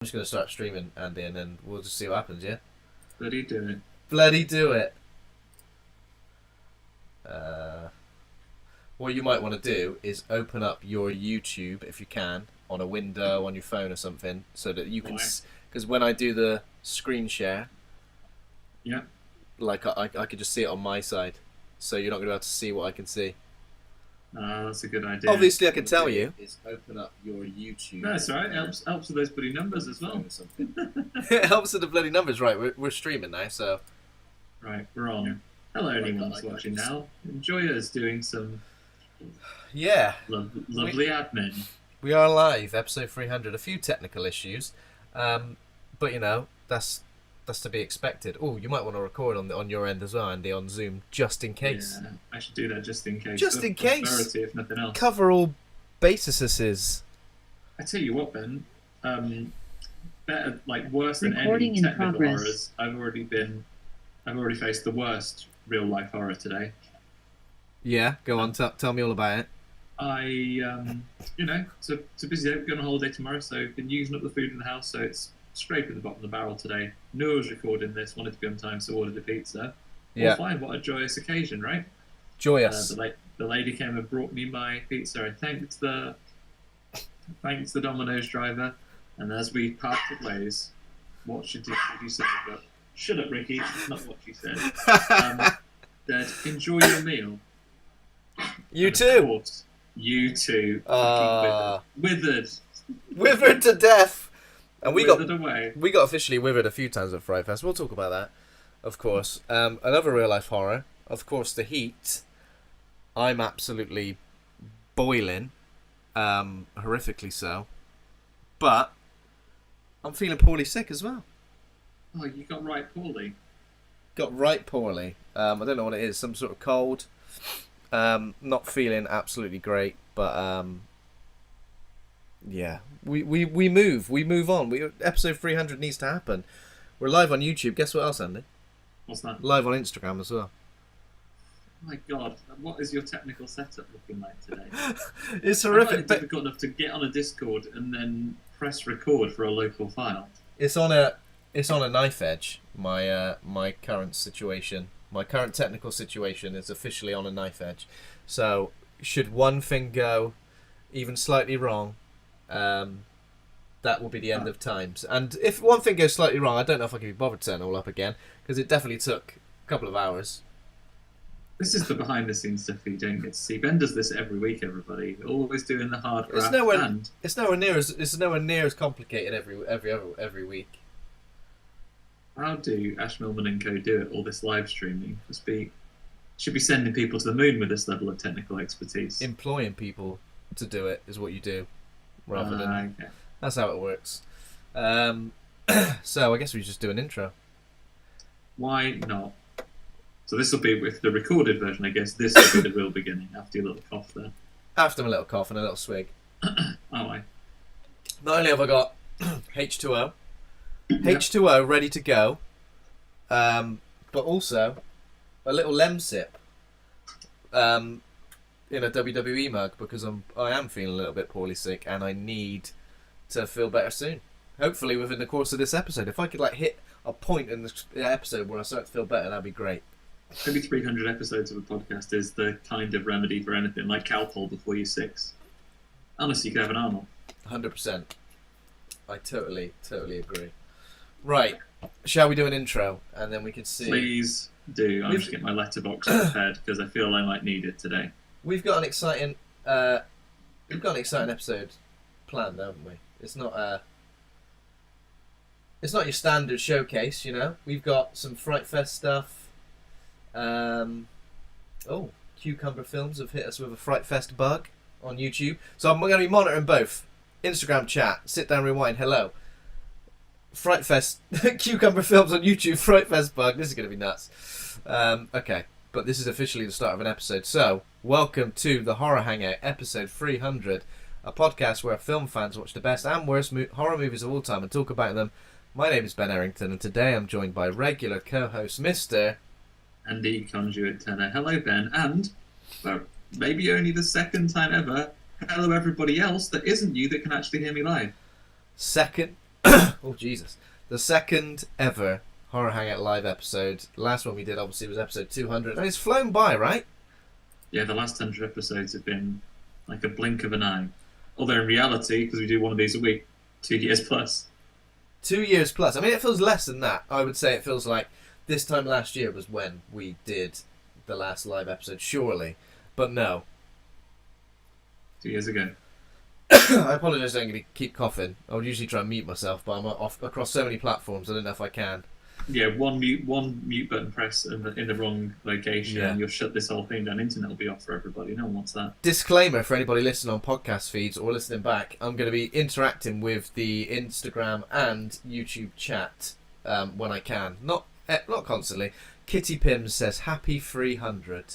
just going to start streaming, Andy, and then we'll just see what happens, yeah? Bloody do it. Bloody do it. What you might want to do is open up your YouTube, if you can, on a window, on your phone or something, so that you can... Because when I do the screen share, yeah, like I could just see it on my side, so you're not going to be able to see what I can see. That's a good idea. Obviously, I can tell you. Is open up your YouTube. No, it's alright. It helps with those bloody numbers as well. It helps with the bloody numbers, right? We're streaming now, so... Right, we're on. Hello, anyone who's watching now. Enjoy us doing some... Yeah. Lovely admin. We are live, episode 300. A few technical issues, but you know that's to be expected. Oh, you might want to record on your end as well, Andy, on Zoom, just in case. Yeah, I should do that just in case. Just in case. If nothing else. Cover all bases. I tell you what, Ben. Better, like worse than Recording any in technical progress. horrors. I've already faced the worst real life horror today. Yeah, go on. Tell me all about it. It's a busy day. We're going on holiday tomorrow, so been using up the food in the house, so it's scraping the bottom of the barrel today. Knew I was recording this, wanted to be on time, so ordered a pizza. Yeah. Well, fine, what a joyous occasion, right? Joyous. The lady came and brought me my pizza. I thanked the Domino's driver, and as we parted ways, what did you say? But, shut up, Ricky. That's not what she said. Said, enjoy your meal. You and too. Of course, you too. Withered to death. And we got officially withered a few times at FrightFest. We'll talk about that, of course. Another real life horror, of course, the heat. I'm absolutely boiling, horrifically so. But I'm feeling poorly sick as well. Oh, you got right poorly. Got right poorly. I don't know what it is. Some sort of cold. Not feeling absolutely great, but yeah, we move on. Episode 300 needs to happen. We're live on YouTube. Guess what else, Andy? What's that? Live on Instagram as well. Oh my God, what is your technical setup looking like today? It's horrific. It's difficult enough to get on a Discord and then press record for a local file. It's on a knife edge. My current situation. My current technical situation is officially on a knife edge. So, should one thing go even slightly wrong, that will be the end of times. And if one thing goes slightly wrong, I don't know if I can be bothered to turn it all up again, because it definitely took a couple of hours. This is the behind-the-scenes stuff you don't get to see. Ben does this every week, everybody. Always doing the hard graft. It's nowhere near as complicated every week. How do Ash Millman and co do it, all this live streaming? Should be sending people to the moon with this level of technical expertise. Employing people to do it is what you do, rather than... Okay. That's how it works. So I guess we just do an intro. Why not? So this will be with the recorded version, I guess. This will be the real beginning, after your little cough there. After my little cough and a little swig. Oh, I. Not only have I got H2O, H2O ready to go, but also a little lem sip in a WWE mug, because I am feeling a little bit poorly sick and I need to feel better soon. Hopefully within the course of this episode. If I could hit a point in this episode where I start to feel better, that'd be great. Maybe 300 episodes of a podcast is the kind of remedy for anything, like Calpol before you're 6. Honestly, you could have an Arnold. 100%. I totally agree. Right, shall we do an intro and then we can see? Please do. I'm just getting my letterbox prepared because I feel I might need it today. We've got an exciting episode planned, haven't we? It's not your standard showcase, you know. We've got some FrightFest stuff. Cucumber Films have hit us with a FrightFest bug on YouTube, so I'm going to be monitoring both. Instagram chat, sit down, rewind, hello. FrightFest, Cucumber Films on YouTube, FrightFest bug. This is going to be nuts. Okay, but this is officially the start of an episode. So, welcome to the Horror Hangout, episode 300, a podcast where film fans watch the best and worst horror movies of all time and talk about them. My name is Ben Errington, and today I'm joined by regular co-host Mr. Andy Conduit Tenor. Hello, Ben, and well, maybe only the second time ever. Hello, everybody else that isn't you that can actually hear me live. Second Oh, Jesus. The second ever Horror Hangout live episode. The last one we did, obviously, was episode 200. And it's flown by, right? Yeah, the last 100 episodes have been like a blink of an eye. Although in reality, because we do one of these a week, 2 years plus. 2 years plus. I mean, it feels less than that. I would say it feels like this time last year was when we did the last live episode, surely. But no. 2 years ago. I apologise, I'm going to keep coughing. I would usually try and mute myself, but I'm off across so many platforms, I don't know if I can. Yeah, one mute button press in the wrong location, Yeah. and you'll shut this whole thing down. Internet will be off for everybody. No one wants that. Disclaimer for anybody listening on podcast feeds or listening back, I'm going to be interacting with the Instagram and YouTube chat when I can. Not constantly. Kitty Pims says, happy 300.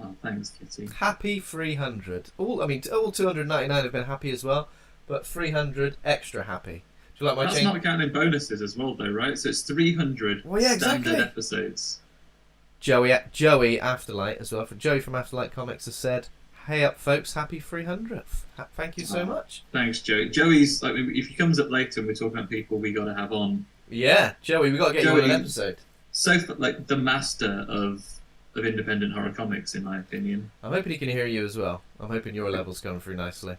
Oh, thanks, Kitty. Happy 300. All 299 have been happy as well, but 300 extra happy. Do you like my That's change? not counting bonuses as well, though, right? So it's 300 Well, yeah, standard exactly. episodes. Joey Afterlight as well. Joey from Afterlight Comics has said, hey up folks, happy 300th. Thank you so much. Thanks, Joey. Joey's, like, if he comes up later and we're talking about people we got to have on. Yeah, Joey, we got to get you on an episode. So, like, the master of independent horror comics, in my opinion. I'm hoping he can hear you as well. I'm hoping your level's going through nicely.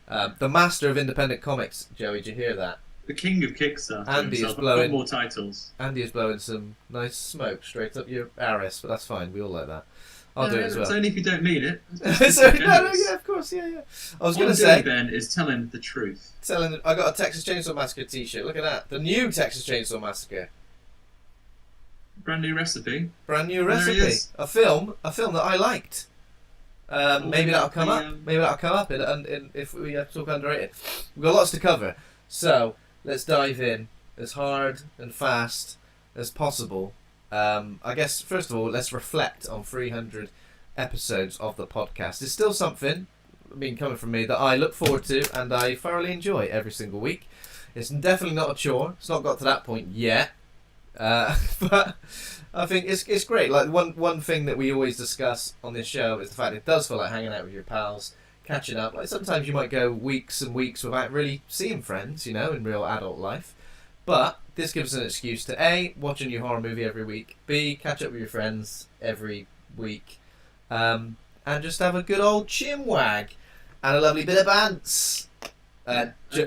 The master of independent comics, Joey, did you hear that? The king of Kickstarter Andy is himself. I've blowing- got more titles. Andy is blowing some nice smoke straight up your arse, but that's fine. We all like that. I'll do it as well. It's only if you don't mean it. Yeah, of course, yeah. I was going to say, Ben, is tell him the truth. I got a Texas Chainsaw Massacre t-shirt. Look at that. The new Texas Chainsaw Massacre. Brand new recipe. Brand new There he recipe. is. A film that I liked. Maybe that'll come up. Maybe that'll come up if we talk underrated. We've got lots to cover. So, let's dive in as hard and fast as possible. I guess, first of all, let's reflect on 300 episodes of the podcast. It's still something, coming from me, that I look forward to and I thoroughly enjoy every single week. It's definitely not a chore. It's not got to that point yet. But I think it's great. Like one thing that we always discuss on this show is the fact it does feel like hanging out with your pals, catching up. Like sometimes you might go weeks and weeks without really seeing friends, in real adult life. But this gives us an excuse to A, watch a new horror movie every week, B, catch up with your friends every week, and just have a good old chinwag and a lovely bit of bants.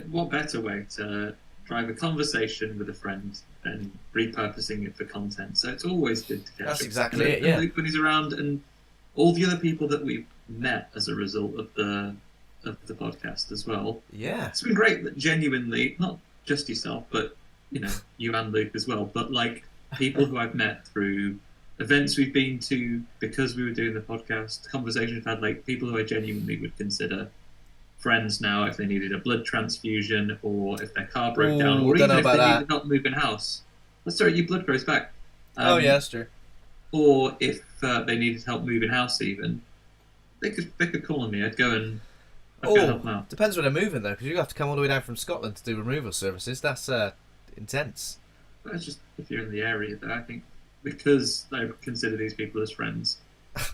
What better way to drive a conversation with a friend than repurposing it for content? So it's always good to catch That's up. exactly it, yeah. And Luke, when he's around, and all the other people that we've met as a result of the podcast as well. Yeah. It's been great that genuinely, not just yourself, but you and Luke as well, but like people who I've met through events we've been to because we were doing the podcast, conversations we've had, like people who I genuinely would consider friends now if they needed a blood transfusion or if their car broke down or even if they needed help moving house. Sorry, your blood grows back. Oh yeah, that's true. Or if they needed help moving house, even they could call on me. I'd go and go help them out. Depends where they're moving though, because you have to come all the way down from Scotland to do removal services. That's intense. But it's just if you're in the area, though. I think because I consider these people as friends,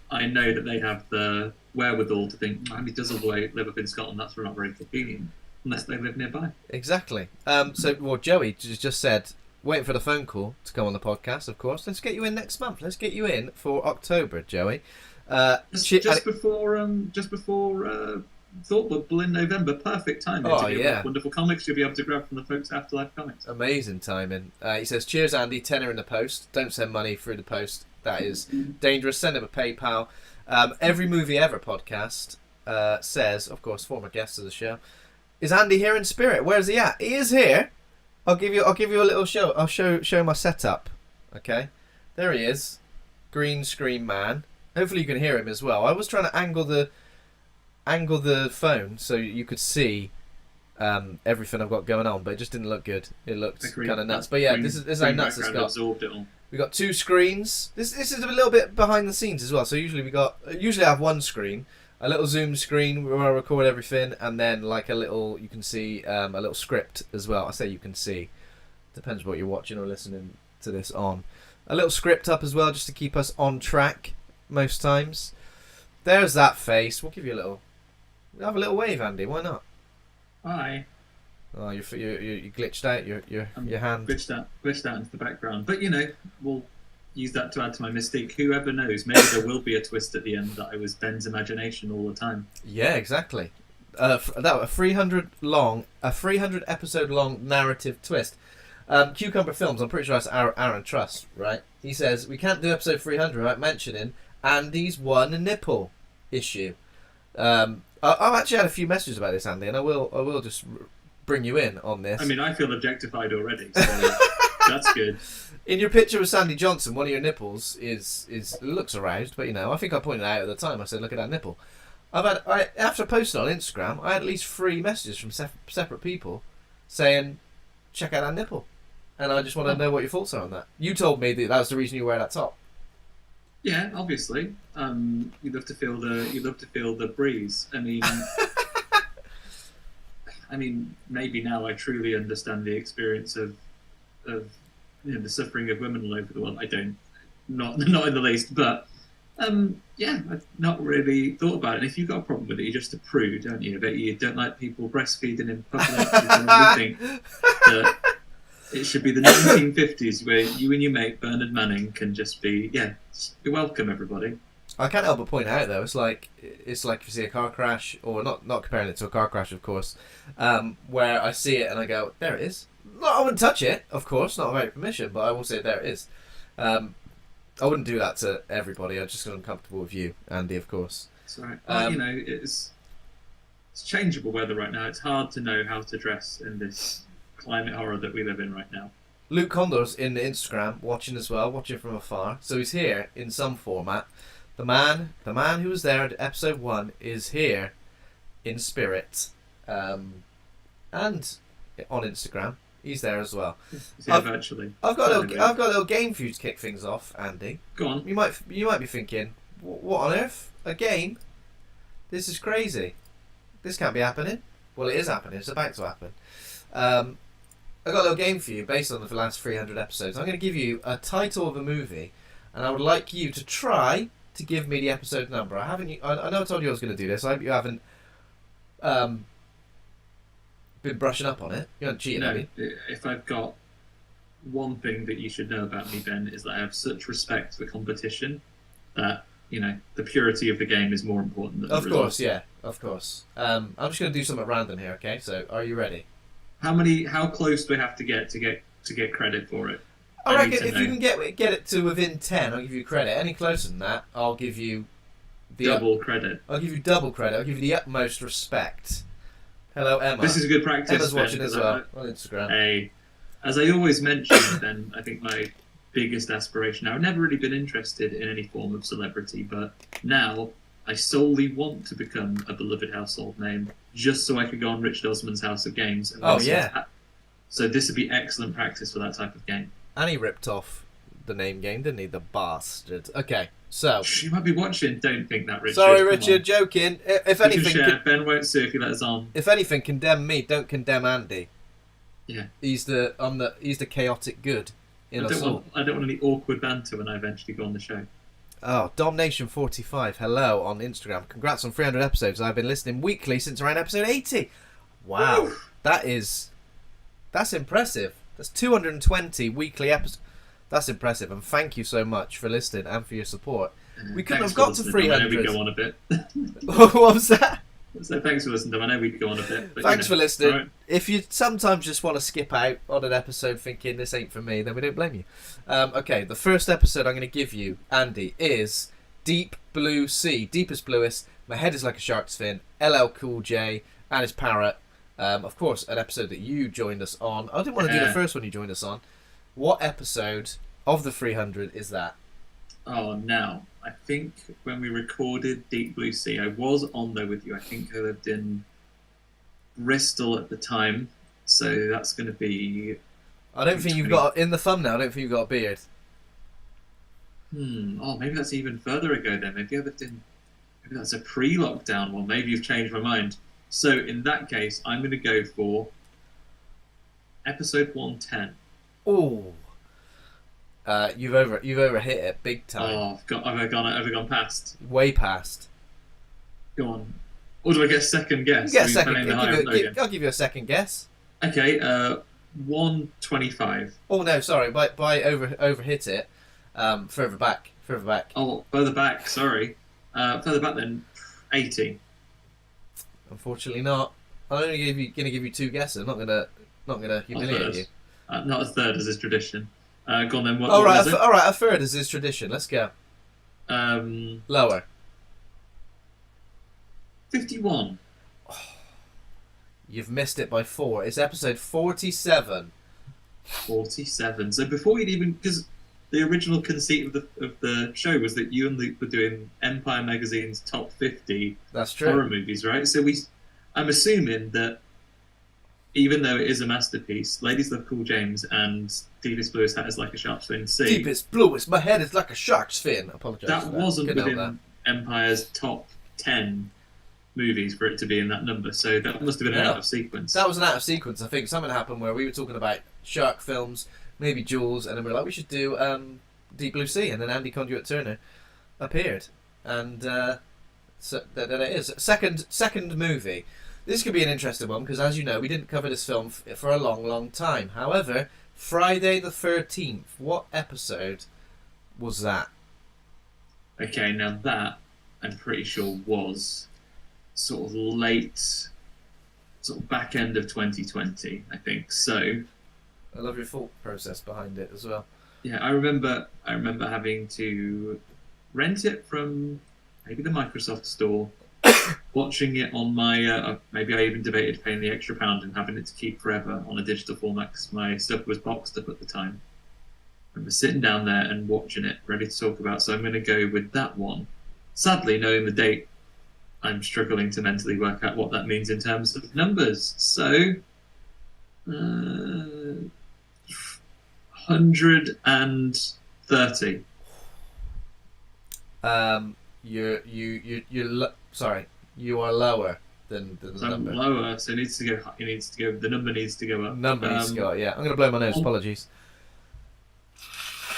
I know that they have the wherewithal to think, man, he does all the way live up in Scotland. That's not very convenient unless they live nearby. Exactly. Joey just said, waiting for the phone call to come on the podcast. Of course, let's get you in next month. Let's get you in for October, Joey. Just before Thought Bubble in November. Perfect timing. Oh, to get yeah. Wonderful comics you'll be able to grab from the folks at Afterlife Comics. Amazing timing. He says, cheers, Andy. Tenner in the post. Don't send money through the post. That is dangerous. Send him a PayPal. Every Movie Ever podcast says, of course, former guest of the show, is Andy here in spirit? Where's he at? He is here. I'll give you a little show. I'll show my setup. Okay, there he is. Green screen man. Hopefully you can hear him as well. I was trying to angle the phone so you could see everything I've got going on, but it just didn't look good. It looked kind of nuts. But yeah, this is how nuts it's got. Absorbed it all. We got two screens. This is a little bit behind the scenes as well. So usually I have one screen, a little Zoom screen where I record everything, and then like a little, you can see a little script as well. I say you can see, depends what you're watching or listening to this on. A little script up as well, just to keep us on track most times. There's that face. We'll have a little wave, Andy. Why not? Hi. Oh, you glitched out your hand. Glitched out into the background. But we'll use that to add to my mystique. Whoever knows? Maybe there will be a twist at the end that I was Ben's imagination all the time. Yeah, exactly. A 300 episode long narrative twist. Cucumber Films. I'm pretty sure that's Aaron Truss, right? He says we can't do episode 300 without mentioning Andy's one nipple issue. I've actually had a few messages about this, Andy, and I will just bring you in on this. I mean, I feel objectified already, so that's good. In your picture with Sandy Johnson, one of your nipples looks aroused, but I think I pointed out at the time. I said, "Look at that nipple." After I posted on Instagram, I had at least 3 messages from separate people saying, "Check out that nipple," and I just want to know what your thoughts are on that. You told me that was the reason you wear that top. Yeah, obviously. You love to feel the breeze. I mean, maybe now I truly understand the experience of the suffering of women all over the world. I don't, not in the least, but I've not really thought about it. And if you've got a problem with it, you're just a prude, don't you? But you don't like people breastfeeding in public. You think that it should be the 1950s where you and your mate Bernard Manning can just be welcome, everybody. I can't help but point out though, it's like if you see a car crash, or not comparing it to a car crash, of course, where I see it and I go, there it is. No, I wouldn't touch it, of course, not without permission, but I will say there it is. I wouldn't do that to everybody. I just got uncomfortable with you, Andy, of course. That's right. It's changeable weather right now. It's hard to know how to dress in this climate horror that we live in right now. Luke Condor's in the Instagram watching as well, watching from afar. So he's here in some format. The man who was there at episode 1 is here in spirit, and on Instagram he's there as well. Virtually. I've got a little game for you to kick things off, Andy. Go on. You might be thinking, what on earth? A game? This is crazy. This can't be happening. Well, it is happening. It's about to happen. I've got a little game for you based on the last 300 episodes. I'm going to give you a title of a movie, and I would like you to try to give me the episode number. I know I told you I was going to do this. I hope you haven't been brushing up on it. You haven't cheated, have you? If I've got one thing that you should know about me, Ben, is that I have such respect for competition that the purity of the game is more important than the result. Of course, yeah, of course. I'm just going to do something random here. Okay, so are you ready? How close do I have to get credit for it? I reckon if you can get it to within 10, I'll give you credit. Any closer than that, I'll give you double credit. I'll give you double credit. I'll give you the utmost respect. Hello, Emma. This is a good practice. Emma's watching as well on Instagram. As I always mention, then I think my biggest aspiration. I've never really been interested in any form of celebrity, but now I solely want to become a beloved household name, just so I could go on Richard Osman's House of Games. And so this would be excellent practice for that type of game. And he ripped off the name game, didn't he? The bastard. Okay, so you might be watching. Don't think that, Richard. Sorry, Richard. Joking. If anything, Ben won't sue if you let us on. If anything, condemn me. Don't condemn Andy. Yeah. He's the chaotic good in us all. I don't want any awkward banter when I eventually go on the show. Oh, Domnation45, hello on Instagram. Congrats on 300 episodes. I've been listening weekly since around episode 80. Wow, woo. That's impressive. That's 220 weekly episodes. That's impressive, and thank you so much for listening and for your support. We couldn't have got to 300. I know we go on a bit. What was that? So thanks for listening, Dom. I know we could go on a bit. But thanks for listening. Right. If you sometimes just want to skip out on an episode thinking this ain't for me, then we don't blame you. Okay, the first episode I'm going to give you, Andy, is Deep Blue Sea. Deepest, bluest. My head is like a shark's fin. LL Cool J and his parrot. Of course, an episode that you joined us on. I didn't want to do the first one you joined us on. What episode of the 300 is that? Oh, now, I think when we recorded Deep Blue Sea, I was on there with you. I think I lived in Bristol at the time, so that's going to be... I don't think you've got... In the thumbnail, I don't think you've got a beard. Oh, maybe that's even further ago then. Maybe I lived in... Maybe that's a pre-lockdown one. Maybe you've changed my mind. So, in that case, I'm going to go for episode 110. Oh, you've overhit it big time. Oh, have I gone past? Way past. Go on. Or do I get a second guess? You get a second. I'll give you a second guess. Okay, 125. Oh no, sorry, by over hit it. Further back. Oh, further back. Sorry, further back then. 80. Unfortunately, not. I'm only gonna give you two guesses. I'm not gonna humiliate you. Not a third, as is tradition. Go on then. What All right, was it? all right. A third is his tradition. Let's go. 51. Lower. 51. You've missed it by 4. It's episode 47. 47. So before you'd even, because the original conceit of the show was that you and Luke were doing Empire Magazine's top 50 That's true. horror movies, right? So I'm assuming that even though it is a masterpiece, Ladies Love Cool James and Deepest Bluest Hat is Like a Shark's Fin C. Deepest bluest, my head is like a shark's fin. Apologise. That for wasn't Couldn't help within Empire's top 10 movies for it to be in that number, so that must have been Yeah. out of sequence. That was an out of sequence. I think something happened where we were talking about shark films, maybe Jaws, and then we were like, we should do Deep Blue Sea, and then Andy Conduit Turner appeared, and so then it is second movie. This could be an interesting one because, as you know, we didn't cover this film for a long time. However, Friday the 13th. What episode was that? Okay, now that I'm pretty sure was sort of late, sort of back end of 2020, I think. So I love your thought process behind it as well. yeah, I remember having to rent it from maybe the Microsoft store, watching it on my maybe I even debated paying the extra £1 and having it to keep forever on a digital format because my stuff was boxed up at the time. I remember sitting down there and watching it, ready to talk about. So I'm going to go with that one. Sadly, knowing the date, I'm struggling to mentally work out what that means in terms of numbers. So, 130. Sorry, you are lower than the So number. I'm lower, so it needs to go. It needs to go. The number needs to go up. Number needs to go. Yeah, I'm gonna blow my nose. Apologies.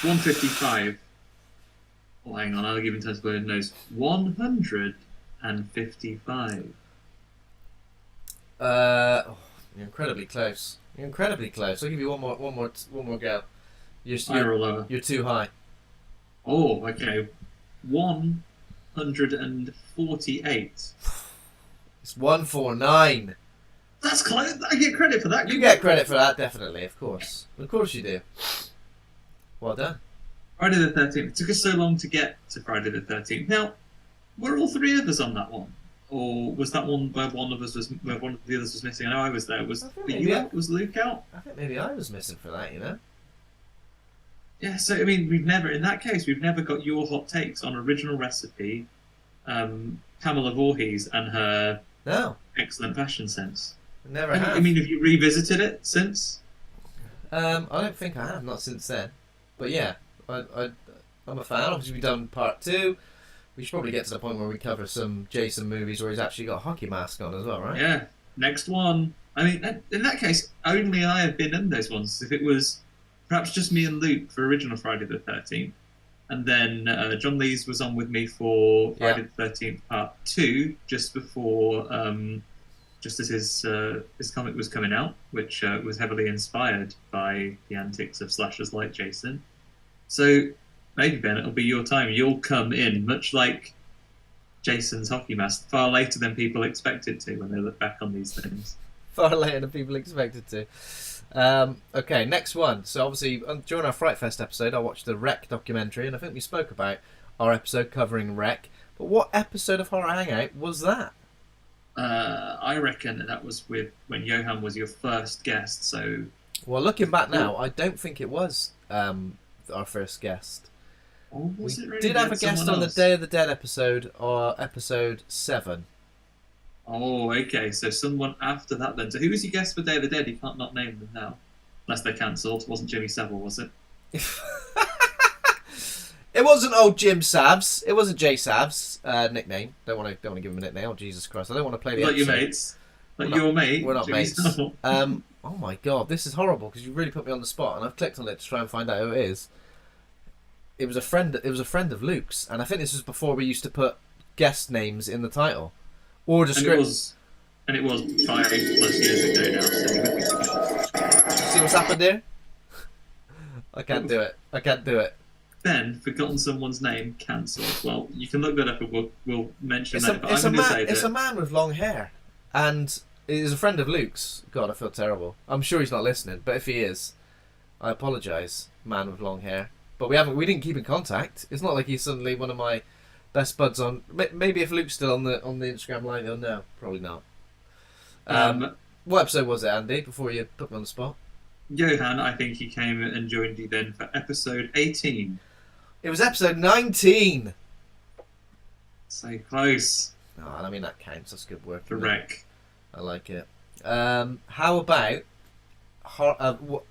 155. Oh, hang on. I'll give you time to blow your nose. 155. You're incredibly close. You're incredibly close. I'll give you one more go. Higher or lower? You're too high. Oh, okay. 148. It's 149. That's close. I get credit for that. You get credit for that, definitely. Of course you do. Well done. Friday the 13th. It took us so long to get to Friday the 13th. Now, were all three of us on that one? Or was that one where one of the others was missing? I know I was there. Was Luke out? I think maybe I was missing for that, you know? Yeah, so I mean, we've never got your hot takes on original recipe, Pamela Voorhees and her excellent fashion sense. Never have. I mean, have you revisited it since? I don't think I have, not since then. But yeah, I'm a fan. Obviously, we've done part 2. We should probably get to the point where we cover some Jason movies where he's actually got a hockey mask on as well, right? Yeah, next one. I mean, in that case, only I have been in those ones. If it was perhaps just me and Luke for original Friday the 13th, and then John Lees was on with me for Friday the 13th part 2, just before, just as his comic was coming out, which was heavily inspired by the antics of slashers like Jason. So maybe, Ben, it'll be your time. You'll come in, much like Jason's hockey mask, far later than people expected to when they look back on these things. Far later than people expected to. Okay, next one. So obviously, during our FrightFest episode, I watched the Wreck documentary, and I think we spoke about our episode covering Wreck. But what episode of Horror Hangout was that? I reckon that was when Johan was your first guest. So, well, looking back now, I don't think it was our first guest. Oh, was we it really? did have a guest on the Day of the Dead episode, or episode 7. Oh, okay. So someone after that then. So who was your guest for Day of the Dead? You can't not name them now. Unless they're cancelled. It wasn't Jimmy Savile, was it? It wasn't old Jim Savs. It wasn't Jay Savs' nickname. Don't want to give him a nickname. Oh, Jesus Christ. I don't want to play the Like episode. your mates. Like your mate. We're not Jimmy mates. Savile. Oh my God. This is horrible because you really put me on the spot, and I've clicked on it to try and find out who it is. It was a friend of Luke's, and I think this was before we used to put guest names in the title. Or description. And it was 5+ years ago now, so you would be see what's happened here? I can't do it. Ben, forgotten someone's name, cancelled. Well, you can look that up and we'll mention It's that. But I'm going to say it's that a man with long hair, and he's a friend of Luke's. God, I feel terrible. I'm sure he's not listening, but if he is, I apologise, man with long hair. But we didn't keep in contact. It's not like he's suddenly one of my best buds on. Maybe if Luke's still on the Instagram live, he'll know. Probably not. What episode was it, Andy? Before you put me on the spot. Johan, I think he came and joined you then for episode 18. It was episode 19. So close. Oh, I mean that counts. That's good work. The wreck. I like it. How about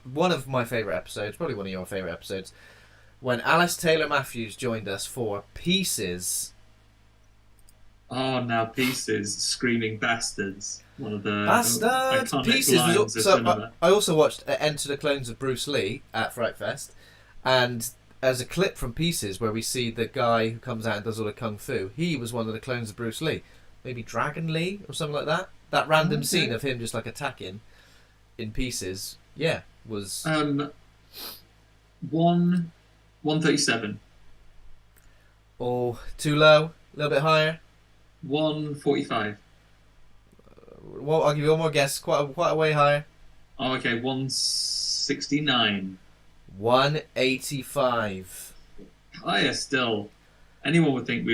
one of my favourite episodes, probably one of your favourite episodes, when Alice Taylor Matthews joined us for Pieces. Oh, now Pieces, Screaming Bastards. One of the Bastards! iconic Pieces lines was of so. cinema. I also watched Enter the Clones of Bruce Lee at FrightFest, and there's a clip from Pieces where we see the guy who comes out and does all the kung fu. He was one of the clones of Bruce Lee, maybe Dragon Lee or something like that. That random scene of him just like attacking in Pieces, yeah, was 137. Oh, too low, a little bit higher. 145. Well, I'll give you one more guess. Quite a way higher. Oh, okay, 169. 185. Higher still. Anyone would think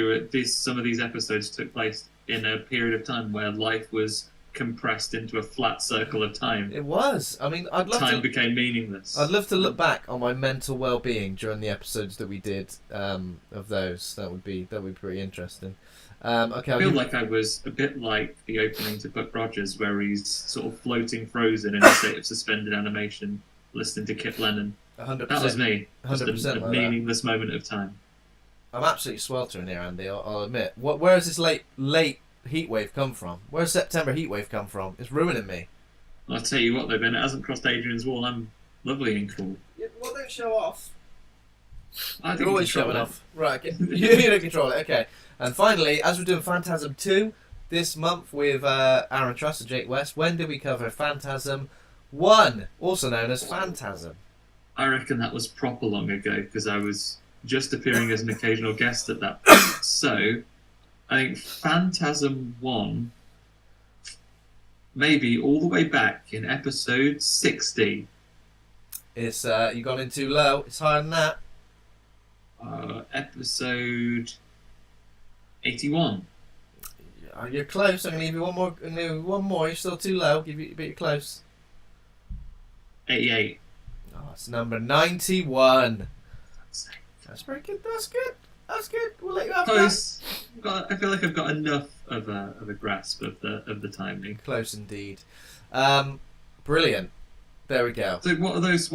some of these episodes took place in a period of time where life was compressed into a flat circle of time. It was. I mean, time became meaningless. I'd love to look back on my mental well-being during the episodes that we did of those. That would be pretty interesting. Okay, I feel like I was a bit like the opening to Buck Rogers, where he's sort of floating frozen in a state of suspended animation, listening to Kip Lennon. 100%. That was me. Just 100% a like meaningless moment of time. I'm absolutely sweltering here, Andy. I'll admit. Where has this late heat wave come from? Where's September heat wave come from? It's ruining me. I'll tell you what, though, Ben, it hasn't crossed Adrian's wall. I'm lovely and cool. Yeah, well, don't show off. I You're always showing off. Right, okay. You don't control it, okay. And finally, as we're doing Phantasm 2 this month with Aaron Truss and Jake West, when did we cover Phantasm 1, also known as Phantasm? I reckon that was proper long ago, because I was just appearing as an occasional guest at that point. So, I think Phantasm 1, maybe all the way back in episode 60. It's you gone in too low. It's higher than that. Episode 81. You're close. I'm gonna give you one more. You're still too low. But you're close. 88. Oh, it's number 91. That's very good. That's good. We'll let you have close. I feel like I've got enough of a grasp of the timing. Close indeed. Brilliant. There we go. So what are those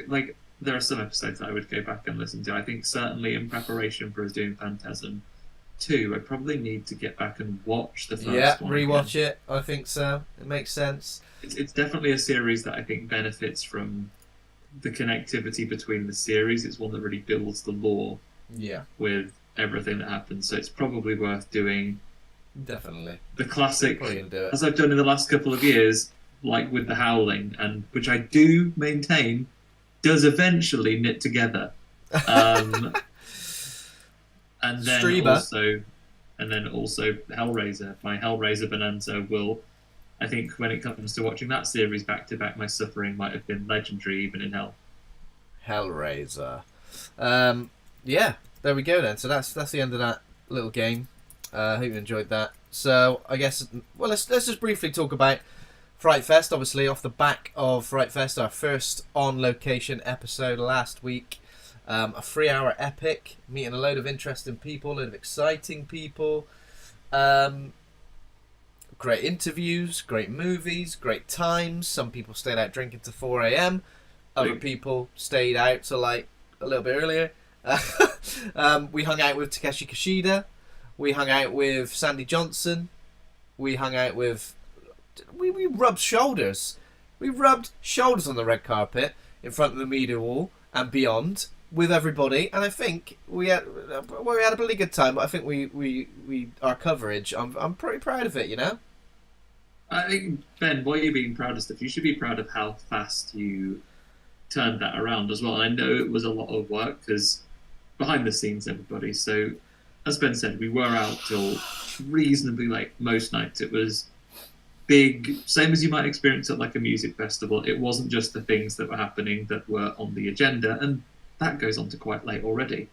like? There are some episodes that I would go back and listen to. I think certainly in preparation for us doing Phantasm 2, I probably need to get back and watch the first one. Yeah, rewatch it. I think so. It makes sense. It's definitely a series that I think benefits from the connectivity between the series. It's one that really builds the lore. Yeah. With everything that happens, so it's probably worth doing. Definitely. The classic, Probably gonna do it. as I've done in the last couple of years, like with The Howling, and which I do maintain does eventually knit together. And then Strieber. also Hellraiser. My Hellraiser bonanza will, I think, when it comes to watching that series back to back, my suffering might have been legendary even in hell. Hellraiser. Yeah, there we go then. So that's the end of that little game. I hope you enjoyed that. So I guess let's just briefly talk about FrightFest. Obviously, off the back of FrightFest, our first on-location episode last week. A 3-hour epic, meeting a load of interesting people, a load of exciting people. Great interviews, great movies, great times. Some people stayed out drinking to 4 a.m. Other people stayed out till like a little bit earlier. We hung out with Takeshi Kishida. We hung out with Sandy Johnson. We hung out with... We rubbed shoulders. We rubbed shoulders on the red carpet in front of the media wall and beyond with everybody. And I think we had a really good time. But I think we our coverage, I'm pretty proud of it, you know? I think, Ben, what are you being proudest of? You should be proud of how fast you turned that around as well. And I know it was a lot of work because behind the scenes, everybody. So, as Ben said, we were out till reasonably late most nights. It was big, same as you might experience at like a music festival. It wasn't just the things that were happening that were on the agenda, and that goes on to quite late already.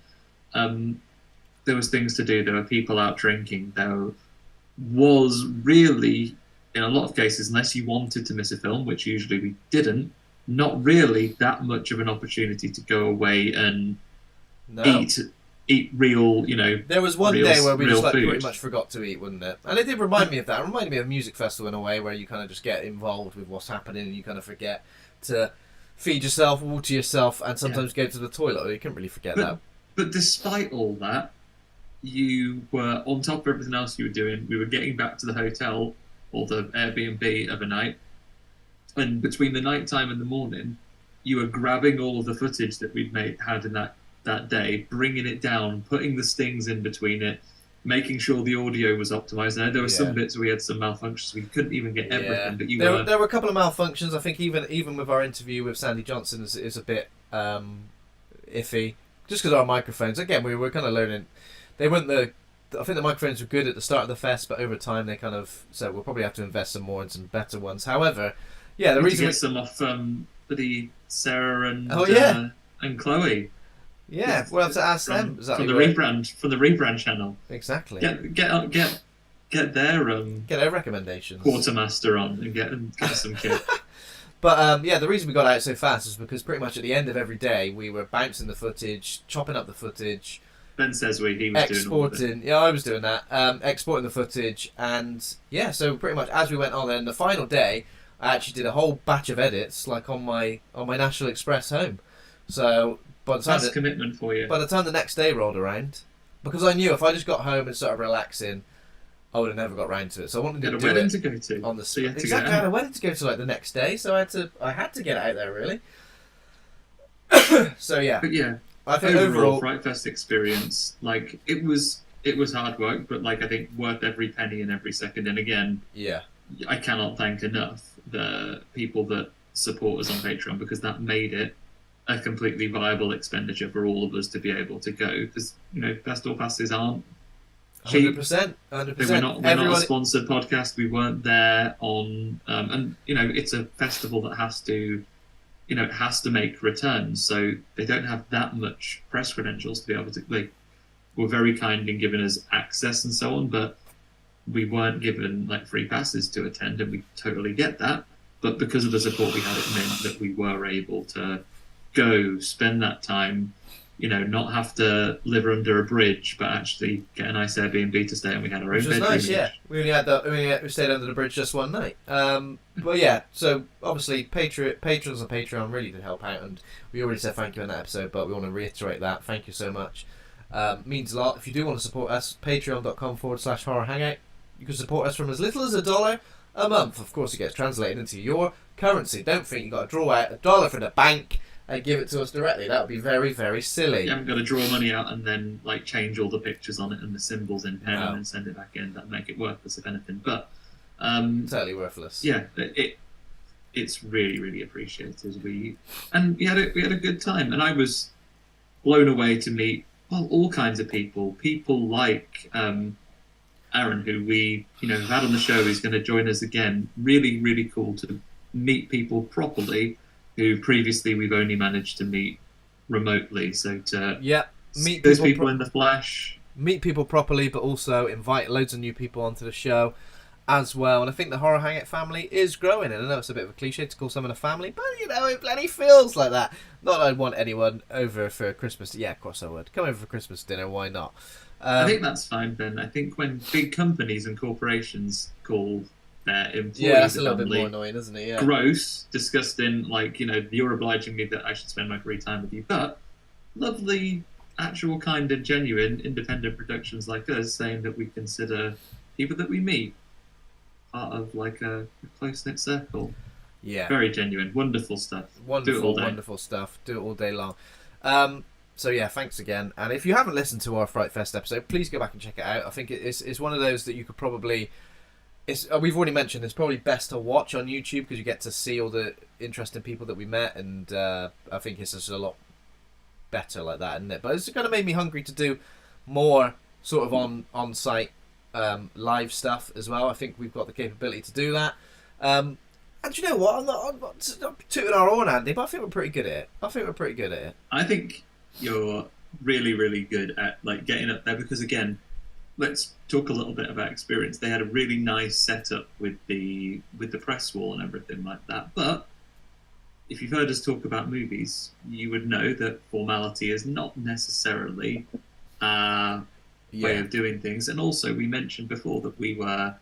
There was things to do. There were people out drinking. There was really, in a lot of cases, unless you wanted to miss a film, which usually we didn't, not really that much of an opportunity to go away and eat real, There was one real, day where we just food. pretty much forgot to eat, wouldn't it? And it did remind me of that. It reminded me of a music festival in a way where you kind of just get involved with what's happening and you kind of forget to feed yourself, water yourself, and sometimes go to the toilet. You couldn't really forget that. But despite all that, you were on top of everything else you were doing. We were getting back to the hotel or the Airbnb of a night, and between the night time and the morning, you were grabbing all of the footage that we'd had in that day, bringing it down, putting the stings in between it, making sure the audio was optimized. I know there were some bits where we had some malfunctions. We couldn't even get everything, but there were a couple of malfunctions. I think even with our interview with Sandy Johnson is a bit iffy, just because our microphones. Again, we were kind of learning. They weren't I think the microphones were good at the start of the fest, but over time they kind of. So we'll probably have to invest some more in some better ones. However, the reason get some off the Sarah and and Chloe. Yeah, we'll have to ask them. From the rebrand channel. Exactly. Get their recommendations. Quartermaster on and get some kit. But the reason we got out so fast is because pretty much at the end of every day we were bouncing the footage, chopping up the footage. Ben says he was exporting. Doing all of it. Yeah, I was doing that. Exporting the footage, and so pretty much as we went on, then the final day, I actually did a whole batch of edits, like on my National Express home. So. That's commitment for you. By the time the next day rolled around, because I knew if I just got home and started relaxing, I would have never got round to it. So I wanted to do it. You had a wedding to go to. On the exactly, I had a wedding to go to like the next day, so I had to get out there really. So yeah. But yeah, I think overall FrightFest experience, like it was hard work, but like I think worth every penny and every second. And again, I cannot thank enough the people that support us on Patreon, because that made it a completely viable expenditure for all of us to be able to go, because festival passes aren't cheap. 100%. We're not a sponsored podcast. We weren't there on and it's a festival that has to make returns, so they don't have that much press credentials to be able to. They were very kind in giving us access and so on, but we weren't given like free passes to attend, and we totally get that. But because of the support we had, it meant that we were able to go spend that time, not have to live under a bridge, but actually get a nice Airbnb to stay in. We had our own bedroom. Which was nice, yeah. We stayed under the bridge just one night. But yeah, so obviously patrons on Patreon really did help out, and we already said thank you in that episode, but we want to reiterate that. Thank you so much. Means a lot. If you do want to support us, patreon.com/horror hangout. You can support us from as little as $1 a month. Of course, it gets translated into your currency. Don't think you've got to draw out $1 from the bank and give it to us directly. That would be very, very silly. You haven't got to draw money out and then like change all the pictures on it and the symbols in pen and then send it back in. That'd make it worthless if anything. But totally worthless. Yeah, it's really, really appreciated. We had a good time, and I was blown away to meet all kinds of people. People like Aaron, who we have had on the show, is going to join us again. Really, really cool to meet people properly, who previously we've only managed to meet remotely. So to meet those people in the flesh, meet people properly, but also invite loads of new people onto the show as well. And I think the Horror Hangout family is growing. And I know it's a bit of a cliche to call someone a family, but it bloody feels like that. Not that I'd want anyone over for Christmas. Yeah, of course I would. Come over for Christmas dinner, why not? I think that's fine, Ben. I think when big companies and corporations call their employees that's a little bit more annoying, isn't it? Yeah. Gross, disgusting, like, you're obliging me that I should spend my free time with you. But lovely, actual, kind and genuine independent productions like us saying that we consider people that we meet part of like a close-knit circle. Yeah. Very genuine. Wonderful stuff. Wonderful stuff. Do it all day long. So yeah, thanks again. And if you haven't listened to our FrightFest episode, please go back and check it out. I think it's one of those that you could probably it's we've already mentioned it's probably best to watch on YouTube because you get to see all the interesting people that we met, and I think it's just a lot better like that, isn't it? But it's kind of made me hungry to do more sort of on site live stuff as well. I think we've got the capability to do that. And you know what? I'm not tooting our horn, Andy, but I think we're pretty good at it. I think you're really, really good at like getting up there because, again, let's talk a little bit about experience. They had a really nice setup with the press wall and everything like that. But if you've heard us talk about movies, you would know that formality is not necessarily a way of doing things. And also, we mentioned before that we were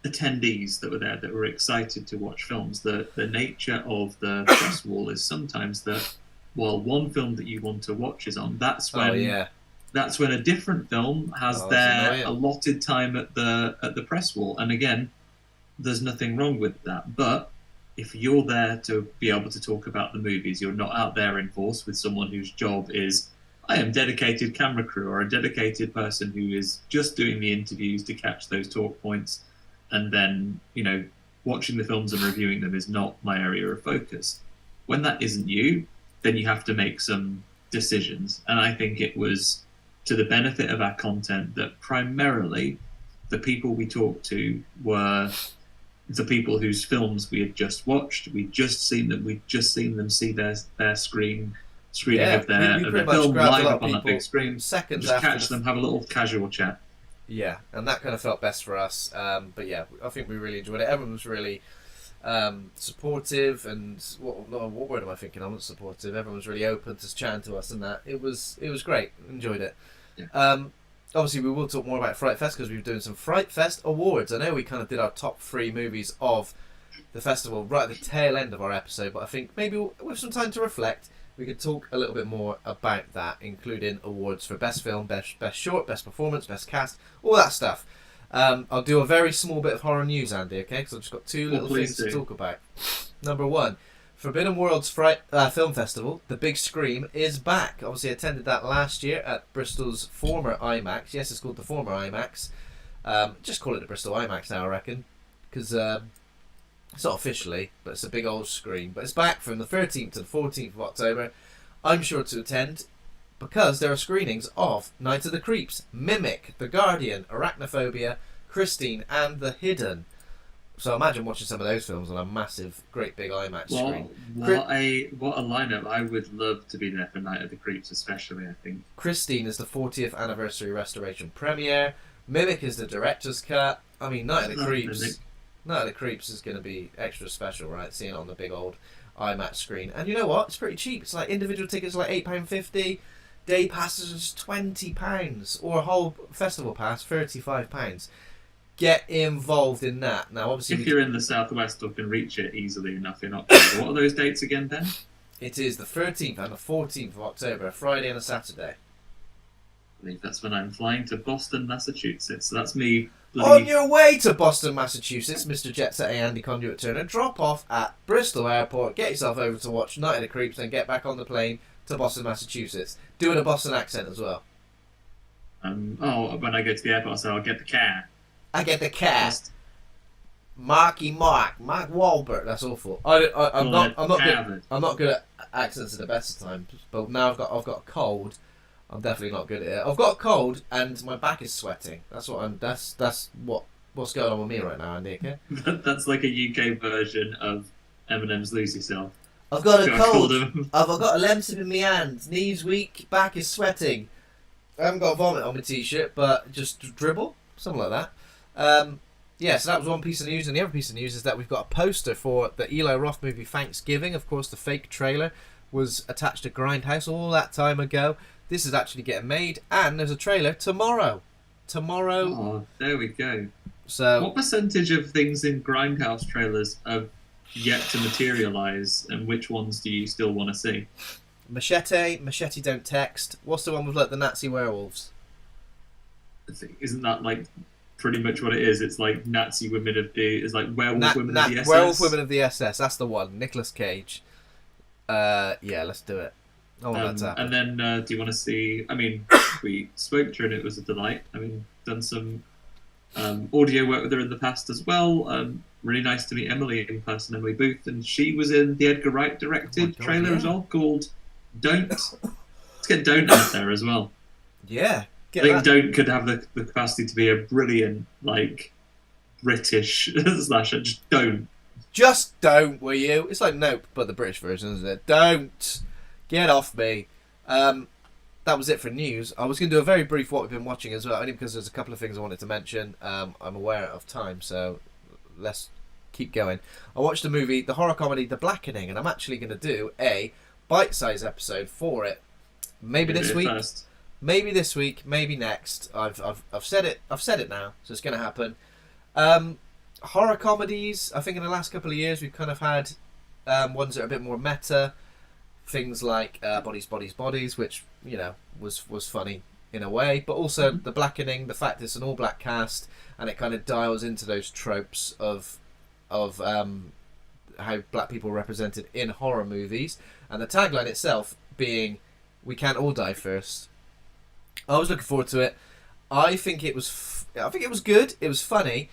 attendees that were there that were excited to watch films. The nature of the press wall is sometimes that while one film that you want to watch is on, that's when a different film has their allotted time at the press wall. And again, there's nothing wrong with that. But if you're there to be able to talk about the movies, you're not out there in force with someone whose job is, I am dedicated camera crew or a dedicated person who is just doing the interviews to catch those talk points. And then, watching the films and reviewing them is not my area of focus. When that isn't you, then you have to make some decisions. And I think it was to the benefit of our content that primarily the people we talked to were the people whose films we had just watched. We'd just seen them see their screening of their film live up on that big screen. Seconds just after catch them, have a little casual chat. Yeah, and that kind of felt best for us. But yeah, I think we really enjoyed it. Everyone was really supportive, and what word am I thinking? I'm not supportive. Everyone was really open to chatting to us, and that it was great. Enjoyed it. Yeah. Obviously, we will talk more about FrightFest because we were doing some FrightFest Awards. I know we kind of did our top 3 movies of the festival right at the tail end of our episode, but I think maybe with some time to reflect, we could talk a little bit more about that, including awards for best film, best short, best performance, best cast, all that stuff. I'll do a very small bit of horror news, Andy, okay? Because I've just got 2 little things to talk about. Number 1, Forbidden Worlds Film Festival, The Big Scream, is back. Obviously, I attended that last year at Bristol's former IMAX. Yes, it's called the former IMAX. Just call it the Bristol IMAX now, I reckon. Because it's not officially, but it's a big old screen. But it's back from the 13th to the 14th of October. I'm sure to attend because there are screenings of Night of the Creeps, Mimic, The Guardian, Arachnophobia, Christine, and The Hidden. So imagine watching some of those films on a massive, great big IMAX screen. What a lineup. I would love to be there for Night of the Creeps, especially, I think. Christine is the 40th anniversary restoration premiere. Mimic is the director's cut. I mean, Night of the Creeps is going to be extra special, right? Seeing it on the big old IMAX screen. And you know what? It's pretty cheap. It's like individual tickets are like £8.50. Day passes are just £20. Or a whole festival pass, £35. Get involved in that. Now, obviously, if you're in the southwest or can reach it easily enough in October, what are those dates again, Ben? It is the 13th and the 14th of October, a Friday and a Saturday. I believe that's when I'm flying to Boston, Massachusetts. So that's me. On your way to Boston, Massachusetts, Mr. Jet Set Andy Conduit Turner, drop off at Bristol Airport, get yourself over to watch Night of the Creeps, then get back on the plane to Boston, Massachusetts. Doing a Boston accent as well. When I go to the airport, so I'll get the car. I get the cast. Mark Wahlberg. That's awful. I'm not good at accents at the best of times. But now I've got a cold. I'm definitely not good at it. I've got a cold and my back is sweating. That's what's going on with me right now, Andy. Okay? That's like a UK version of Eminem's "Lose Yourself." I've got a cold. I've got a lemsip in my hand. Knees weak. Back is sweating. I haven't got vomit on my t-shirt, but just dribble, something like that. So that was one piece of news, and the other piece of news is that we've got a poster for the Eli Roth movie Thanksgiving. Of course, the fake trailer was attached to Grindhouse all that time ago. This is actually getting made, and there's a trailer tomorrow. Oh, there we go. So, what percentage of things in Grindhouse trailers have yet to materialise, and which ones do you still want to see? Machete Don't Text. What's the one with like the Nazi werewolves? Isn't that like pretty much what it is? It's like Nazi women of the... It's like werewolf women of the SS. Werewolf women of the SS. That's the one. Nicolas Cage. Yeah, let's do it. I want that to happen. And then, do you want to see... I mean, we spoke to her and it was a delight. I mean, done some audio work with her in the past as well. Really nice to meet Emily in person, Emily Booth, and she was in the Edgar Wright directed trailer as well, called Don't. Let's get Don't out there as well. Yeah. I think Don't could have the capacity to be a brilliant, like, British slasher. Just Don't. Just don't, will you? It's like Nope, but the British version, isn't it? Don't. Get off me. That was it for news. I was going to do a very brief what we've been watching as well, only because there's a couple of things I wanted to mention. I'm aware of time, so let's keep going. I watched the movie, the horror comedy The Blackening, and I'm actually going to do a bite-sized episode for it. Maybe this week. First. Maybe this week. Maybe next. I've said it. I've said it now, so it's going to happen. Horror comedies. I think in the last couple of years we've kind of had ones that are a bit more meta. Things like Bodies, Bodies, Bodies, which, you know, was funny in a way, but also The Blackening, the fact it's an all-black cast, and it kind of dials into those tropes of how black people are represented in horror movies, and the tagline itself being "We can't all die first." I was looking forward to it. I think it was good. It was funny.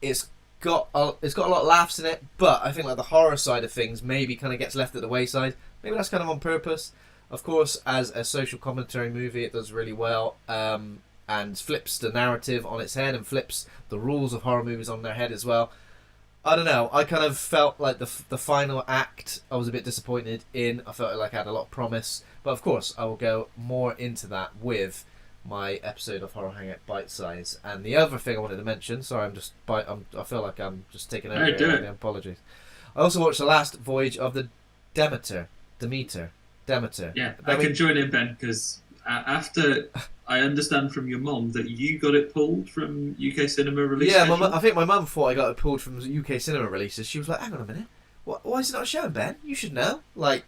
It's got a lot of laughs in it, but I think like the horror side of things maybe kind of gets left at the wayside. Maybe that's kind of on purpose. Of course, as a social commentary movie, it does really well, and flips the narrative on its head and flips the rules of horror movies on their head as well. I don't know. I kind of felt like the final act I was a bit disappointed in. I felt like it had a lot of promise, but of course I will go more into that with my episode of Horror Hangout Bite Size. And the other thing I wanted to mention, sorry, I feel like I'm just taking over. Apologies. I also watched the last voyage of the Demeter. Yeah, I can join in, Ben, because after I understand from your mom that you got it pulled from UK cinema release. Yeah, I think my mum thought I got it pulled from UK cinema releases. She was like, "Hang on a minute, why is it not showing, Ben? You should know." Like,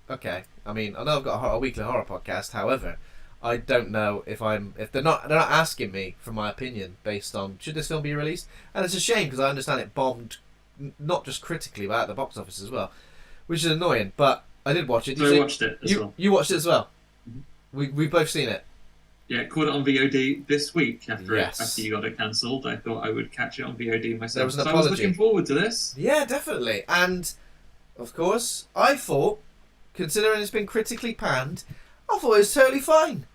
okay, I mean, I know I've got a weekly horror podcast. However, I don't know if they're not asking me for my opinion based on should this film be released, and it's a shame because I understand it bombed not just critically but at the box office as well, which is annoying. But I did watch it. So I watched it as well. You watched it as well. Mm-hmm. We've both seen it. Yeah, caught it on VOD this week after you got it cancelled. I thought I would catch it on VOD myself. There was an apology. apology. I was looking forward to this. Yeah, definitely. And, of course, I thought, considering it's been critically panned, I thought it was totally fine.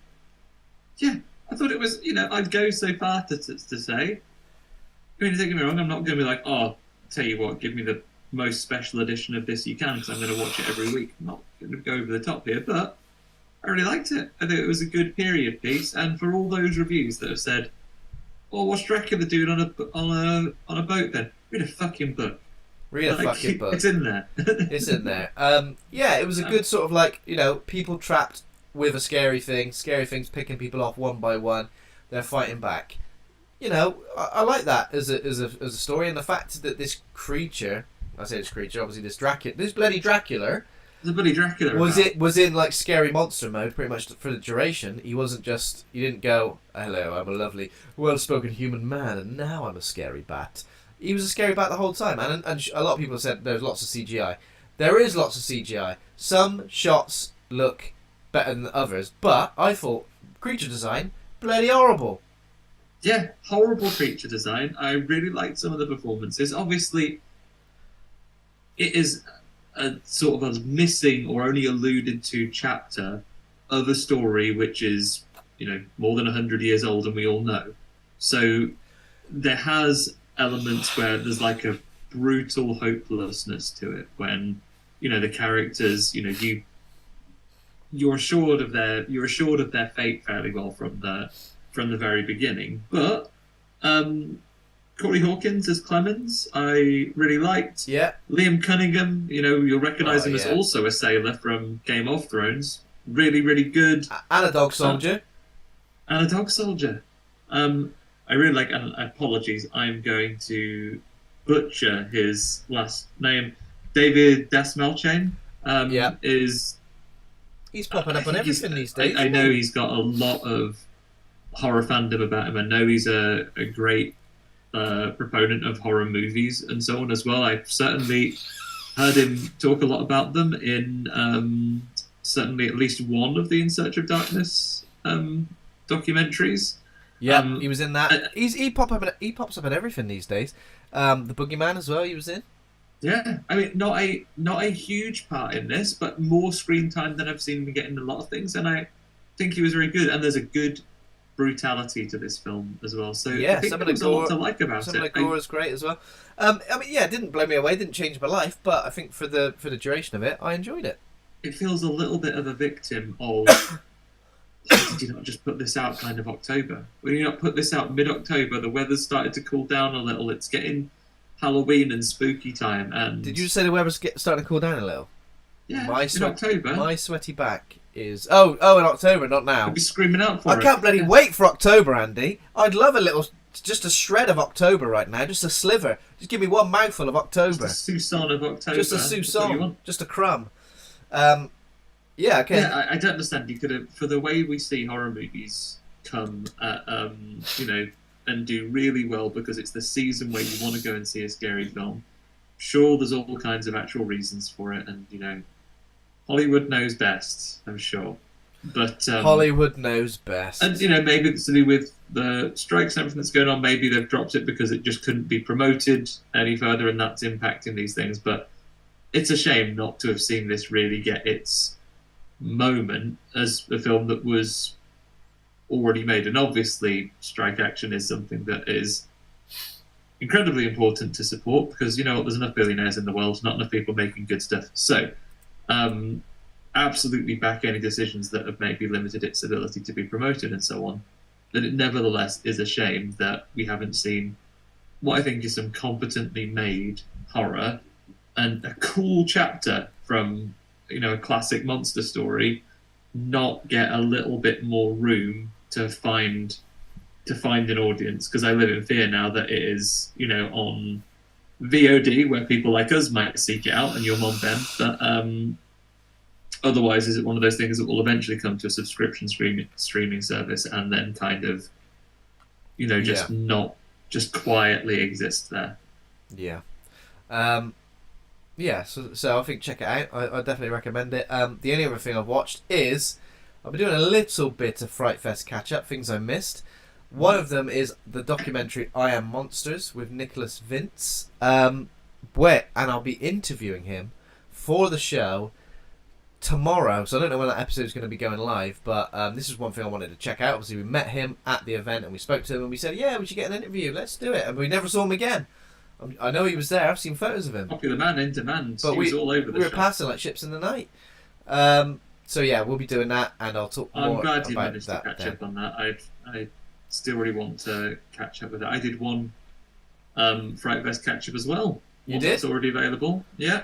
Yeah, I thought it was, I'd go so far to say, I mean, don't get me wrong, I'm not going to be like, oh, tell you what, give me the most special edition of this you can because I'm going to watch it every week. I'm not going to go over the top here, but I really liked it. I think it was a good period piece, and for all those reviews that have said, "Oh, what's Dracula doing on a boat?" Then read a fucking book. Read a fucking book. It's in there. It's in there. Yeah, it was a good sort of people trapped with a scary things picking people off one by one. They're fighting back. I like that as a story, and the fact that this creature, obviously this bloody Dracula. The bloody Dracula was in like scary monster mode pretty much for the duration. He didn't go, "Hello, I'm a lovely, well-spoken human man, and now I'm a scary bat." He was a scary bat the whole time, and a lot of people said there's lots of CGI. There is lots of CGI. Some shots look better than others, but I thought creature design bloody horrible. Yeah, horrible creature design. I really liked some of the performances. Obviously, it is a sort of a missing or only alluded to chapter of a story which is, more than 100 years old, and we all know. So there has elements where there's like a brutal hopelessness to it when, the characters, you're assured of their fate fairly well from the very beginning. But Corey Hawkins as Clemens, I really liked. Yeah. Liam Cunningham, you'll recognise him as also a sailor from Game of Thrones. Really, really good. And a dog soldier. I really like, and apologies, I'm going to butcher his last name. David Dasmalchian He's popping up on everything these days. I know he's got a lot of horror fandom about him. I know he's a great proponent of horror movies and so on as well. I've certainly heard him talk a lot about them in certainly at least one of the In Search of Darkness documentaries. Yeah, he was in that. He pops up in everything these days. The Boogeyman as well. He was in. Yeah, I mean, not a huge part in this, but more screen time than I've seen him get in a lot of things, and I think he was very good. And there's a good brutality to this film as well. So yeah, I think some of there's the a gore, lot to like about it. some of the gore is great as well. I mean, yeah, it didn't blow me away, didn't change my life, but I think for the duration of it, I enjoyed it. It feels a little bit of a victim of. Did you not just put this out kind of October? When you not put this out mid-October, the weather's started to cool down a little. It's getting Halloween and spooky time. And did you say the weather's starting to cool down a little? Yeah, in October. My sweaty back is... Oh, in October, not now. I'd be screaming out for it. I can't bloody wait for October, Andy. I'd love a little... Just a shred of October right now. Just a sliver. Just give me one mouthful of October. Just a soupçon of October. Just a soupçon. Just a crumb. Yeah, okay. Yeah, I don't understand. You could have... For the way we see horror movies come, and do really well because it's the season where you want to go and see a scary film. Sure, there's all kinds of actual reasons for it, and, Hollywood knows best, I'm sure. But Hollywood knows best. And, maybe it's to do with the strikes and everything that's going on. Maybe they've dropped it because it just couldn't be promoted any further, and that's impacting these things. But it's a shame not to have seen this really get its moment as a film that was already made. And obviously, strike action is something that is incredibly important to support because, there's enough billionaires in the world, not enough people making good stuff. So... absolutely back any decisions that have maybe limited its ability to be promoted and so on. But it nevertheless is a shame that we haven't seen what I think is some competently made horror and a cool chapter from, a classic monster story not get a little bit more room to find an audience. Because I live in fear now that it is, on VOD where people like us might seek it out and your mom Ben, but otherwise is it one of those things that will eventually come to a subscription streaming service and then kind of just quietly exist there. So I think check it out. I definitely recommend it. The only other thing I've watched is I've been doing a little bit of FrightFest catch up, things I missed. One of them is the documentary I Am Monsters with Nicholas Vince, and I'll be interviewing him for the show tomorrow. So I don't know when that episode is going to be going live, but this is one thing I wanted to check out. Obviously, we met him at the event and we spoke to him and we said, yeah, we should get an interview. Let's do it. And we never saw him again. I know he was there. I've seen photos of him. Popular man, in demand. But he was all over the We were shop. passing like ships in the night. So yeah, we'll be doing that, and I'll talk more about that. I'm glad you managed to catch up on that. I still really want to catch up with it. I did one FrightFest catch up as well. You did? It's already available. Yeah.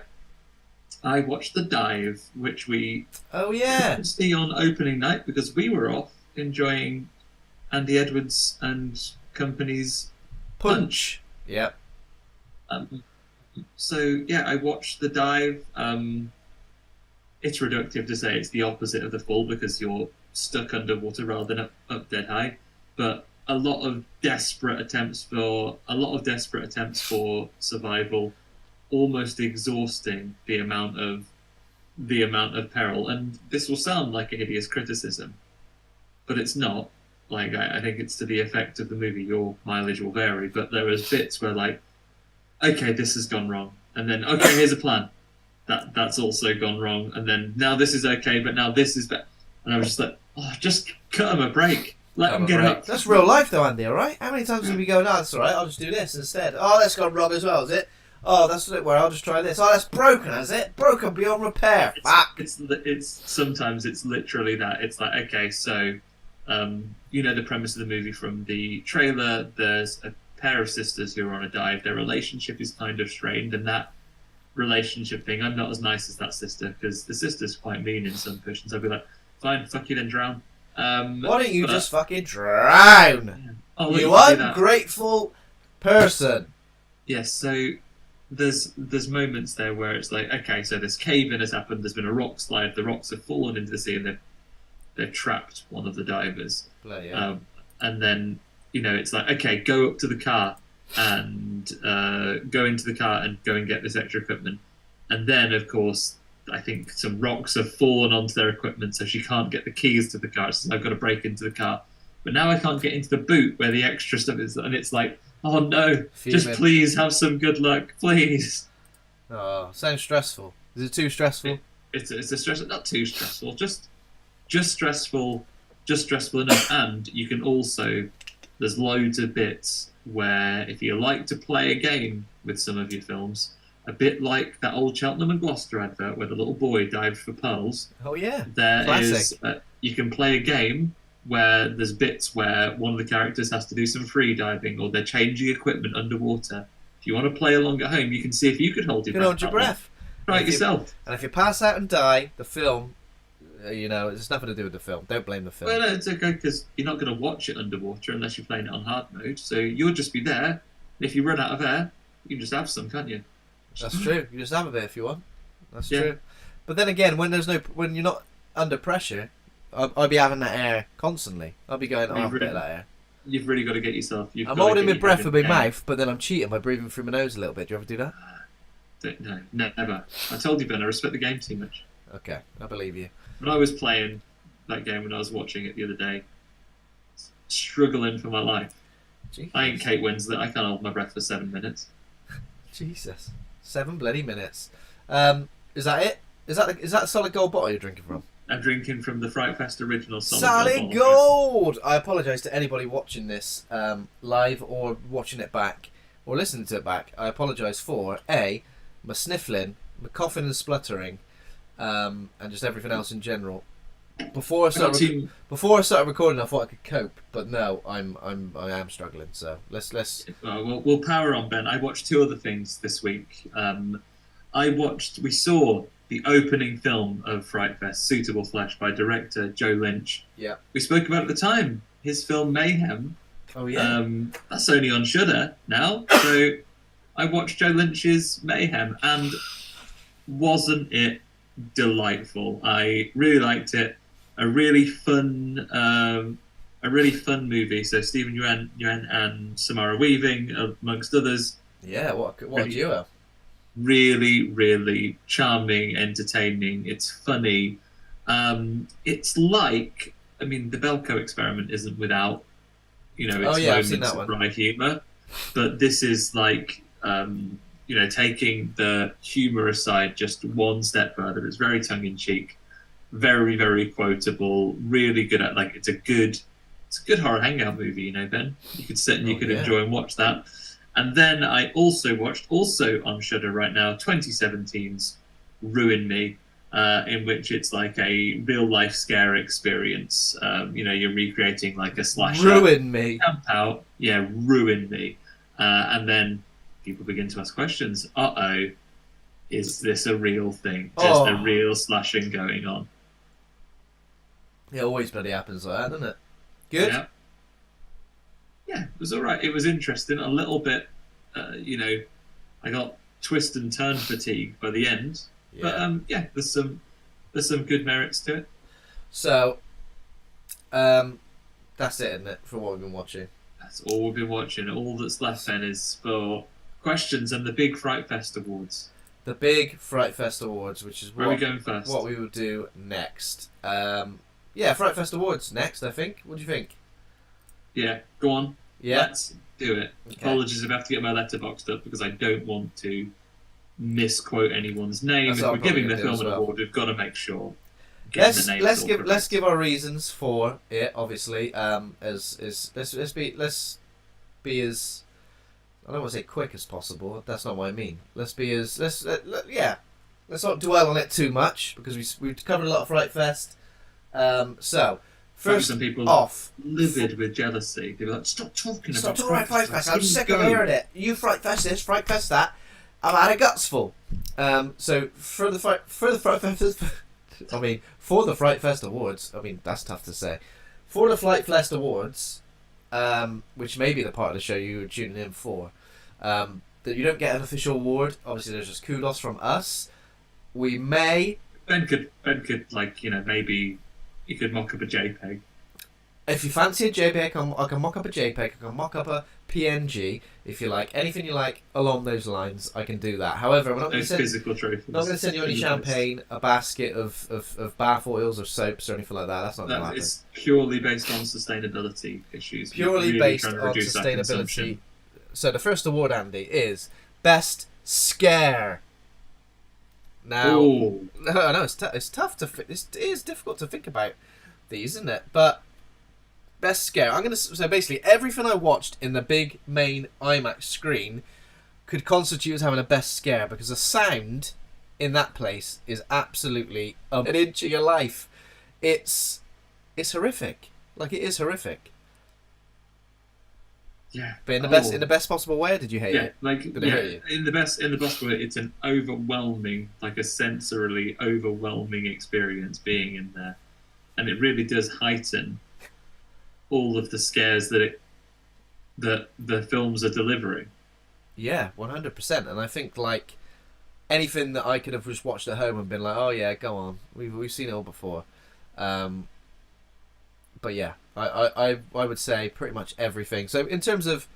I watched The Dive, which we couldn't see on opening night because we were off enjoying Andy Edwards and company's Punch. Yeah. So yeah, I watched The Dive. It's reductive to say it's the opposite of The Fall because you're stuck underwater rather than up dead high. But a lot of desperate attempts for survival, almost exhausting the amount of peril. And this will sound like a hideous criticism, but it's not. Like I think it's to the effect of the movie. Your mileage will vary, but there is bits where okay, this has gone wrong, and then okay, here's a plan. That's also gone wrong, and then now this is okay, but now this is bad. And I was just like, just cut them a break. Let them get up. That's real life though, Andy, alright? How many times do we go, no, that's alright, I'll just do this instead. Oh, that's gone wrong as well, is it? Oh, that's it, where I'll just try this. Oh, that's broken, is it? Broken beyond repair. It's sometimes it's literally that. It's like, okay, so, the premise of the movie from the trailer, there's a pair of sisters who are on a dive. Their relationship is kind of strained, and that relationship thing, I'm not as nice as that sister, because the sister's quite mean in some positions. I'd be like, fine, fuck you then, drown. Why don't you just fucking drown? Yeah. You ungrateful person. Yes, so there's moments there where it's like, okay, so this cave-in has happened, there's been a rock slide, the rocks have fallen into the sea, and they've trapped one of the divers. And then, it's like, okay, go up to the car and go into the car and go and get this extra equipment. And then, of course, I think some rocks have fallen onto their equipment, so she can't get the keys to the car. So I've got to break into the car. but now I can't get into the boot where the extra stuff is, and it's like, oh no, Fuming. just please have some good luck, please. Oh, sounds stressful. Is it too stressful? It's a stress, not too stressful, just stressful, enough. And you can also, there's loads of bits where if you like to play a game with some of your films, a bit like that old Cheltenham and Gloucester advert where the little boy dived for pearls. Oh yeah, There classic. is, you can play a game where there's bits where one of the characters has to do some free diving or they're changing equipment underwater. If you want to play along at home, you can see if you could hold your breath. Hold your breath. Try it yourself. And if you pass out and die, the film, it's nothing to do with the film. Don't blame the film. Well, no, it's okay because you're not going to watch it underwater unless you're playing it on hard mode. So you'll just be there. And if you run out of air, you can just have some, can't you? That's true. You just have a bit if you want. That's Yeah. true. But then again, when you're not under pressure, I'll be having that air constantly. I'll be going, I'll get that air. You've really got to get yourself. I'm holding my breath with my mouth, but then I'm cheating by breathing through my nose a little bit. Do you ever do that? No, never. I told you, Ben, I respect the game too much. Okay, I believe you. When I was playing that game, when I was watching it the other day, struggling for my life. Jesus. I ain't Kate Winslet. I can't hold my breath for 7 minutes. Jesus. 7 bloody minutes. Is that it? Is that a solid gold bottle you're drinking from? I'm drinking from the FrightFest original Solid gold! I apologise to anybody watching this live or watching it back or listening to it back. I apologise for A, my sniffling, my coughing and spluttering, and just everything else in general. Before I started recording, I thought I could cope, but no, I am struggling. So let's. We'll power on, Ben. I watched 2 other things this week. We saw the opening film of FrightFest, Suitable Flesh, by director Joe Lynch. Yeah. We spoke about at the time his film Mayhem. Oh yeah. That's only on Shudder now. So I watched Joe Lynch's Mayhem, and wasn't it delightful? I really liked it. A really fun movie. So Stephen Yeun and Samara Weaving, amongst others. Yeah. What a duo. Really, really charming, entertaining. It's funny. It's like, the Belko Experiment isn't without, its I've seen moments that of one. dry humour, but this is like, taking the humour aside just one step further. It's very tongue in cheek, very, very quotable. Really good at it's a good horror hangout movie. Ben, you could sit and you could enjoy and watch that. And then I also watched, on Shudder right now, 2017's Ruin Me, in which it's like a real-life scare experience. You're recreating like a slasher. Ruin Me. Camp out. Yeah, Ruin Me. And then people begin to ask questions. Is this a real thing? Just a real slashing going on? It always bloody happens like that, doesn't it? Good? Yeah, it was all right. It was interesting. A little bit, I got twist and turn fatigue by the end. Yeah. But there's some good merits to it. So, that's it, isn't it, for what we've been watching? That's all we've been watching. All that's left then is for questions and the big FrightFest Awards. The big FrightFest Awards, which is Where are we going first? What we will do next. FrightFest Awards next, I think. What do you think? Yeah, go on. Yeah. Let's do it. Okay. Apologies if I have to get my letterboxed up because I don't want to misquote anyone's name. That's If what we're I'm probably giving the gonna do film as an well. award, we've got to make sure. Let's give our reasons for it. Obviously, let's be as I don't want to say quick as possible. That's not what I mean. Let's not dwell on it too much because we've covered a lot of FrightFest. So first some people off, livid with jealousy. They were like, "Stop talking about FrightFest. I'm sick of hearing it. You FrightFest this, FrightFest that. I've had a guts full." So for the FrightFest. For the FrightFest Awards, that's tough to say. For the FrightFest Awards, which may be the part of the show you were tuning in for, that you don't get an official award. Obviously, there's just kudos from us. We may... Ben could maybe you could mock up a JPEG. If you fancy a JPEG, I can mock up a JPEG. I can mock up a PNG, if you like. Anything you like along those lines, I can do that. However, I'm not going to send, physical trophies. not going to send you any champagne, a basket of bath oils or soaps or anything like that. That's not going to happen. It's purely based on sustainability issues. Purely Really based trying to on reduce that sustainability. consumption. So the first award, Andy, is Best Scare. Now, Ooh. I know it's tough to it is difficult to think about these, isn't it? But Best Scare. So basically everything I watched in the big main IMAX screen could constitute as having a best scare, because the sound in that place is absolutely an inch of your life. It's horrific. Like, it is horrific. Yeah, but in the best possible way. Did you hate it? Did it hurt you? in the best way. It's an overwhelming, like a sensorily overwhelming experience being in there, and it really does heighten all of the scares that the films are delivering. Yeah, 100%. And I think, like, anything that I could have just watched at home and been like, oh yeah, go on, we've seen it all before. But yeah, I would say pretty much everything. So in terms of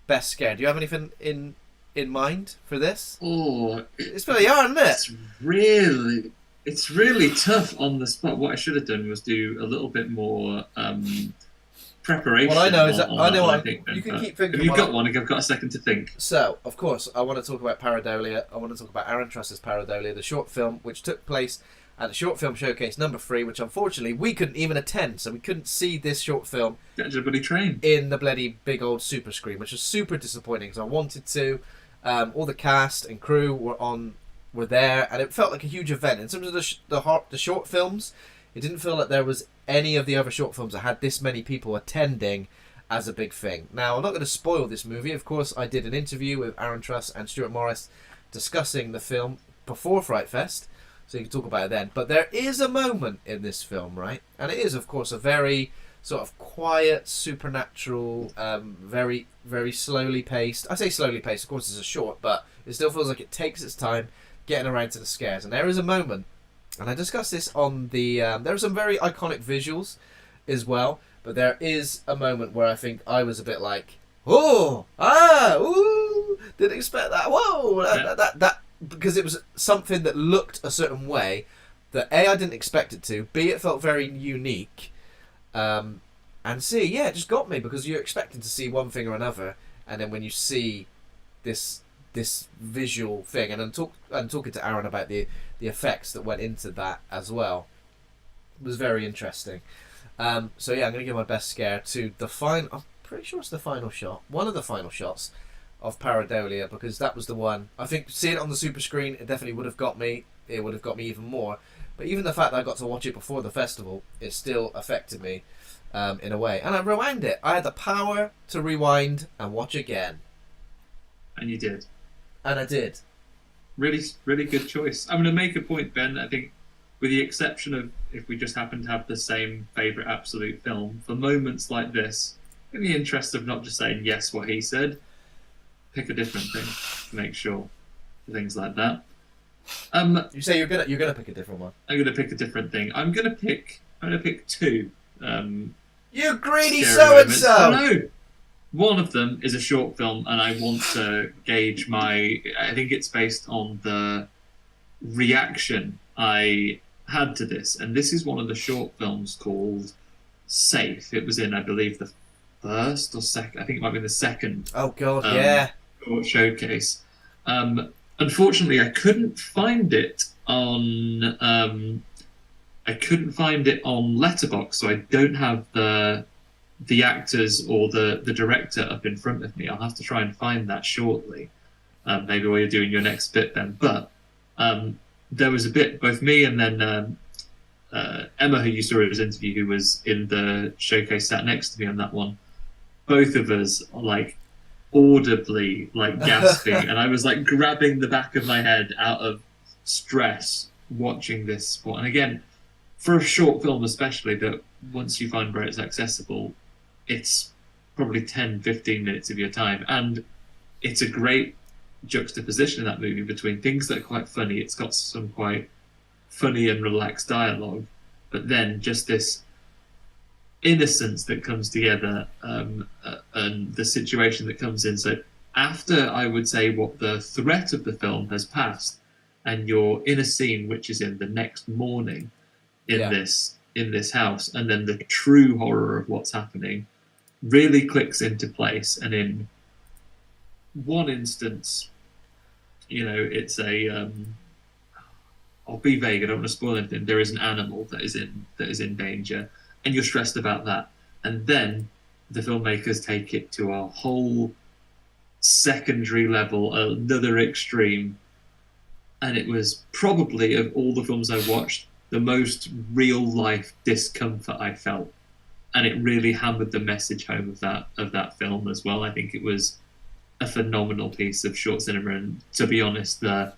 best scare, do you have anything in mind for this? Oh, it's really hard, isn't it? It's really tough on the spot. What I should have done was do a little bit more preparation. What I know is that I know what I think. You can keep thinking. If you've got one, I've got a second to think. So, of course, I want to talk about Pareidolia. I want to talk about Aaron Truss's Pareidolia, the short film which took place at the Short Film Showcase number 3, which unfortunately we couldn't even attend, so we couldn't see this short film in the bloody big old super screen, which was super disappointing because I wanted to. All the cast and crew were there, and it felt like a huge event. In terms of the short films, it didn't feel like there was any of the other short films that had this many people attending as a big thing. Now, I'm not going to spoil this movie. Of course, I did an interview with Aaron Truss and Stuart Morris discussing the film before FrightFest, so you can talk about it then. But there is a moment in this film, right? And it is, of course, a very sort of quiet, supernatural, very, very slowly paced. I say slowly paced, of course it's a short, but it still feels like it takes its time getting around to the scares. And there is a moment, and I discussed this on the... there are some very iconic visuals as well, but there is a moment where I think I was a bit like, oh, ooh, didn't expect that, whoa, that because it was something that looked a certain way that A, I didn't expect it to, B, it felt very unique, and C, yeah, it just got me, because you're expecting to see one thing or another, and then when you see this visual thing, and I'm talking to Aaron about the effects that went into that as well, it was very interesting. So yeah, I'm going to give my best scare to the final... I'm pretty sure it's the final shot. One of the final shots of Pareidolia, because that was the one... I think seeing it on the super screen, it definitely would have got me. It would have got me even more. But even the fact that I got to watch it before the festival, it still affected me in a way. And I rewound it. I had the power to rewind and watch again. And you did. And I did. Really, really good choice. I'm going to make a point, Ben. I think, with the exception of if we just happen to have the same favourite absolute film, for moments like this, in the interest of not just saying yes what he said, pick a different thing to make sure for things like that. You say you're gonna pick a different one. I'm gonna pick a different thing. I'm gonna pick 2. You greedy so and so. No. One of them is a short film, and I want to gauge I think it's based on the reaction I had to this. And this is one of the short films called Safe. It was in, I believe, the first or second, I think it might be the second. Oh, God, yeah. Showcase. Unfortunately, I couldn't find it on Letterboxd, so I don't have the actors or the director up in front of me. I'll have to try and find that shortly. Maybe while you're doing your next bit then. But there was a bit, both me and then Emma, who you saw in his interview, who was in the showcase, sat next to me on that one. Both of us like audibly like gasping, and I was like grabbing the back of my head out of stress watching this sport. And again, for a short film especially, that once you find where it's accessible, it's probably 10-15 minutes of your time, and it's a great juxtaposition in that movie between things that are quite funny. It's got some quite funny and relaxed dialogue, but then just this innocence that comes together, and the situation that comes in. So after, I would say, what the threat of the film has passed, and you're in a scene which is in the next morning in this house, and then the true horror of what's happening really clicks into place. And in one instance, it's a I'll be vague, I don't want to spoil anything. There is an animal that is in danger, and you're stressed about that. And then the filmmakers take it to a whole secondary level, another extreme. And it was probably, of all the films I watched, the most real life discomfort I felt. And it really hammered the message home of that film as well. I think it was a phenomenal piece of short cinema, and to be honest, the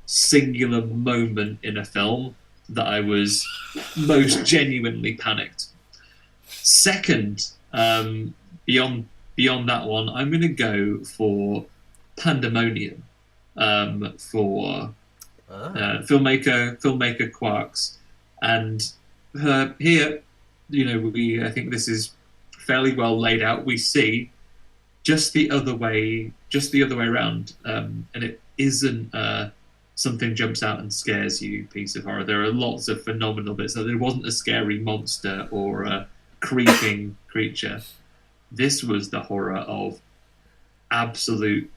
singular moment in a film that I was most genuinely panicked. Second, beyond that one, I'm going to go for Pandemonium, for filmmaker Quarks, and here, I think this is fairly well laid out. We see just the other way around, and it isn't something jumps out and scares you piece of horror. There are lots of phenomenal bits. So there wasn't a scary monster or a creeping creature. This was the horror of absolute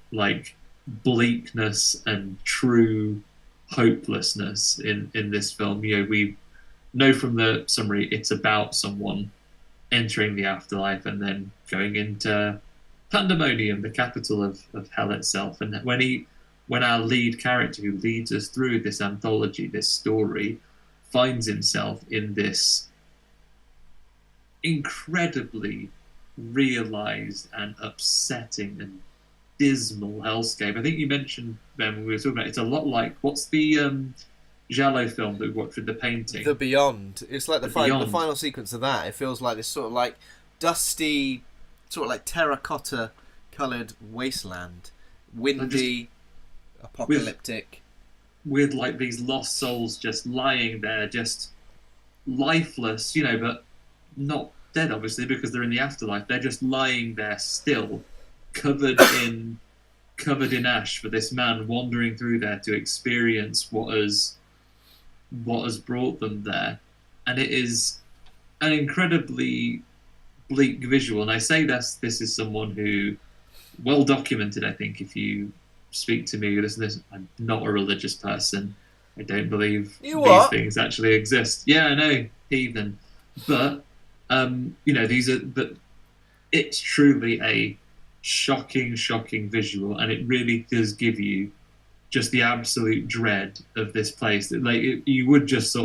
bleakness and true hopelessness in this film. We know from the summary it's about someone entering the afterlife and then going into Pandemonium, the capital of hell itself. And when our lead character, who leads us through this anthology, this story, finds himself in this incredibly realised and upsetting and dismal hellscape. I think you mentioned, Ben, when we were talking about it, it's a lot like, what's the Giallo film that we watched with the painting? The Beyond. It's like the final sequence of that. It feels like this sort of like dusty, sort of like terracotta coloured wasteland. Windy, apocalyptic. With these lost souls just lying there, just lifeless, but not dead, obviously, because they're in the afterlife. They're just lying there still, covered in ash, for this man wandering through there to experience what has brought them there. And it is an incredibly bleak visual. And I say this is someone who, well documented, I think, if you speak to me, listen to this, I'm not a religious person. I don't believe these things actually exist. Yeah, I know, heathen. But but it's truly a shocking visual, and it really does give you just the absolute dread of this place. That you would just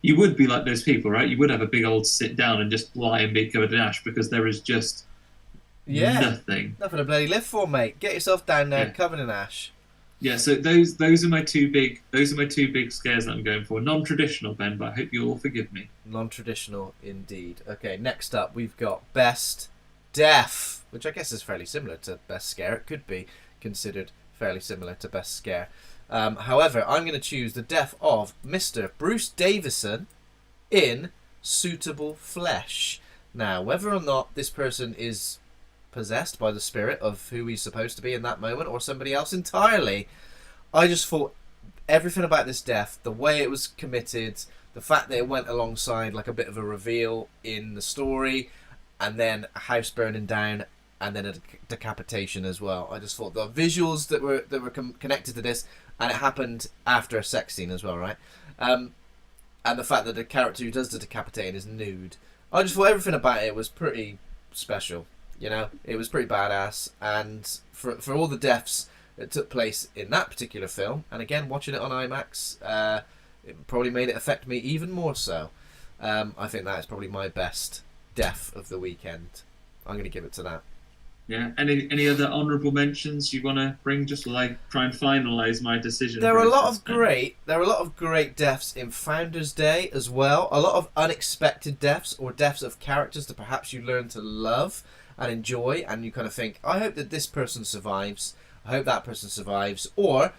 you would be like those people, right? You would have a big old sit down and just lie and be covered in ash, because there is just nothing to bloody live for, mate. Get yourself down there, covered in ash. Yeah, so those are my two big scares that I'm going for. Non-traditional, Ben, but I hope you'll all forgive me. Non-traditional indeed. Okay, next up we've got Best Death, which I guess is fairly similar to Best Scare. It could be considered fairly similar to Best Scare. However, I'm going to choose the death of Mr. Bruce Davison in Suitable Flesh. Now, whether or not this person is possessed by the spirit of who he's supposed to be in that moment, or somebody else entirely, I just thought everything about this death, the way it was committed, the fact that it went alongside like a bit of a reveal in the story, and then a house burning down, and then a decapitation as well. I just thought the visuals that were connected to this, and it happened after a sex scene as well, right? And the fact that the character who does the decapitating is nude. I just thought everything about it was pretty special. It was pretty badass, and for all the deaths that took place in that particular film, and again, watching it on IMAX, it probably made it affect me even more so. I think that is probably my best death of the weekend. I'm going to give it to that. Yeah. Any other honourable mentions you want to bring, just to try and finalise my decision? There are a lot of great deaths in Founders Day as well. A lot of unexpected deaths, or deaths of characters that perhaps you learn to love and enjoy, and you kind of think, I hope that this person survives, I hope that person survives, or,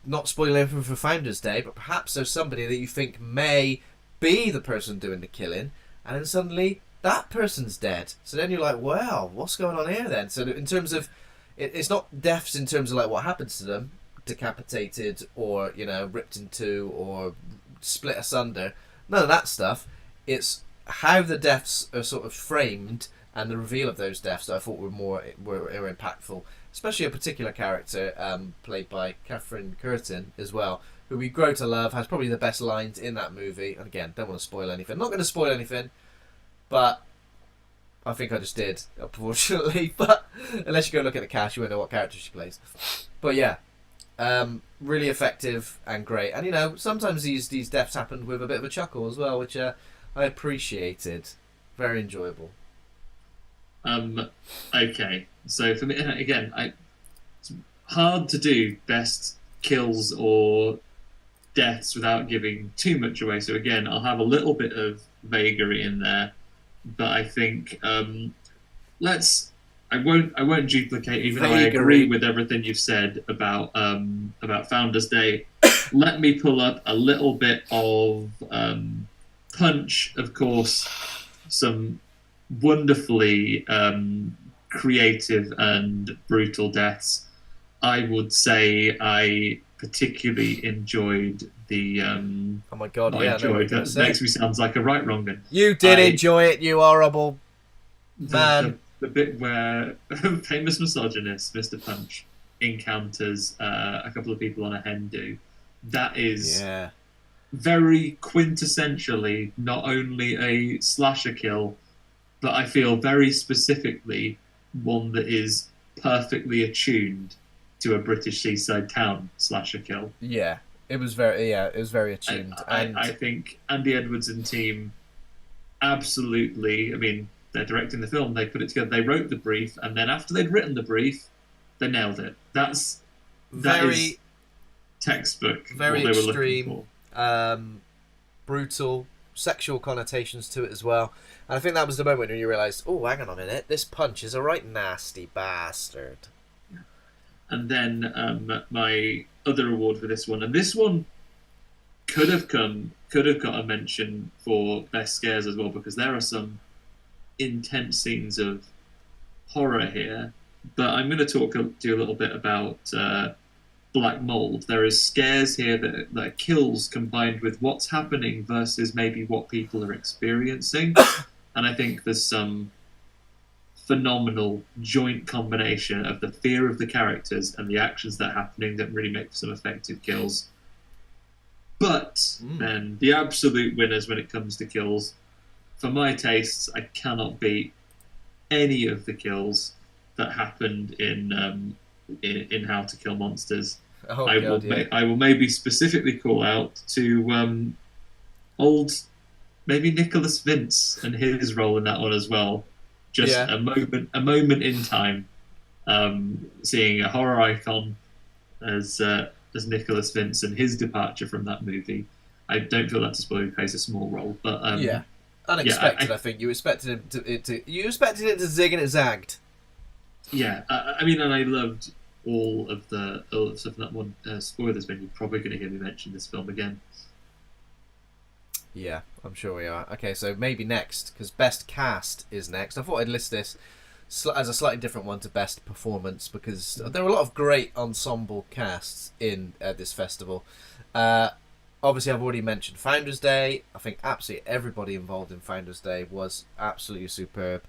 not spoiling anything for Founders Day, but perhaps there's somebody that you think may be the person doing the killing, and then suddenly that person's dead. So then you're like, wow, what's going on here then? So in terms of, it's not deaths in terms of like what happens to them, decapitated or, you know, ripped in two or split asunder. None of that stuff. It's how the deaths are sort of framed and the reveal of those deaths that I thought were impactful. Especially a particular character played by Catherine Curtin as well, who we grow to love, has probably the best lines in that movie. And again, don't want to spoil anything. Not going to spoil anything, but I think I just did, unfortunately. But unless you go look at the cast, you won't know what character she plays. But yeah, really effective and great. And you know, sometimes these deaths happened with a bit of a chuckle as well, which I appreciated. Very enjoyable. Okay, so for me, again, it's hard to do best kills or deaths without giving too much away. So again, I'll have a little bit of vagary in there, but I think I won't duplicate, even though I agree with everything you've said about Founders Day. Let me pull up a little bit of Punch, of course, some wonderfully creative and brutal deaths. I would say I particularly enjoyed the oh my god, yeah, enjoyed that makes me sound like a right wrong. You did enjoy it, you horrible man. The bit where famous misogynist Mr. Punch encounters a couple of people on a hen do. That is very quintessentially not only a slasher kill, but I feel very specifically one that is perfectly attuned to a British seaside town slasher kill. Yeah, it was very attuned. I think Andy Edwards and team absolutely. I mean, they're directing the film. They put it together. They wrote the brief, and then after they'd written the brief, they nailed it. That is textbook. Very what they extreme, were looking for. Brutal, sexual connotations to it as well. And I think that was the moment when you realised, oh, hang on a minute, this Punch is a right nasty bastard. And then my other award for this one, and this one could have got a mention for best scares as well, because there are some intense scenes of horror here. But I'm going to talk to you a little bit about Black Mold. There is scares here that are kills combined with what's happening versus maybe what people are experiencing. And I think there's some phenomenal joint combination of the fear of the characters and the actions that are happening that really make for some effective kills. But then the absolute winners when it comes to kills, for my tastes, I cannot beat any of the kills that happened in How to Kill Monsters. Oh, I will maybe specifically call out to old maybe Nicholas Vince and his role in that one as well. Just a moment in time, seeing a horror icon as Nicholas Vince and his departure from that movie. I don't feel that to spoil. He plays a small role, but unexpected. I think you expected him to zig and it zagged. Yeah, I mean, and I loved all of the stuff in that one. Spoilers, when you're probably going to hear me mention this film again. Yeah, I'm sure we are. Okay, so maybe next, because Best Cast is next. I thought I'd list this as a slightly different one to Best Performance, because there are a lot of great ensemble casts in this festival. Obviously, I've already mentioned Founders Day. I think absolutely everybody involved in Founders Day was absolutely superb.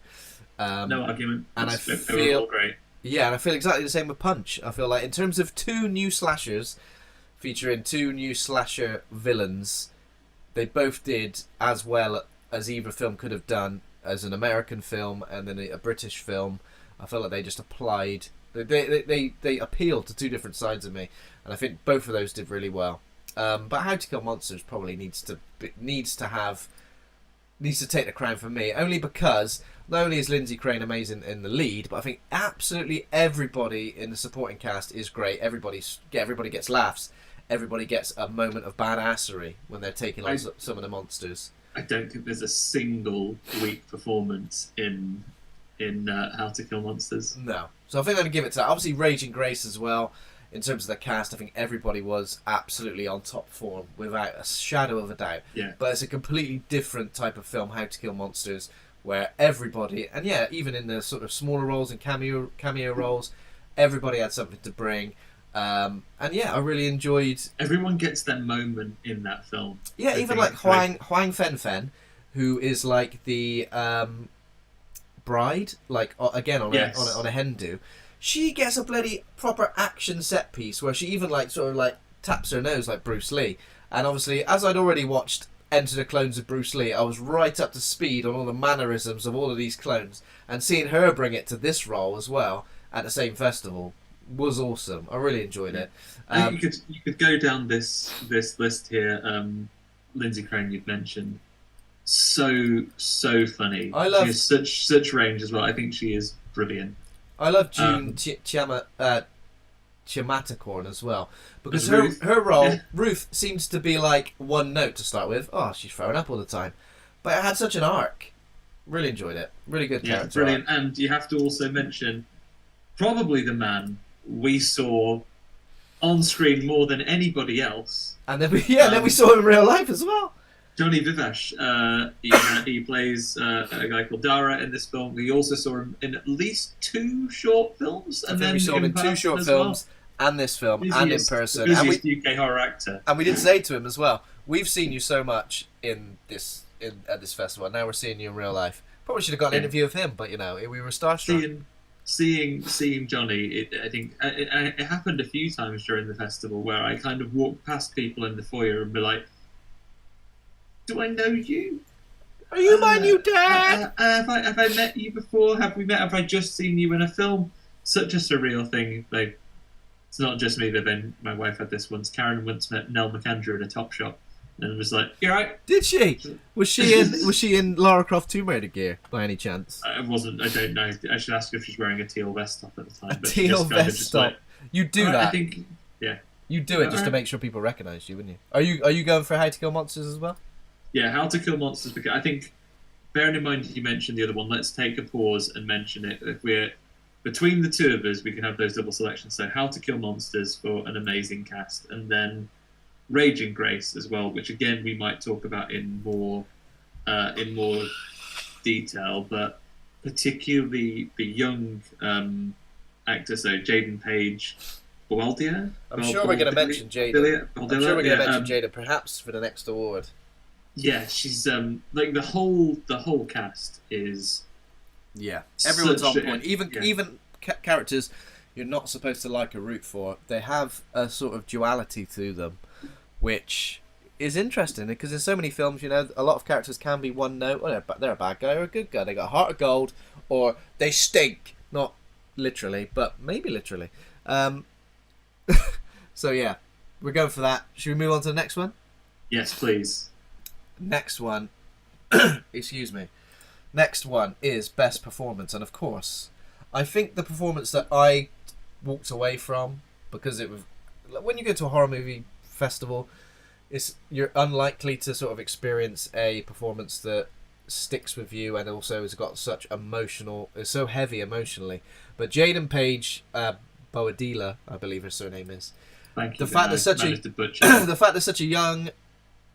No argument. And I feel all great. Yeah, and I feel exactly the same with Punch. I feel like in terms of two new slashers featuring two new slasher villains, they both did as well as either film could have done as an American film and then a British film. I felt like they just applied. They appealed to two different sides of me, and I think both of those did really well. But How to Kill Monsters probably needs to take the crown for me, only because not only is Lindsay Crane amazing in the lead, but I think absolutely everybody in the supporting cast is great. Everybody gets laughs. Everybody gets a moment of badassery when they're taking on some of the monsters. I don't think there's a single weak performance in How to Kill Monsters. No. So I think I'm going to give it to that. Obviously Raging Grace as well in terms of the cast, I think everybody was absolutely on top form without a shadow of a doubt. Yeah. But it's a completely different type of film, How to Kill Monsters, where everybody, and yeah, even in the sort of smaller roles and cameo roles, everybody had something to bring. And yeah, I really enjoyed. Everyone gets their moment in that film. Yeah, even like Huang Fen Fen, who is like the bride, like again on a hen do. She gets a bloody proper action set piece where she even like sort of like taps her nose like Bruce Lee. And obviously, as I'd already watched Enter the Clones of Bruce Lee, I was right up to speed on all the mannerisms of all of these clones. And seeing her bring it to this role as well at the same festival was awesome. I really enjoyed it. You could go down this list here. Lindsay Crane, you've mentioned, so funny. I love she has such range as well. I think she is brilliant. I love June Chiamatakorn as well, because her role, Ruth, seems to be like one note to start with. Oh, she's throwing up all the time, but it had such an arc. Really enjoyed it. Really good character. Brilliant. Arc. And you have to also mention probably the man we saw on screen more than anybody else. And then we saw him in real life as well. Johnny Vivesh. He plays a guy called Dara in this film. We also saw him in at least 2 short films. And then we saw him in 2 short films and this film and in person. And UK horror actor. And we did say to him as well, we've seen you so much at this festival. Now we're seeing you in real life. Probably should have got an interview of him, but you know, we were starstruck. Seeing Johnny, I think it happened a few times during the festival where I kind of walked past people in the foyer and be like, "Do I know you? Are you my new dad? Have I met you before? Have we met? Have I just seen you in a film?" Such a surreal thing. Like, it's not just me. My wife had this once. Karen once met Nell McAndrew at a Topshop and was like, "You right?" Did she? Was she in Lara Croft Tomb Raider gear by any chance? I wasn't. I don't know. I should ask her if she's wearing a teal vest top at the time. A teal vest top. Like, you do that. I think. Yeah. You do it just to make sure people recognise you, wouldn't you? Are you going for How to Kill Monsters as well? Yeah, How to Kill Monsters. Because I think, bearing in mind you mentioned the other one, let's take a pause and mention it. If we're between the two of us, we can have those double selections. So How to Kill Monsters for an amazing cast, and then Raging Grace as well, which again we might talk about in more detail, but particularly the young actor, so Jaden Page. I'm sure we're going to mention Jada. Jada perhaps for the next award. Yeah, she's like the whole cast is. Yeah, everyone's on point. Even characters you're not supposed to like or root for, they have a sort of duality to them, which is interesting because in so many films, you know, a lot of characters can be one note. Or they're a bad guy or a good guy. They got a heart of gold, or they stink. Not literally, but maybe literally. So yeah, we're going for that. Should we move on to the next one? Yes, please. Next one, excuse me. Next one is Best Performance, and of course, I think the performance that I walked away from, because it was when you go to a horror movie festival, you're unlikely to sort of experience a performance that sticks with you and also has got such is so heavy emotionally. But Jaden Page, Boadilla, I believe her surname is. Thank you. The fact that such a young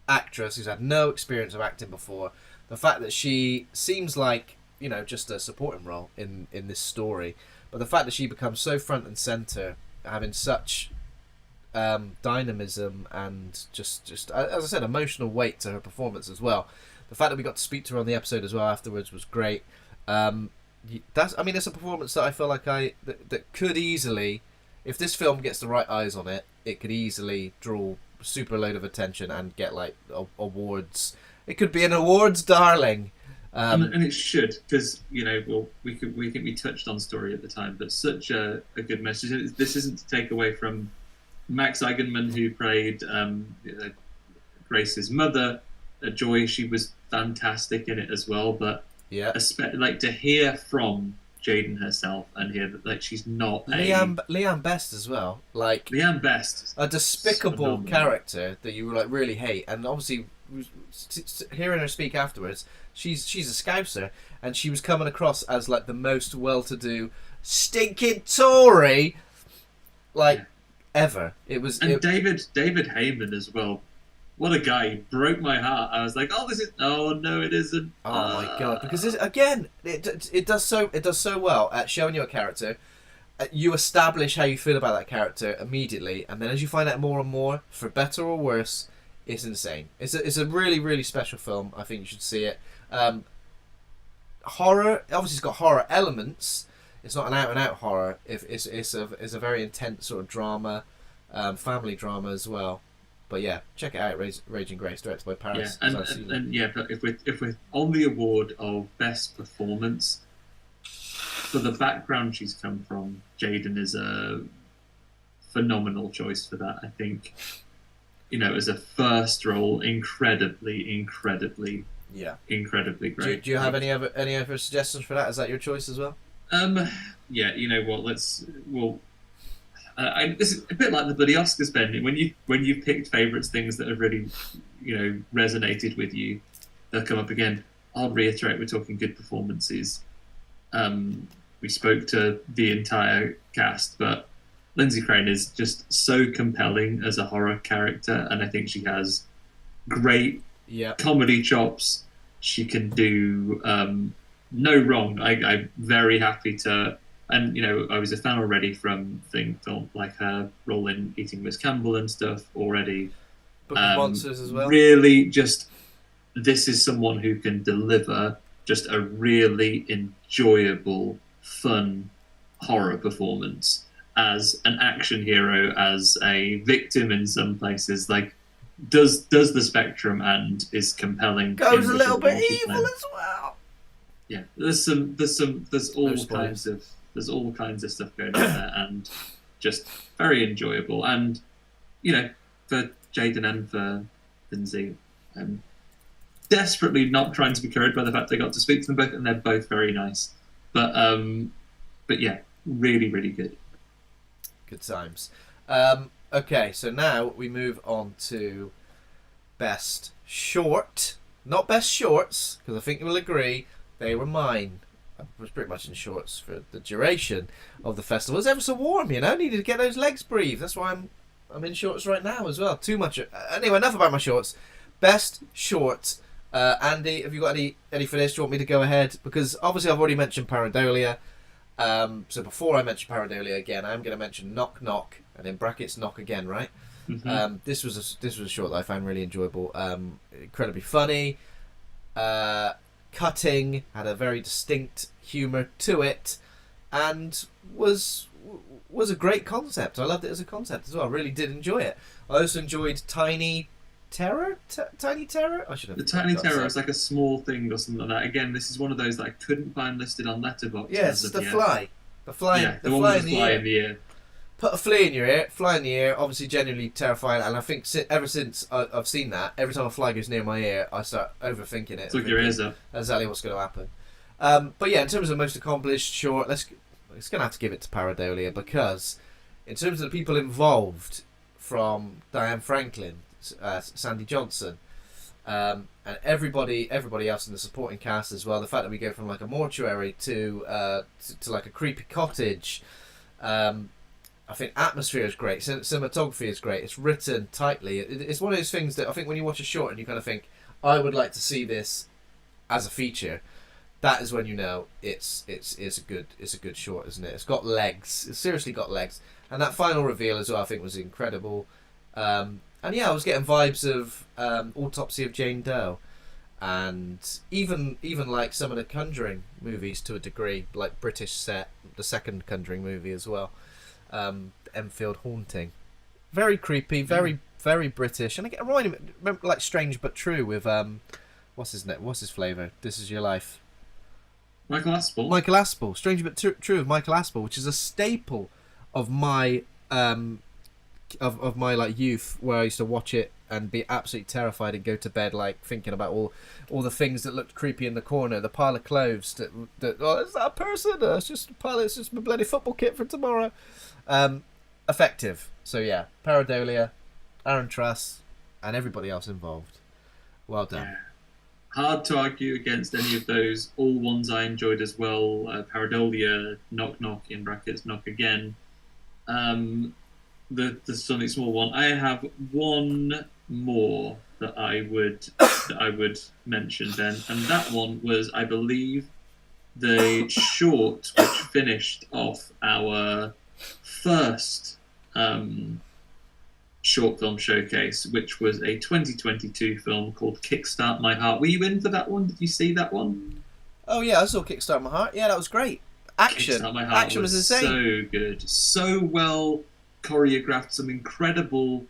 actress who's had no experience of acting before, the fact that she seems like, you know, just a supporting role in this story, but the fact that she becomes so front and center, having such dynamism and just as I said, emotional weight to her performance as well. The fact that we got to speak to her on the episode as well afterwards was great. It's a performance that I feel like that could easily, if this film gets the right eyes on it, it could easily draw a super load of attention and get like awards. It could be an awards darling. And it should, because, you know, we think we touched on story at the time, but such a good message. This isn't to take away from Max Eigenmann, who played Grace's mother, Joy. She was fantastic in it as well, but yeah, like to hear from Jaden herself and hear that like she's not Leanne Best as well, like Leanne Best, a despicable character that you like really hate, and obviously hearing her speak afterwards, she's a Scouser, and she was coming across as like the most well-to-do stinking Tory, like ever. It was. And David Heyman as well. What a guy! He broke my heart. I was like, "Oh, this is." Oh no, it isn't. Oh my god! Because this, again, it does so well at showing you a character. You establish how you feel about that character immediately, and then as you find out more and more, for better or worse, it's insane. It's a really, really special film. I think you should see it. Horror, obviously, it's got horror elements. It's not an out and out horror. It's a very intense sort of drama, family drama as well. But yeah, check it out. Raging Grace, directed by Paris. Yeah, and yeah, but if we're on the award of best performance, for the background she's come from, Jaden is a phenomenal choice for that. I think, as a first role, incredibly incredibly great. Do you have any other suggestions for that? Is that your choice as well? Yeah, you know what? This is a bit like the bloody Oscars, Ben. When you picked favourites, things that have really, resonated with you, they'll come up again. I'll reiterate: we're talking good performances. We spoke to the entire cast, but Lindsay Crane is just so compelling as a horror character, and I think she has great comedy chops. She can do no wrong. I'm very happy to, and I was a fan already from film like her role in Eating Miss Campbell and stuff already. Book of Monsters as well. Really, just this is someone who can deliver just a really enjoyable, fun horror performance as an action hero, as a victim in some places. Like, does the spectrum and is compelling. Goes a little bit evil as well. Yeah, there's all kinds of stuff going on there, and just very enjoyable. And for Jaden and for Lindsay, desperately not trying to be carried by the fact they got to speak to them both, and they're both very nice. But yeah, really, really good. Good times. Okay, so now we move on to best short, not best shorts, because I think you'll agree they were mine. I was pretty much in shorts for the duration of the festival. It was ever so warm, Needed to get those legs breathe. That's why I'm in shorts right now as well. Too much. Anyway, enough about my shorts. Best shorts. Andy, have you got any for this? Do you want me to go ahead? Because obviously I've already mentioned Pareidolia. So before I mention Pareidolia again, I'm going to mention Knock Knock, and in brackets Knock Again, right? Mm-hmm. This was a short that I found really enjoyable. Incredibly funny. Cutting, had a very distinct humour to it, and was a great concept. I loved it as a concept as well. I really did enjoy it. I also enjoyed Tiny Terror. I should have. The Tiny Terror is like a small thing or something like that. Again, this is one of those that I couldn't find listed on Letterboxd. Yes, the fly. The fly. Yeah, the one with the fly in the ear. Put a flea in your ear, fly in the ear, obviously genuinely terrifying, and I think ever since I've seen that, every time a fly goes near my ear, I start overthinking it. Took your ears up. That's exactly what's going to happen. But yeah, in terms of most accomplished short, it's going to have to give it to Pareidolia, because in terms of the people involved, from Diane Franklin, Sandy Johnson, and everybody else in the supporting cast as well, the fact that we go from like a mortuary to like a creepy cottage, I think atmosphere is great. Cinematography is great. It's written tightly. It's one of those things that I think when you watch a short and you kind of think, I would like to see this as a feature. That is when you know it's a good short, isn't it? It's got legs. It's seriously got legs. And that final reveal as well, I think, was incredible. And yeah, I was getting vibes of Autopsy of Jane Doe, and even like some of the Conjuring movies to a degree, like British set, the second Conjuring movie as well. Enfield Haunting, very creepy, very British, and I remember like Strange But True with what's his flavour? This Is Your Life. Michael Aspel. Strange But True with Michael Aspel, which is a staple of my of my like youth, where I used to watch it and be absolutely terrified and go to bed like thinking about all the things that looked creepy in the corner, the pile of clothes that is that a person? It's just a pile. It's just my bloody football kit for tomorrow. Effective. So yeah, Pareidolia, Aaron Truss, and everybody else involved. Well done. Yeah. Hard to argue against any of those. All ones I enjoyed as well. Pareidolia, Knock Knock in brackets, Knock Again. the Sonic Small one. I have one more that I would mention then, and that one was, I believe, the short which finished off our first short film showcase, which was a 2022 film called Kickstart My Heart. Were you in for that one? Did you see that one? Oh yeah, I saw Kickstart My Heart. Yeah, that was great. Action. Kickstart My Heart Action was insane. So good, so well choreographed. Some incredible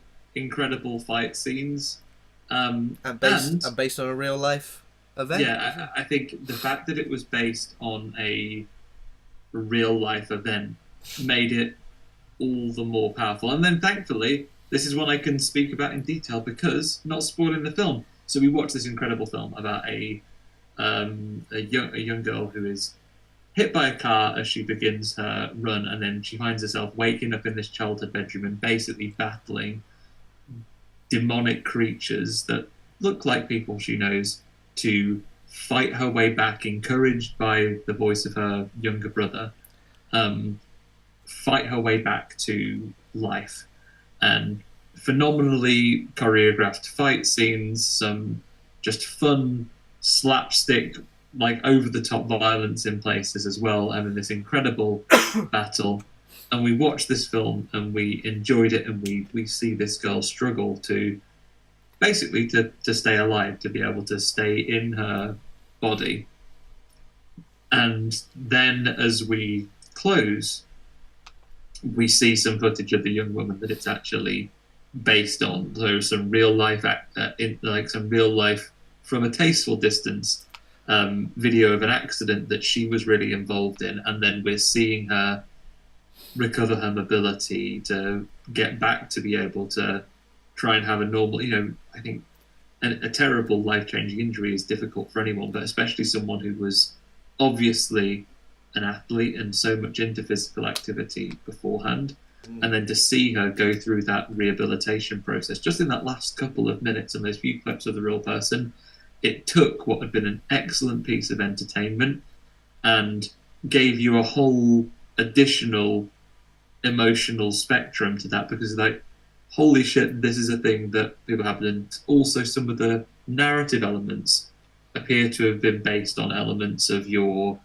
fight scenes. And based on a real life event. Yeah, I think the fact that it was based on a real life event made it all the more powerful. And then thankfully, this is one I can speak about in detail because not spoiling the film. So we watched this incredible film about a young girl who is hit by a car as she begins her run, and then she finds herself waking up in this childhood bedroom and basically battling demonic creatures that look like people she knows to fight her way back, encouraged by the voice of her younger brother, fight her way back to life. And phenomenally choreographed fight scenes, some just fun slapstick, like over-the-top violence in places as well, and this incredible battle. And we watched this film and we enjoyed it, and we see this girl struggle to basically to stay alive, to be able to stay in her body. And then as we close, we see some footage of the young woman that it's actually based on. So some real life, some real life from a tasteful distance, video of an accident that she was really involved in, and then we're seeing her recover her mobility to get back to be able to try and have a normal, I think a terrible life-changing injury is difficult for anyone, but especially someone who was obviously an athlete and so much into physical activity beforehand. And then to see her go through that rehabilitation process just in that last couple of minutes and those few clips of the real person, it took what had been an excellent piece of entertainment and gave you a whole additional emotional spectrum to that, because like, holy shit, this is a thing that people have. And also some of the narrative elements appear to have been based on elements of your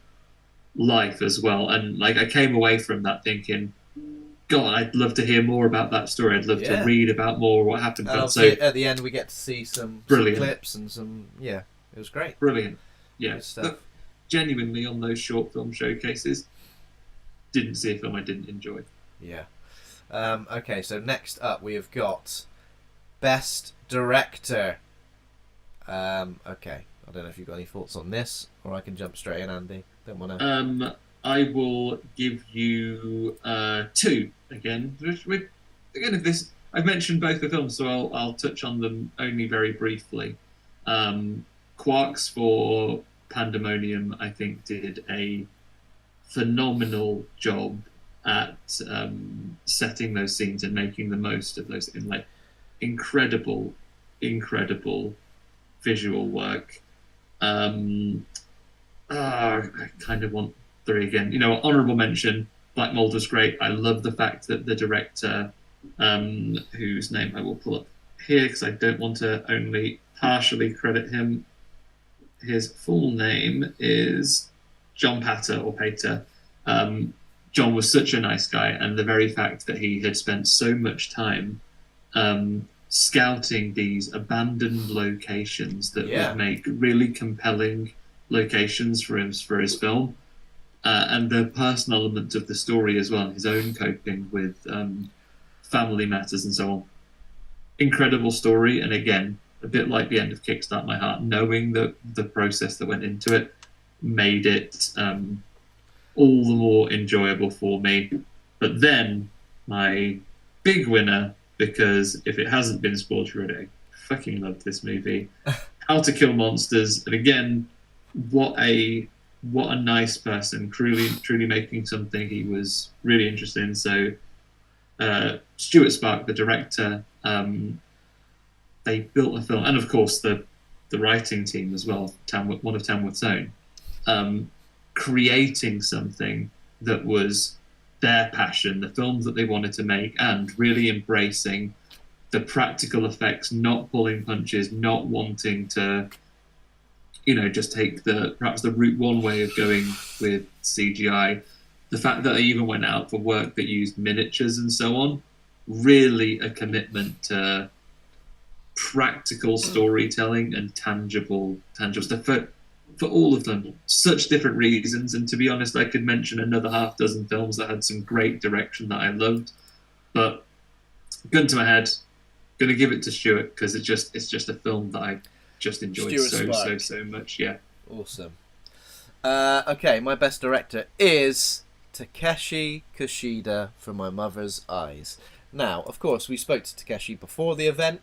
life as well. And like, I came away from that thinking, God, I'd love to hear more about that story. I'd love to read about more what happened. And so at the end, we get to see some clips and some. Yeah, it was great. Brilliant. Yeah, but genuinely on those short film showcases, didn't see a film I didn't enjoy. Yeah. Okay, so next up we have got Best Director. Okay, I don't know if you've got any thoughts on this, or I can jump straight in, Andy. Don't want to. I will give you two again. Again, if this, I've mentioned both the films, so I'll touch on them only very briefly. Quarks for Pandemonium, I think, did a phenomenal job at setting those scenes and making the most of those in like incredible visual work. I kind of want three again. Honourable mention, Black Mold was great. I love the fact that the director, whose name I will pull up here because I don't want to only partially credit him. His full name is John Pater or Pater. John was such a nice guy, and the very fact that he had spent so much time scouting these abandoned locations that would make really compelling locations for his film, and the personal element of the story as well, and his own coping with family matters and so on. Incredible story, and again, a bit like the end of Kickstart My Heart, knowing that the process that went into it made it all the more enjoyable for me. But then my big winner, because if it hasn't been spoiled already, I fucking loved this movie. How to Kill Monsters, and again, what a nice person, truly making something he was really interested in. So Stuart Spark, the director, they built a film, and of course the writing team as well, one of Tamworth's own, creating something that was their passion, the films that they wanted to make, and really embracing the practical effects, not pulling punches, not wanting to, just take perhaps the route one way of going with CGI. The fact that they even went out for work that used miniatures and so on, really a commitment to practical storytelling and tangible stuff for all of them. Such different reasons, and to be honest, I could mention another half dozen films that had some great direction that I loved. But gun to my head, gonna give it to Stuart because it's just a film that I just enjoyed so much. Yeah. Awesome. Okay, my best director is Takeshi Kushida for My Mother's Eyes. Now, of course, we spoke to Takeshi before the event.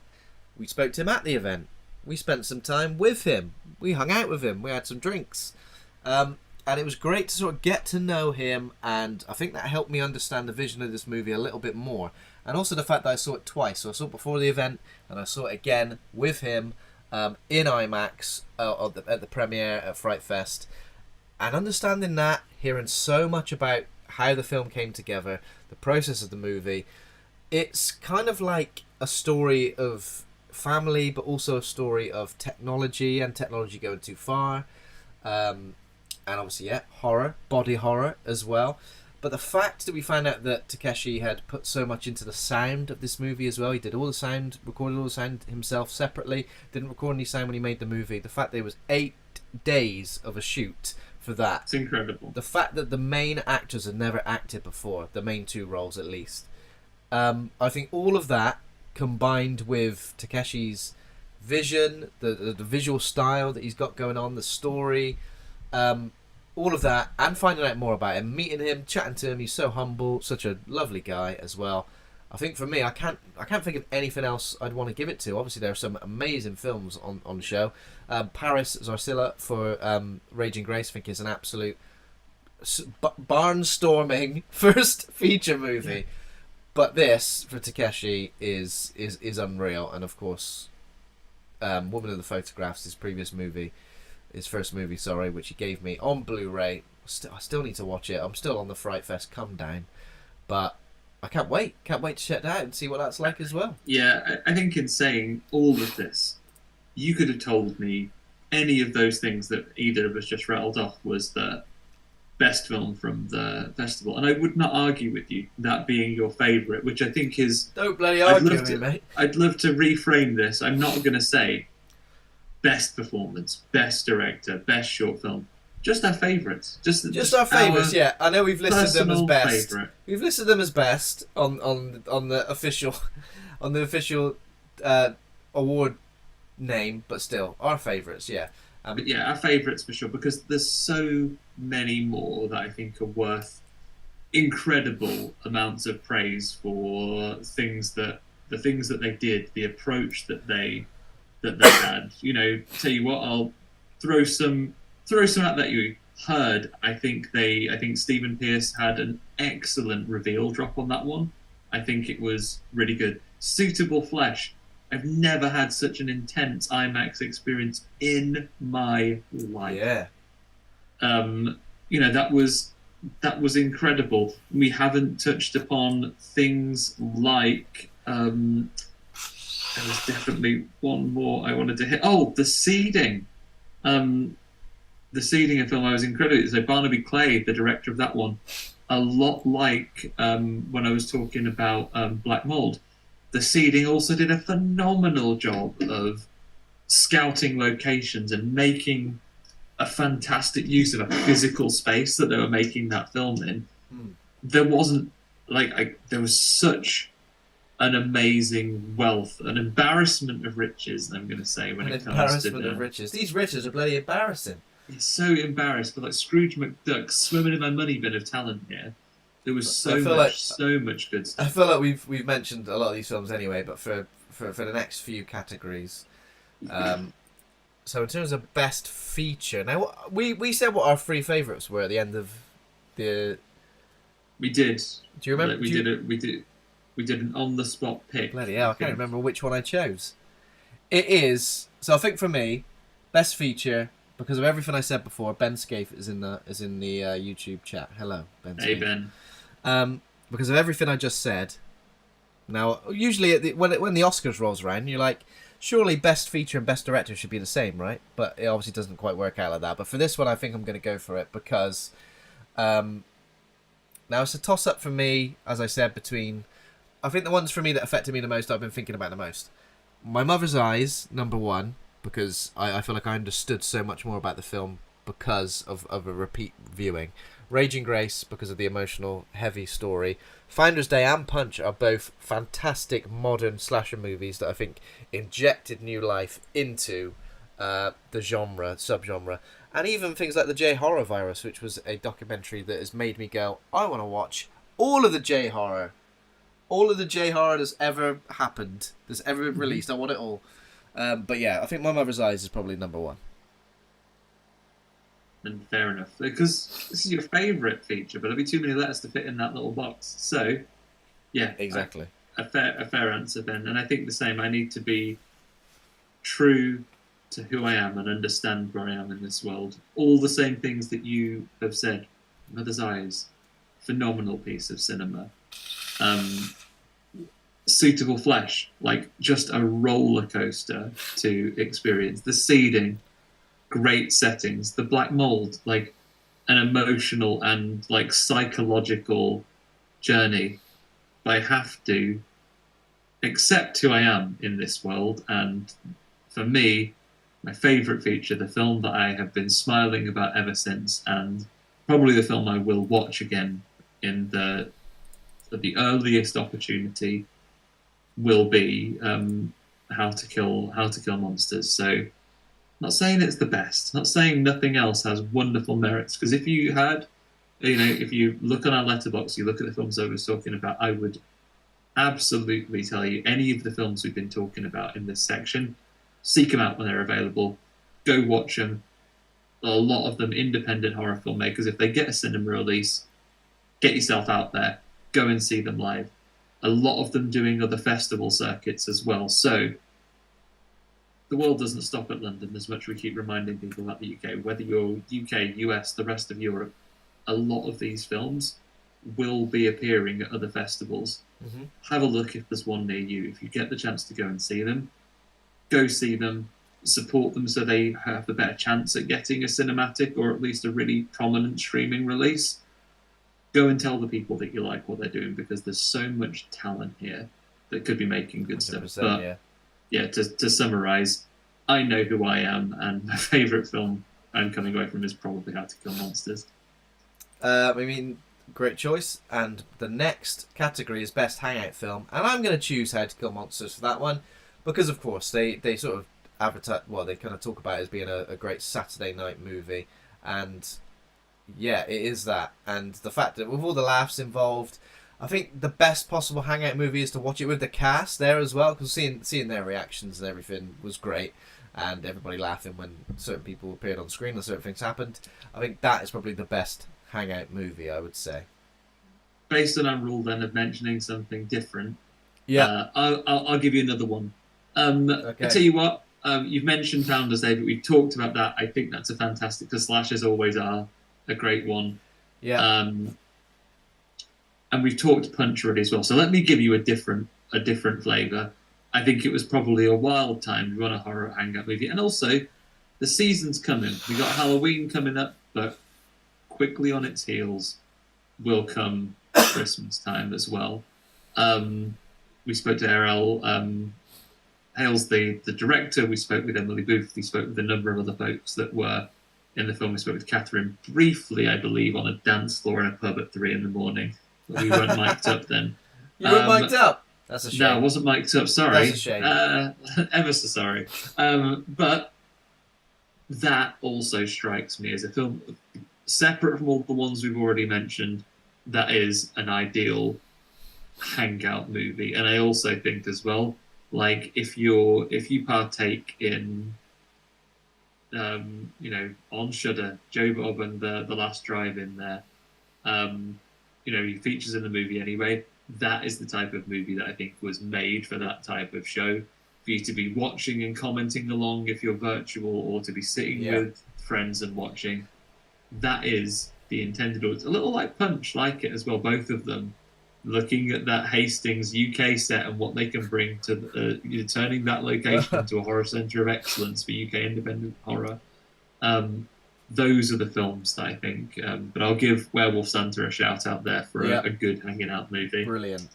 We spoke to him at the event. We spent some time with him. We hung out with him. We had some drinks. And it was great to sort of get to know him, and I think that helped me understand the vision of this movie a little bit more. And also the fact that I saw it twice. So I saw it before the event, and I saw it again with him in IMAX at the premiere at FrightFest. And understanding that, hearing so much about how the film came together, the process of the movie, it's kind of like a story of family, but also a story of technology and technology going too far. And obviously, horror, body horror as well. But the fact that we found out that Takeshi had put so much into the sound of this movie as well, he did all the sound, recorded all the sound himself separately, didn't record any sound when he made the movie. The fact that it was 8 days of a shoot for that. It's incredible. The fact that the main actors had never acted before, the main 2 roles at least. I think all of that, combined with Takeshi's vision, the visual style that he's got going on, the story, all of that, and finding out more about him, meeting him, chatting to him, he's so humble, such a lovely guy as well. I think for me, I can't think of anything else I'd want to give it to. Obviously, there are some amazing films on the show. Paris Zarcilla for Raging Grace, I think, is an absolute barnstorming first feature movie. But this, for Takeshi, is unreal. And of course, Woman of the Photographs, his first movie, which he gave me on Blu-ray. I still need to watch it. I'm still on the FrightFest come down. But I can't wait. Can't wait to check that out and see what that's like as well. Yeah, I think in saying all of this, you could have told me any of those things that either of us just rattled off was the best film from the festival, and I would not argue with you that being your favourite, which I think is... Don't bloody argue with me, mate. I'd love to reframe this. I'm not going to say best performance, best director, best short film. Just our favourites. Just our favourites, yeah. I know we've listed them as best. Favourite. We've listed them as best on the official award name, but still our favourites, yeah. But yeah, our favourites for sure, because there's so many more that I think are worth incredible amounts of praise for the things that they did, the approach that they had. Tell you what, I'll throw some out that you heard. I think Stephen Pierce had an excellent reveal drop on that one. I think it was really good. Suitable Flesh. I've never had such an intense IMAX experience in my life. Yeah. That was incredible. We haven't touched upon things like there was definitely one more I wanted to hit. Oh, the seeding. The seeding of film I was incredible. So Barnaby Clay, the director of that one, a lot like when I was talking about Black Mold. The seeding also did a phenomenal job of scouting locations and making a fantastic use of a physical space that they were making that film in. There wasn't there was such an amazing wealth, an embarrassment of riches. I'm going to say when it comes to embarrassment of riches. These riches are bloody embarrassing. It's so embarrassed, but like Scrooge McDuck swimming in my money bin of talent here. There was so much good stuff. I feel like we've mentioned a lot of these films anyway, but for the next few categories, so in terms of best feature, now we said what our 3 favourites were at the end of the. We did. Do you remember? We did an on the spot pick. Bloody hell! I can't remember which one I chose. It is so. I think for me, best feature. Because of everything I said before, Ben Scaife is in the YouTube chat. Hello, Ben. Hey, Ben. Because of everything I just said. Now, usually when the Oscars rolls around, you're like, surely Best Feature and Best Director should be the same, right? But it obviously doesn't quite work out like that. But for this one, I think I'm going to go for it because now it's a toss-up for me, as I said, between... I think the ones for me that affected me the most, I've been thinking about the most. My Mother's Eyes, number one, because I feel like I understood so much more about the film because of a repeat viewing. Raging Grace, because of the emotional, heavy story. Founders Day and Punch are both fantastic modern slasher movies that I think injected new life into the subgenre. And even things like the J-Horror Virus, which was a documentary that has made me go, I want to watch all of the J-Horror. All of the J-Horror that's ever happened, that's ever been released. I want it all. But yeah, I think My Mother's Eyes is probably number one. And fair enough, because this is your favourite feature, but there'll be too many letters to fit in that little box. So, yeah, exactly, a fair answer then. And I think the same. I need to be true to who I am and understand where I am in this world. All the same things that you have said. Mother's Eyes, phenomenal piece of cinema. Suitable Flesh, like just a roller coaster to experience. The seeding. Great settings. The Black Mold, like an emotional and like psychological journey. I have to accept who I am in this world, and for me, my favourite feature, the film that I have been smiling about ever since, and probably the film I will watch again in the earliest opportunity, will be How to Kill Monsters. So. Not saying it's the best. Not saying nothing else has wonderful merits. Because if you look on our letterbox, you look at the films I was talking about, I would absolutely tell you any of the films we've been talking about in this section, seek them out when they're available. Go watch them. A lot of them independent horror filmmakers. If they get a cinema release, get yourself out there. Go and see them live. A lot of them doing other festival circuits as well. So the world doesn't stop at London, as much as we keep reminding people about the UK. Whether you're UK, US, the rest of Europe, a lot of these films will be appearing at other festivals. Mm-hmm. Have a look if there's one near you. If you get the chance to go and see them, go see them, support them so they have a better chance at getting a cinematic or at least a really prominent streaming release. Go and tell the people that you like what they're doing, because there's so much talent here that could be making good stuff. But yeah, to summarise, I know who I am, and my favourite film I'm coming away from is probably How to Kill Monsters. Great choice. And the next category is Best Hangout Film, and I'm going to choose How to Kill Monsters for that one, because of course they sort of advertise, they kind of talk about it as being a great Saturday night movie, and yeah, it is that. And the fact that with all the laughs involved, I think the best possible hangout movie is to watch it with the cast there as well, because seeing their reactions and everything was great, and everybody laughing when certain people appeared on screen and certain things happened. I think that is probably the best hangout movie, I would say. Based on our rule then of mentioning something different, I'll give you another one. Okay. I tell you what, you've mentioned Founders Day, but we've talked about that. I think that's a fantastic, because slashers always are a great one. Yeah. And we've talked Punch already as well. So let me give you a different flavour. I think it was probably a wild time to run a horror hangout movie. And also, the season's coming. We got Halloween coming up, but quickly on its heels will come Christmas time as well. We spoke to Errol Hales, the director. We spoke with Emily Booth. We spoke with a number of other folks that were in the film. We spoke with Catherine briefly, I believe, on a dance floor in a pub at 3 a.m. We weren't mic'd up then. You weren't mic'd up? That's a shame. No, I wasn't mic'd up, sorry. That's a shame. Ever so sorry. But that also strikes me as a film, separate from all the ones we've already mentioned, that is an ideal hangout movie. And I also think as well, like, if you partake in, on Shudder, Joe Bob and the Last Drive-In there, he features in the movie anyway. That is the type of movie that I think was made for that type of show. For you to be watching and commenting along if you're virtual, or to be sitting with friends and watching. That is the intended audience. A little like Punch, like it as well, both of them. Looking at that Hastings UK set and what they can bring to turning that location into a horror centre of excellence for UK independent horror. Those are the films that I think. But I'll give Werewolf Santa a shout out there for a good hanging out movie. Brilliant.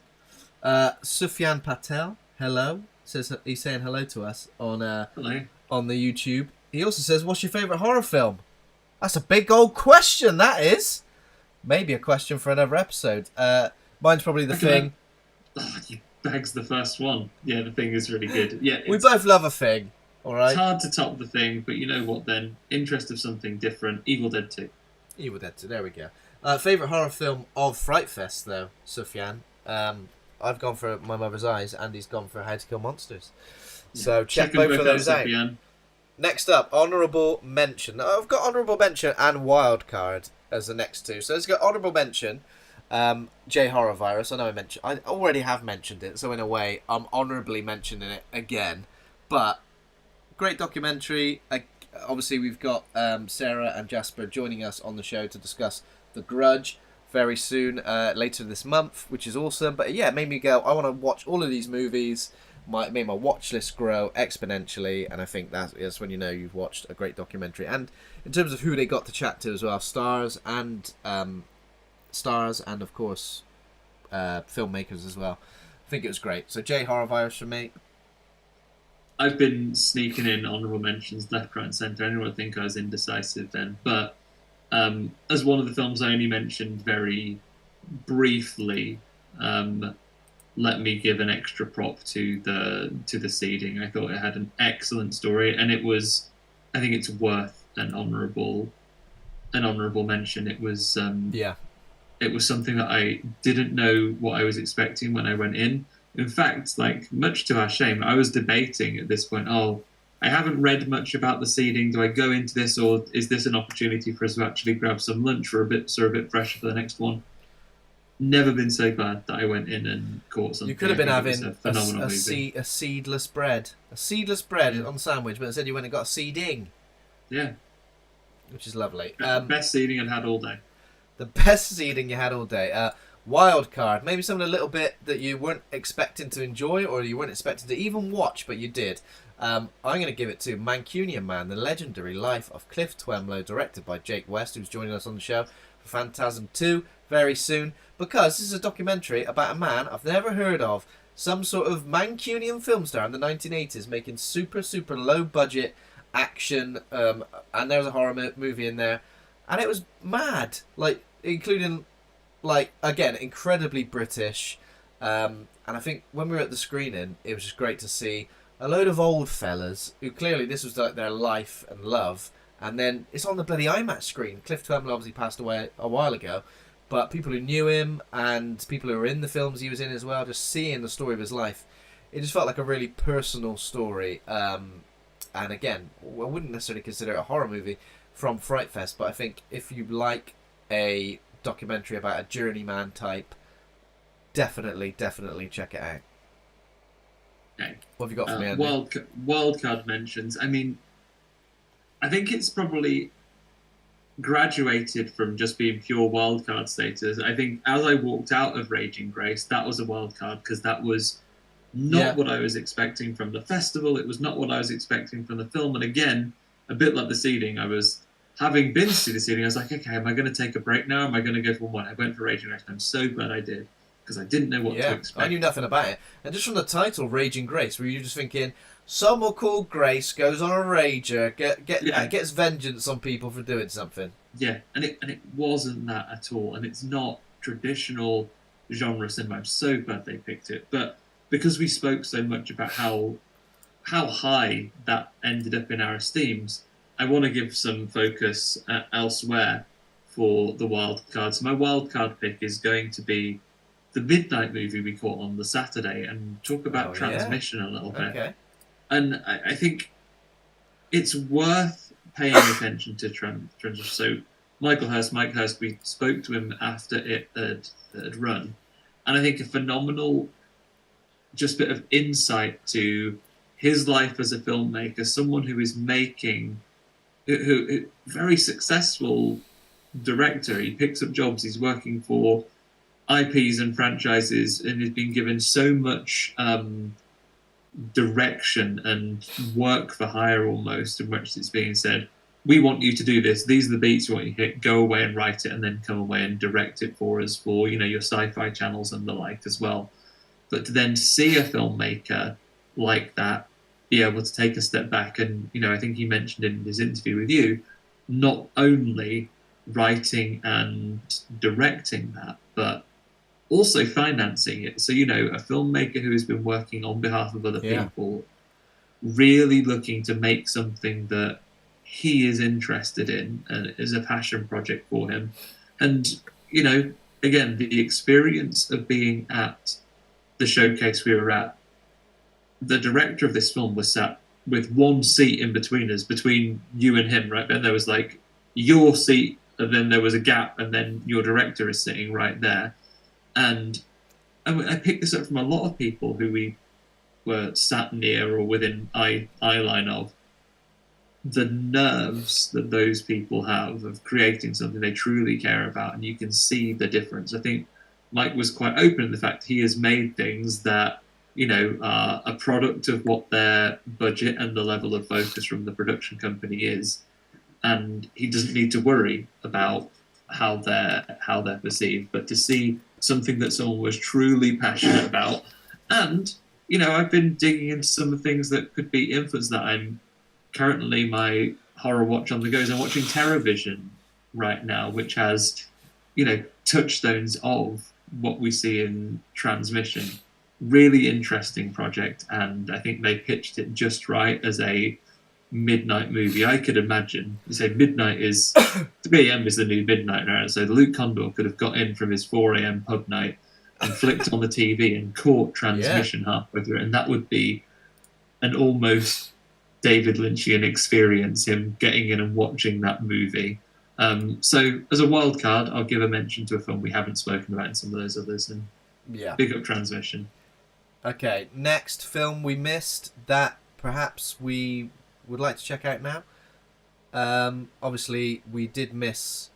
Sufyan Patel, hello. Says he's saying hello to us on Hello. on the YouTube. He also says, "What's your favourite horror film?" That's a big old question. That is maybe a question for another episode. Mine's probably The Thing. He bags the first one. Yeah, The Thing is really good. Yeah, We both love a Thing. All right. It's hard to top The Thing, but you know what? Then interest of something different. Evil Dead 2. Evil Dead 2. There we go. Favourite horror film of FrightFest though, Sufyan. I've gone for My Mother's Eyes, and he's gone for How to Kill Monsters. So check both of those out. Next up, honourable mention. I've got honourable mention and wild card as the next two. So let's go honourable mention. J Horror Virus. I know I already have mentioned it, so in a way I'm honourably mentioning it again. But great documentary. Obviously we've got Sarah and Jasper joining us on the show to discuss The Grudge very soon, later this month, which is awesome. But yeah, it made me go, I want to watch all of these movies. Made my watch list grow exponentially, and I think that's when you know you've watched a great documentary. And in terms of who they got to chat to as well, stars and of course filmmakers as well. I think it was great. So J Horror Virus for me. I've been sneaking in honourable mentions left, right, and centre. I didn't think I was indecisive then, but as one of the films I only mentioned very briefly, let me give an extra prop to the seeding. I thought it had an excellent story, and I think it's worth an honourable mention. It was it was something that I didn't know what I was expecting when I went in. In fact, like much to our shame, I was debating at this point, I haven't read much about the seeding. Do I go into this, or is this an opportunity for us to actually grab some lunch for a bit fresher for the next one? Never been so glad that I went in and caught something. You could have been having a seedless bread. A seedless bread on sandwich, but instead you went and got a seeding. Yeah. Which is lovely. Best seeding I've had all day. The best seeding you had all day. Wild card. Maybe something a little bit that you weren't expecting to enjoy, or you weren't expecting to even watch, but you did. I'm going to give it to Mancunian Man, The Legendary Life of Cliff Twemlow, directed by Jake West, who's joining us on the show for Phantasm 2 very soon, because this is a documentary about a man I've never heard of, some sort of Mancunian film star in the 1980s making super, super low budget action, and there was a horror movie in there, and it was mad, like, including, like, again, incredibly British, and I think when we were at the screening, it was just great to see a load of old fellas who clearly this was like their life and love, and then it's on the bloody IMAX screen. Cliff Twemlow obviously passed away a while ago, but people who knew him and people who were in the films he was in as well, just seeing the story of his life, it just felt like a really personal story. And again, I wouldn't necessarily consider it a horror movie from Fright Fest, but I think if you like a documentary about a journeyman type, definitely check it out. Okay. What have you got for me, Andy? Wildcard mentions. I mean, I think it's probably graduated from just being pure wildcard status. I think as I walked out of Raging Grace, that was a wildcard, because that was not what I was expecting from the festival. It was not what I was expecting from the film. And again, a bit like the seeding, I was, having been to see the seeding, I was like, okay, am I going to take a break now? Am I going to go for one? I went for Raging Grace, and I'm so glad I did, because I didn't know what to expect. I knew nothing about it. And just from the title, Raging Grace, were you just thinking, someone called Grace goes on a rager, gets vengeance on people for doing something? Yeah, and it wasn't that at all. And it's not traditional genre cinema. I'm so glad they picked it. But because we spoke so much about how high that ended up in our esteems, I want to give some focus elsewhere for the wild card. So my wild card pick is going to be the midnight movie we caught on the Saturday, and talk about transmission a little bit. Okay. And I think it's worth paying attention to transmission. So Mike Hurst, we spoke to him after it had run, and I think a phenomenal just bit of insight to his life as a filmmaker, someone who is making who very successful director. He picks up jobs. He's working for IPs and franchises, and he's been given so much direction and work for hire almost, in which it's being said, we want you to do this. These are the beats we want you to hit. Go away and write it, and then come away and direct it for us for, you know, your sci-fi channels and the like as well. But to then see a filmmaker like that be able to take a step back and, you know, I think he mentioned in his interview with you, not only writing and directing that, but also financing it. So, you know, a filmmaker who has been working on behalf of other people, really looking to make something that he is interested in and is a passion project for him. And, you know, again, the experience of being at the showcase we were at, the director of this film was sat with one seat in between us, between you and him, right? Then there was like your seat, and then there was a gap, and then your director is sitting right there. And I picked this up from a lot of people who we were sat near or within eye line of. The nerves that those people have of creating something they truly care about, and you can see the difference. I think Mike was quite open in the fact he has made things that, you know, are a product of what their budget and the level of focus from the production company is, and he doesn't need to worry about how they're perceived. But to see something that someone was truly passionate about, and, you know, I've been digging into some of the things that could be influenced that. I'm currently, my horror watch on the go is I'm watching TerrorVision right now, which has, you know, touchstones of what we see in Transmission. Really interesting project, and I think they pitched it just right as a midnight movie. I could imagine, you say midnight is 3 a.m. is the new midnight now, so Luke Condor could have got in from his 4 a.m. pub night and flicked on the TV and caught Transmission halfway through, and that would be an almost David Lynchian experience, him getting in and watching that movie. So as a wild card, I'll give a mention to a film we haven't spoken about in some of those others, and big up Transmission. Okay, next film we missed that perhaps we would like to check out now. Obviously, we did miss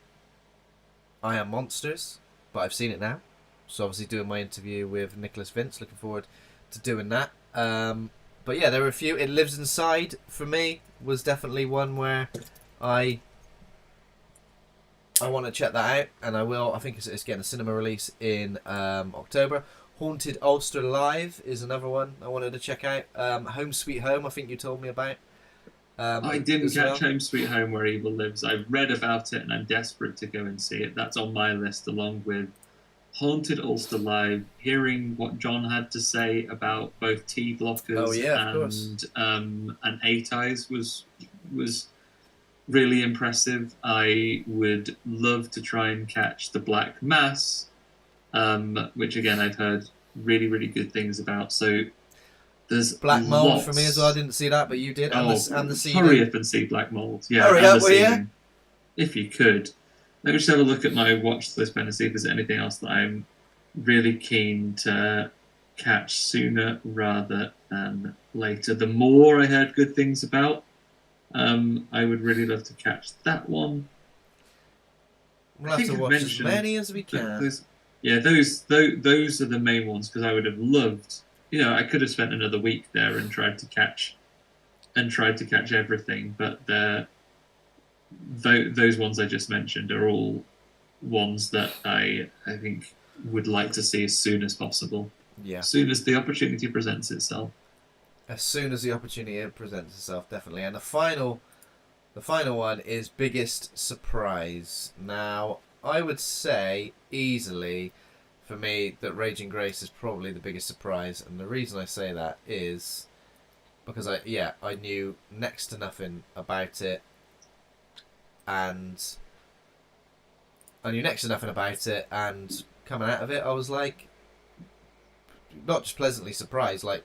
I Am Monsters, but I've seen it now. So obviously doing my interview with Nicholas Vince, looking forward to doing that. But yeah, there were a few. It Lives Inside, for me, was definitely one where I want to check that out, and I will. I think it's getting a cinema release in October. Haunted Ulster Live is another one I wanted to check out. Home Sweet Home, I think you told me about. I didn't catch Home Sweet Home Where Evil Lives. I read about it, and I'm desperate to go and see it. That's on my list, along with Haunted Ulster Live. Hearing what John had to say about both T blockers and 8 Eyes was really impressive. I would love to try and catch The Black Mass, which again I've heard really, really good things about. So there's Black Mold for me as well. I didn't see that, but you did. And the Seeding. Hurry up and see Black Mold. Yeah, hurry up, will you? If you could. Let me just have a look at my watch list, Ben, and see if there's anything else that I'm really keen to catch sooner rather than later. The More I heard good things about. I would really love to catch that one. We'll have to watch as many as we can. Those are the main ones, because I would have loved. You know, I could have spent another week there and tried to catch everything, but those ones I just mentioned are all ones that I think would like to see as soon as possible. Yeah. As soon as the opportunity presents itself. As soon as the opportunity presents itself, definitely. And the final one is Biggest Surprise. Now, I would say easily, for me, that Raging Grace is probably the biggest surprise. And the reason I say that is because I knew next to nothing about it. And coming out of it, I was like, not just pleasantly surprised, like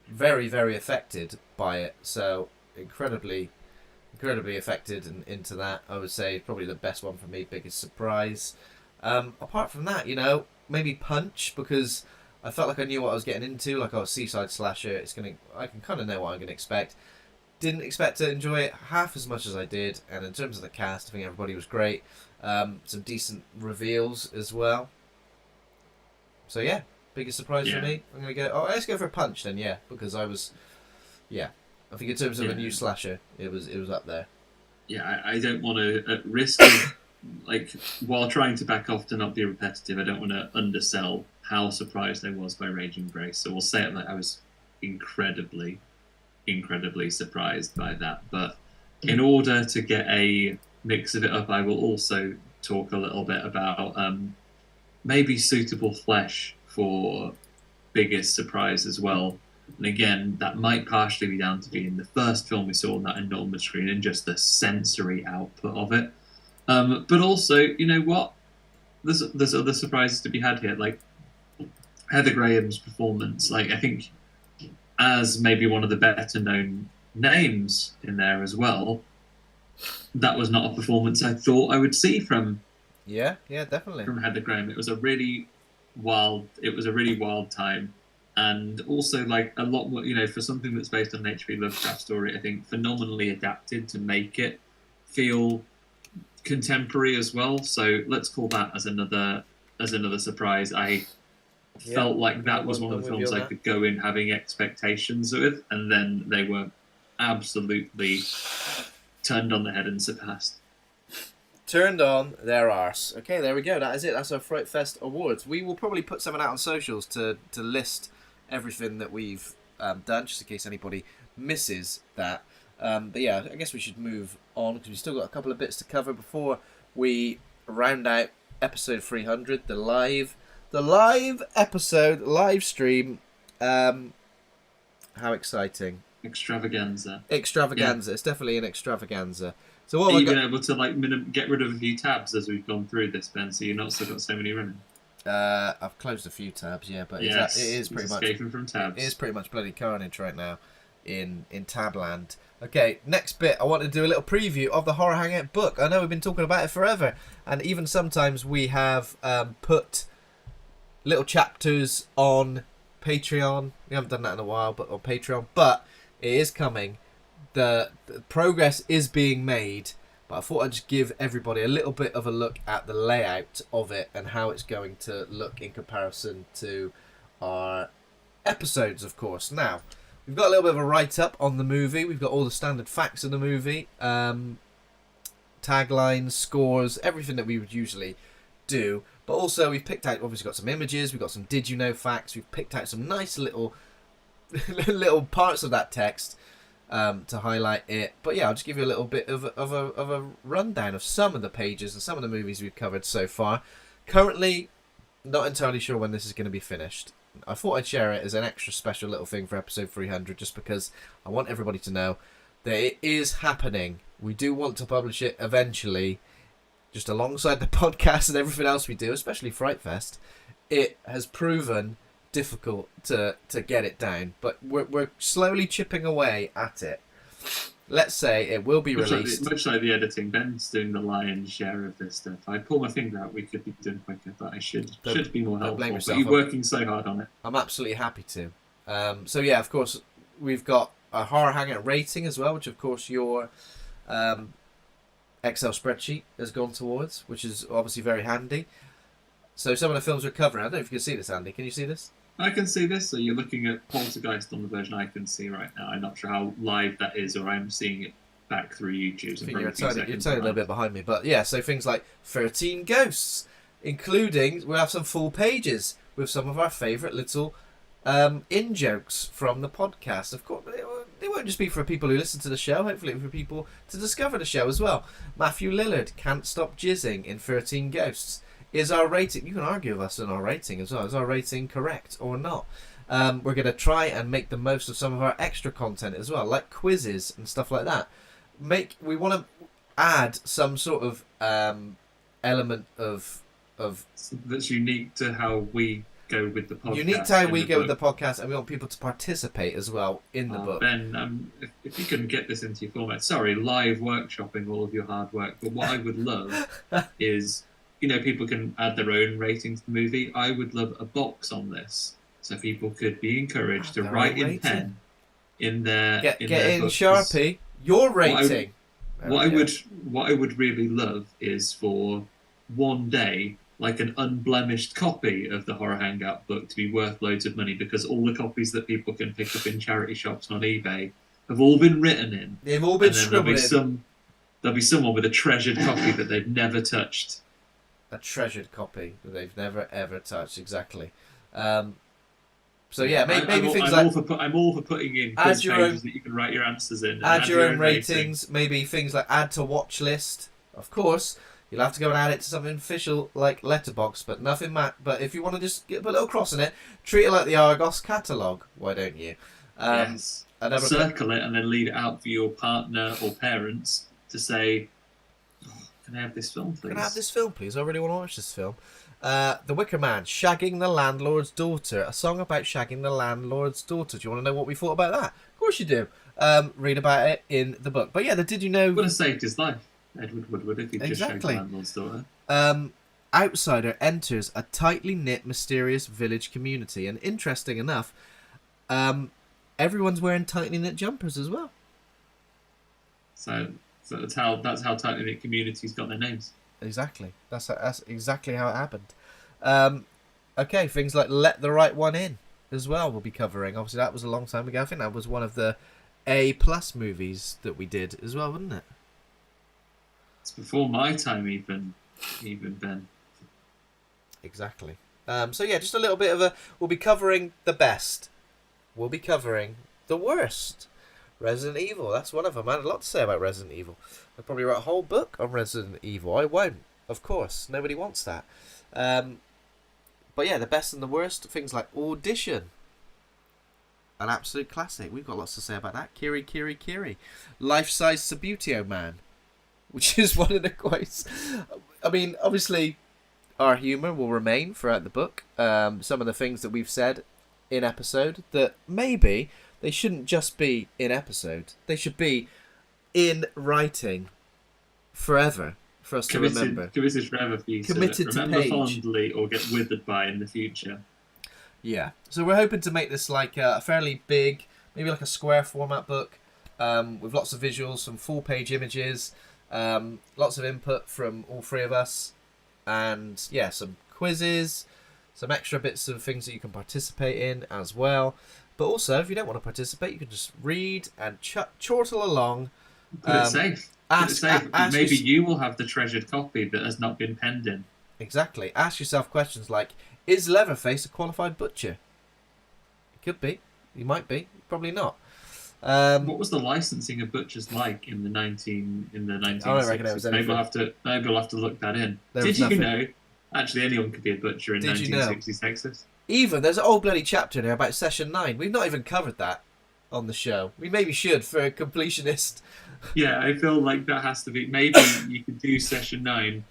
very, very affected by it. So incredibly affected and into that. I would say probably the best one for me, biggest surprise. Apart from that, you know, maybe Punch, because I felt like I knew what I was getting into. Like, Seaside Slasher, I can kind of know what I'm going to expect. didn't expect to enjoy it half as much as I did, and in terms of the cast, I think everybody was great. Some decent reveals as well. So yeah, biggest surprise for me. I'm gonna go. Oh, let's go for Punch then. Yeah, because I think in terms of a new slasher, it was up there. Yeah, I don't want to at risk of, like, while trying to back off to not be repetitive, I don't want to undersell how surprised I was by Raging Grace. So we'll say it like I was incredibly surprised by that. But in order to get a mix of it up, I will also talk a little bit about maybe suitable flesh for biggest surprise as well. And again, that might partially be down to being the first film we saw on that enormous screen and just the sensory output of it. But also, you know what? There's other surprises to be had here. Like Heather Graham's performance. Like, I think as maybe one of the better known names in there as well, that was not a performance I thought I would see from definitely from Heather Graham. It was a really wild time, and also like a lot more, you know, for something that's based on an H.P. Lovecraft story, I think phenomenally adapted to make it feel contemporary as well. So let's call that as another surprise. I felt like that was one of the films I could go in having expectations with, and then they were absolutely turned on the head and surpassed. Turned on their arse. Okay, there we go. That is it. That's our FrightFest Awards. We will probably put something out on socials to list everything that we've done, just in case anybody misses that. But yeah, I guess we should move on because we've still got a couple of bits to cover before we round out episode 300, the live episode, live stream. How exciting! Extravaganza. Yeah. It's definitely an extravaganza. So what are you been able to like get rid of a few tabs as we've gone through this, Ben? So you're not still got so many running. I've closed a few tabs, yeah, but it is pretty much escaping from tabs. It is pretty much bloody carnage right now in Tabland. Okay, next bit. I want to do a little preview of the Horror Hangout book. I know we've been talking about it forever, and even sometimes we have put little chapters on Patreon. We haven't done that in a while, but on Patreon. But it is coming. The progress is being made, but I thought I'd just give everybody a little bit of a look at the layout of it and how it's going to look in comparison to our episodes, of course. Now, we've got a little bit of a write-up on the movie. We've got all the standard facts of the movie, taglines, scores, everything that we would usually do. But also we've picked out, obviously got some images, we've got some did you know facts, we've picked out some nice little parts of that text to highlight it. But yeah, I'll just give you a little bit of a rundown of some of the pages and some of the movies we've covered so far. Currently, not entirely sure when this is going to be finished. I thought I'd share it as an extra special little thing for episode 300, just because I want everybody to know that it is happening. We do want to publish it eventually, just alongside the podcast and everything else we do, especially FrightFest. It has proven difficult to get it down, but we're slowly chipping away at it. Let's say it will be released. Much like the editing, Ben's doing the lion's share of this stuff. I pull my finger out, we could be doing quicker, but I should be more helpful. But you're working so hard on it. I'm absolutely happy to. So yeah, of course, we've got a Horror Hangout rating as well, which of course your Excel spreadsheet has gone towards, which is obviously very handy. So some of the films we're covering, I don't know if you can see this, Andy. Can you see this? I can see this. So you're looking at Poltergeist on the version I can see right now. I'm not sure how live that is, or I'm seeing it back through YouTube. I think you're a tiny little bit behind me. But yeah, so things like 13 Ghosts, including, we'll have some full pages with some of our favourite little in-jokes from the podcast. Of course, it won't just be for people who listen to the show, hopefully for people to discover the show as well. Matthew Lillard, Can't Stop Jizzing in 13 Ghosts. Is our rating, you can argue with us on our rating as well, is our rating correct or not? We're going to try and make the most of some of our extra content as well, like quizzes and stuff like that. We want to add some sort of element of that's unique to how we go with the podcast. Unique to how we go with the podcast, and we want people to participate as well in the book. Ben, if you can get this into your format, sorry, live workshopping all of your hard work, but what I would love is, you know, people can add their own rating to the movie. I would love a box on this, so people could be encouraged to write in pen in their Get their in, book. Sharpie. Your rating. What I would really love is for one day, like an unblemished copy of the Horror Hangout book to be worth loads of money, because all the copies that people can pick up in charity shops and on eBay have all been written in. They've all been and then scribbled in. There'll be someone with a treasured copy that they've never touched. A treasured copy that they've never ever touched. Exactly. So yeah, maybe things like I'm all for putting in quiz pages that you can write your answers in. Add your own ratings. Maybe things like add to watch list. Of course, you'll have to go and add it to something official like Letterboxd, but nothing. But if you want to just put a little cross in it, treat it like the Argos catalogue. Why don't you? Yes. Circle it and then lead it out for your partner or parents to say, "Can I have this film, please? Can I have this film, please? I really want to watch this film." The Wicker Man, Shagging the Landlord's Daughter, a song about shagging the landlord's daughter. Do you want to know what we thought about that? Of course you do. Read about it in the book. But yeah, did you know... Would have saved his life, Edward Woodward, if he'd just shagged the landlord's daughter. Outsider enters a tightly knit, mysterious village community. And interesting enough, everyone's wearing tightly knit jumpers as well. So that's how tightly knit communities got their names. Exactly. That's exactly how it happened. Okay, things like Let the Right One In as well we'll be covering. Obviously, that was a long time ago. I think that was one of the A+ movies that we did as well, wasn't it? It's before my time, even Ben. Exactly. So yeah, just a little bit of we'll be covering the best. We'll be covering the worst. Resident Evil, that's one of them. I had a lot to say about Resident Evil. I'll probably write a whole book on Resident Evil. I won't, of course. Nobody wants that. But yeah, the best and the worst. Things like Audition. An absolute classic. We've got lots to say about that. Kiri Kiri Kiri. Life-size Sabutio Man. Which is one of the quotes. I mean, obviously, our humour will remain throughout the book. Some of the things that we've said in episode that maybe... they shouldn't just be in episode. They should be in writing forever for us to remember. Committed forever for you committed to remember page. Fondly or get withered by in the future. Yeah. So we're hoping to make this like a fairly big, maybe like a square format book with lots of visuals, some full-page images, lots of input from all three of us, and yeah, some quizzes, some extra bits of things that you can participate in as well. But also, if you don't want to participate, you can just read and chortle along. Put it safe. Maybe you will have the treasured copy that has not been penned in. Exactly. Ask yourself questions like, is Leatherface a qualified butcher? It could be. He might be. Probably not. What was the licensing of butchers like in the 1960s? I don't reckon it was anything. Maybe we'll have to look that in. Did you know? Actually, anyone could be a butcher in 1960s Texas. Even there's an old bloody chapter in there about Session 9. We've not even covered that on the show. We maybe should for a completionist. Yeah, I feel like that has to be. Maybe you could do Session 9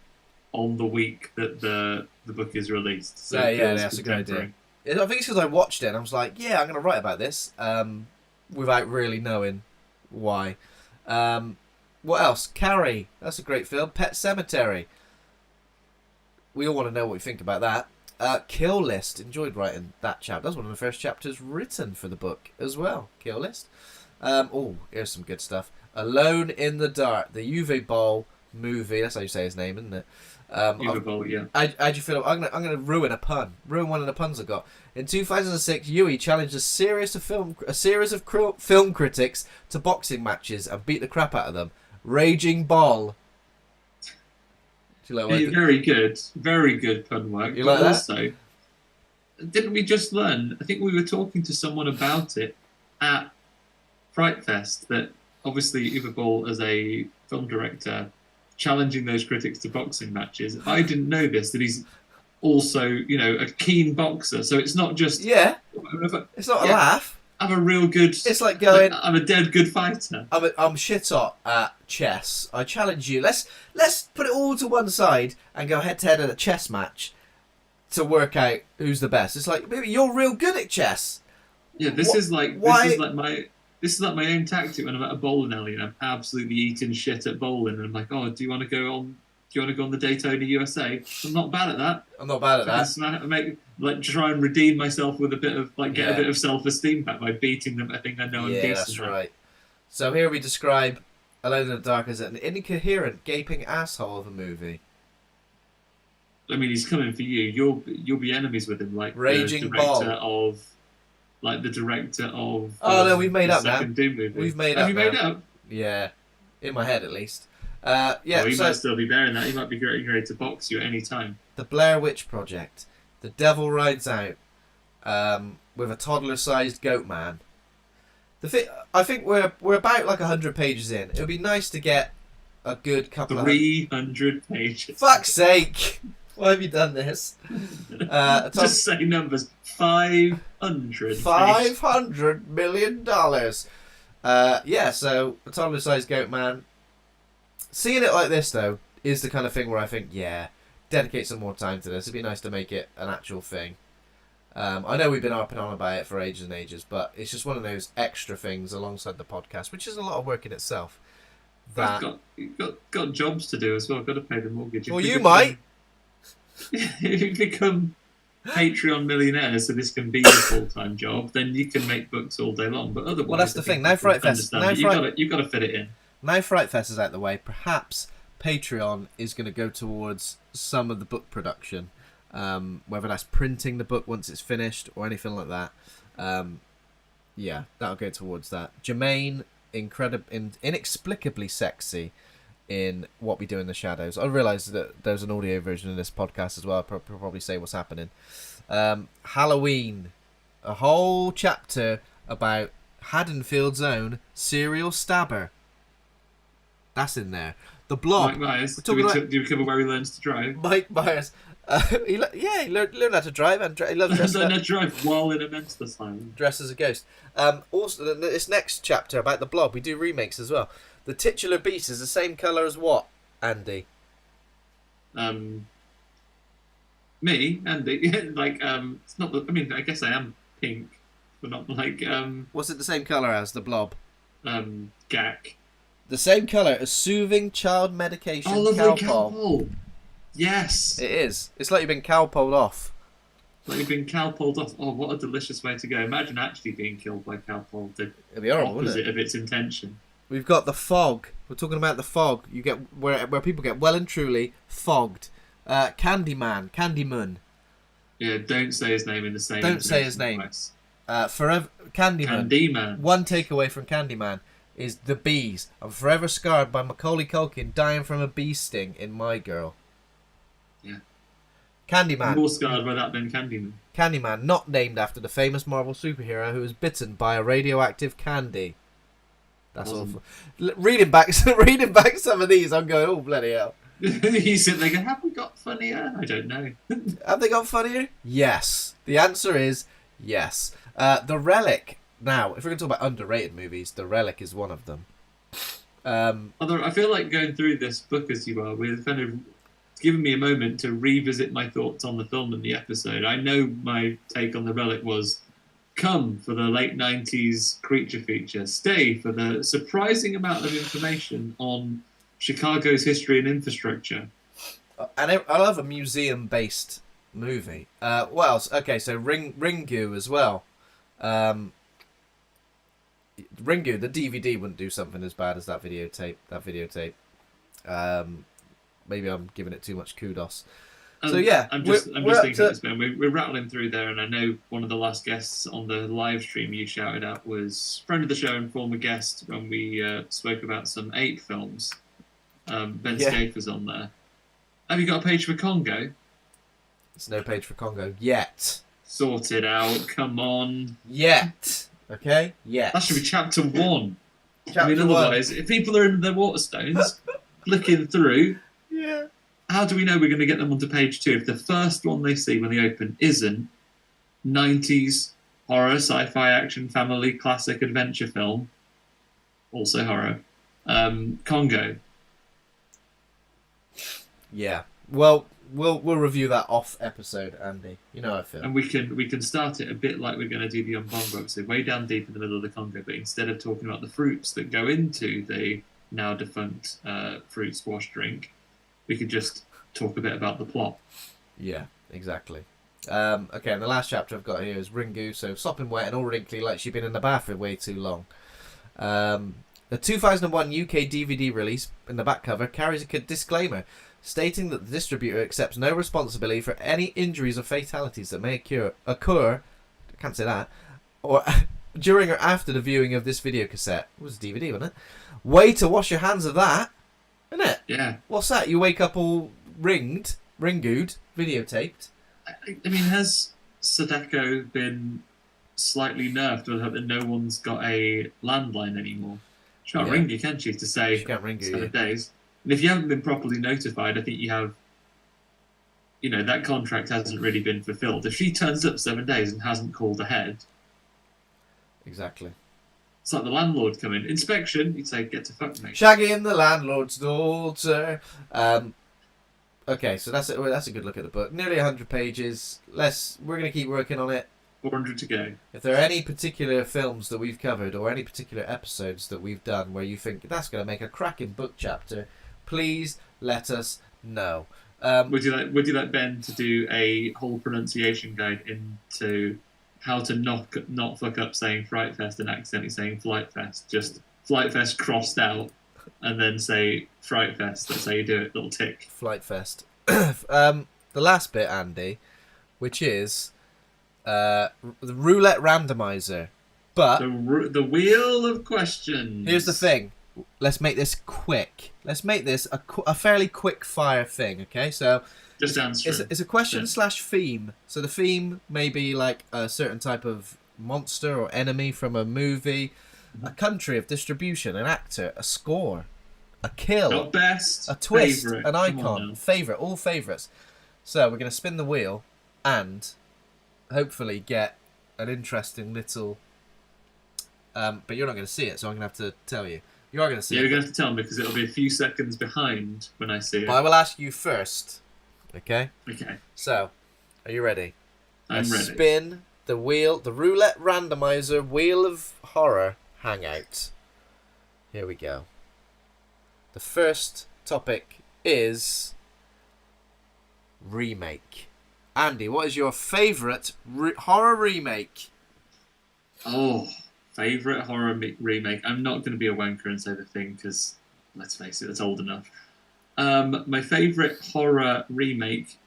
on the week that the book is released. So yeah, that's a good idea. I think it's because I watched it and I was like, yeah, I'm going to write about this without really knowing why. What else? Carrie. That's a great film. Pet Sematary. We all want to know what we think about that. Kill List. Enjoyed writing that chapter. That's one of the first chapters written for the book as well. Kill List. Here's some good stuff. Alone in the Dark. The Uwe Boll movie. That's how you say his name, isn't it? Uwe Boll, yeah. How'd you feel? I'm gonna ruin a pun. Ruin one of the puns I got. In 2006, Yui challenged a series of film critics to boxing matches and beat the crap out of them. Raging Ball. Very good pun work. You but like also, didn't we just learn? I think we were talking to someone about it at FrightFest. That obviously Uwe Boll, as a film director, challenging those critics to boxing matches. I didn't know this. That he's also, a keen boxer. So it's not just It's not a laugh. I'm a real good. It's like going. I'm a dead good fighter. I'm shit hot at chess. I challenge you. Let's put it all to one side and go head to head at a chess match to work out who's the best. It's like, maybe you're real good at chess. Yeah, this is like my own tactic when I'm at a bowling alley and I'm absolutely eating shit at bowling and I'm like, oh, do you want to go on you want to go on the Daytona USA? I'm not bad at that. I'm not bad at that. Try and redeem myself with a bit of get a bit of self-esteem back by beating them. I think I know I'm decent. Yeah, that's right. So here we describe Alone in the Dark as an incoherent, gaping asshole of a movie. I mean, he's coming for you. You'll be enemies with him, like Raging the director of. Oh no, we've made up now. Doom movie. We've made up. Have you made up? Yeah, in my head at least. He might still be bearing that. He might be getting ready to box you at any time. The Blair Witch Project. The Devil Rides Out. With a toddler-sized goat man. I think we're about like 100 pages in. It would be nice to get a good couple 300 pages. Fuck's sake! Why have you done this? Just say numbers. 500. $500 million. So a toddler-sized goat man. Seeing it like this though is the kind of thing where I think, dedicate some more time to this. It'd be nice to make it an actual thing. I know we've been harping on about it for ages and ages, but it's just one of those extra things alongside the podcast, which is a lot of work in itself. You've got jobs to do as well. I've got to pay the mortgage. Well, you might. If you become Patreon millionaires, so this can be your full-time job, then you can make books all day long. But otherwise, well, that's the thing. Now FrightFest, you've got to fit it in. Now FrightFest is out the way. Perhaps Patreon is going to go towards some of the book production. Whether that's printing the book once it's finished or anything like that. That'll go towards that. Jermaine, inexplicably sexy in What We Do in the Shadows. I realise that there's an audio version of this podcast as well. I'll probably say what's happening. Halloween, a whole chapter about Haddonfield's own serial stabber. That's in there. The Blob. Mike Myers. Do we cover where he learns to drive? Mike Myers. He learned how to drive and he loves dressing up. Learned how to drive while in a mental asylum. Dressed as a ghost. Also, this next chapter about the Blob, we do remakes as well. The titular beast is the same colour as what, Andy? Me, Andy. It's not. I mean, I guess I am pink, but not like. Was it the same colour as the Blob? Gak. The same colour as soothing child medication. Oh, lovely Calpol. Yes. It is. It's like you've been Calpoled off. Like you've been Calpoled off. Oh, what a delicious way to go. Imagine actually being killed by Calpol. It'd be horrible, opposite wouldn't it? Of its intention. We've got the fog. We're talking about the fog. You get where people get well and truly fogged. Candyman. Yeah, don't say his name in the same. Don't say his name. Forever Candyman. One takeaway from Candyman is the bees. I'm forever scarred by Macaulay Culkin dying from a bee sting in My Girl. Yeah. Candyman. I'm more scarred by that than Candyman. Candyman, not named after the famous Marvel superhero who was bitten by a radioactive candy. That's awful. Reading back some of these, I'm going, oh bloody hell. You sit there going, have we got funnier? I don't know. Have they got funnier? Yes. The answer is yes. The Relic. Now, if we're going to talk about underrated movies, The Relic is one of them. Although I feel like going through this book as you are, we're kind of given me a moment to revisit my thoughts on the film and the episode. I know my take on The Relic was come for the late 90s creature feature, stay for the surprising amount of information on Chicago's history and infrastructure. And I love a museum-based movie. What else? Okay, so Ringu as well. Ringu, the DVD wouldn't do something as bad as that videotape. Maybe I'm giving it too much kudos. So yeah, I'm just thinking this, man. We're rattling through there, and I know one of the last guests on the live stream you shouted out was friend of the show and former guest when we spoke about some ape films. Ben Schaefer's on there. Have you got a page for Congo? There's no page for Congo yet. Sort it out. Come on. Yet. Okay. Yet. That should be chapter 1. Chapter 1. Otherwise, if people are in their Waterstones flicking through. Yeah. How do we know we're going to get them onto page 2 if the first one they see when they open isn't 90s horror, sci-fi, action, family, classic, adventure film, also horror, Congo? Yeah. Well, we'll review that off episode, Andy. You know how I feel. And we can start it a bit like we're going to do the Umbongo episode, way down deep in the middle of the Congo, but instead of talking about the fruits that go into the now defunct fruit squash drink, we could just talk a bit about the plot. Yeah, exactly. Okay, and the last chapter I've got here is Ringu, so sopping wet and all wrinkly like she'd been in the bath for way too long. The 2001 UK DVD release in the back cover carries a disclaimer stating that the distributor accepts no responsibility for any injuries or fatalities that may occur, I can't say that, or during or after the viewing of this video cassette. It was a DVD, wasn't it? Way to wash your hands of that, isn't it? Yeah. What's that? You wake up all ringued, videotaped. I mean, has Sadako been slightly nerfed with that no one's got a landline anymore? She can't ring you, can she, to say she can't ring you, 7 days? And if you haven't been properly notified, I think you have, that contract hasn't really been fulfilled. If she turns up 7 days and hasn't called ahead... Exactly. It's like the landlord coming. Inspection, you'd say, get to fuck me. Shaggy and the landlord's daughter. Okay, so that's a good look at the book. Nearly 100 pages. We're going to keep working on it. 400 to go. If there are any particular films that we've covered or any particular episodes that we've done where you think that's going to make a cracking book chapter, please let us know. Would you like Ben to do a whole pronunciation guide into how to not fuck up saying FrightFest and accidentally saying FlightFest? Just FlightFest crossed out and then say FrightFest. That's how you do it. Little tick. FlightFest. The last bit, Andy, which is the Roulette Randomiser. But the wheel of questions. Here's the thing. Let's make this quick. Let's make this a fairly quick fire thing, okay? So just answer. It's a question / theme. So the theme may be like a certain type of monster or enemy from a movie, a country of distribution, an actor, a score, a kill, not best, a twist, favorite. an icon, favorite, all favorites. So we're going to spin the wheel and hopefully get an interesting little... but you're not going to see it, so I'm going to have to tell you. You are going to see it. Yeah, you're going to have to tell me because it'll be a few seconds behind when I see it. But I will ask you first. Okay? Okay. So, are you ready? I'm ready. Spin the wheel, the Roulette Randomiser Wheel of Horror Hangout. Here we go. The first topic is remake. Andy, what is your favourite horror remake? Oh, favourite horror remake. I'm not going to be a wanker and say The Thing because, let's face it, it's old enough. My favourite horror remake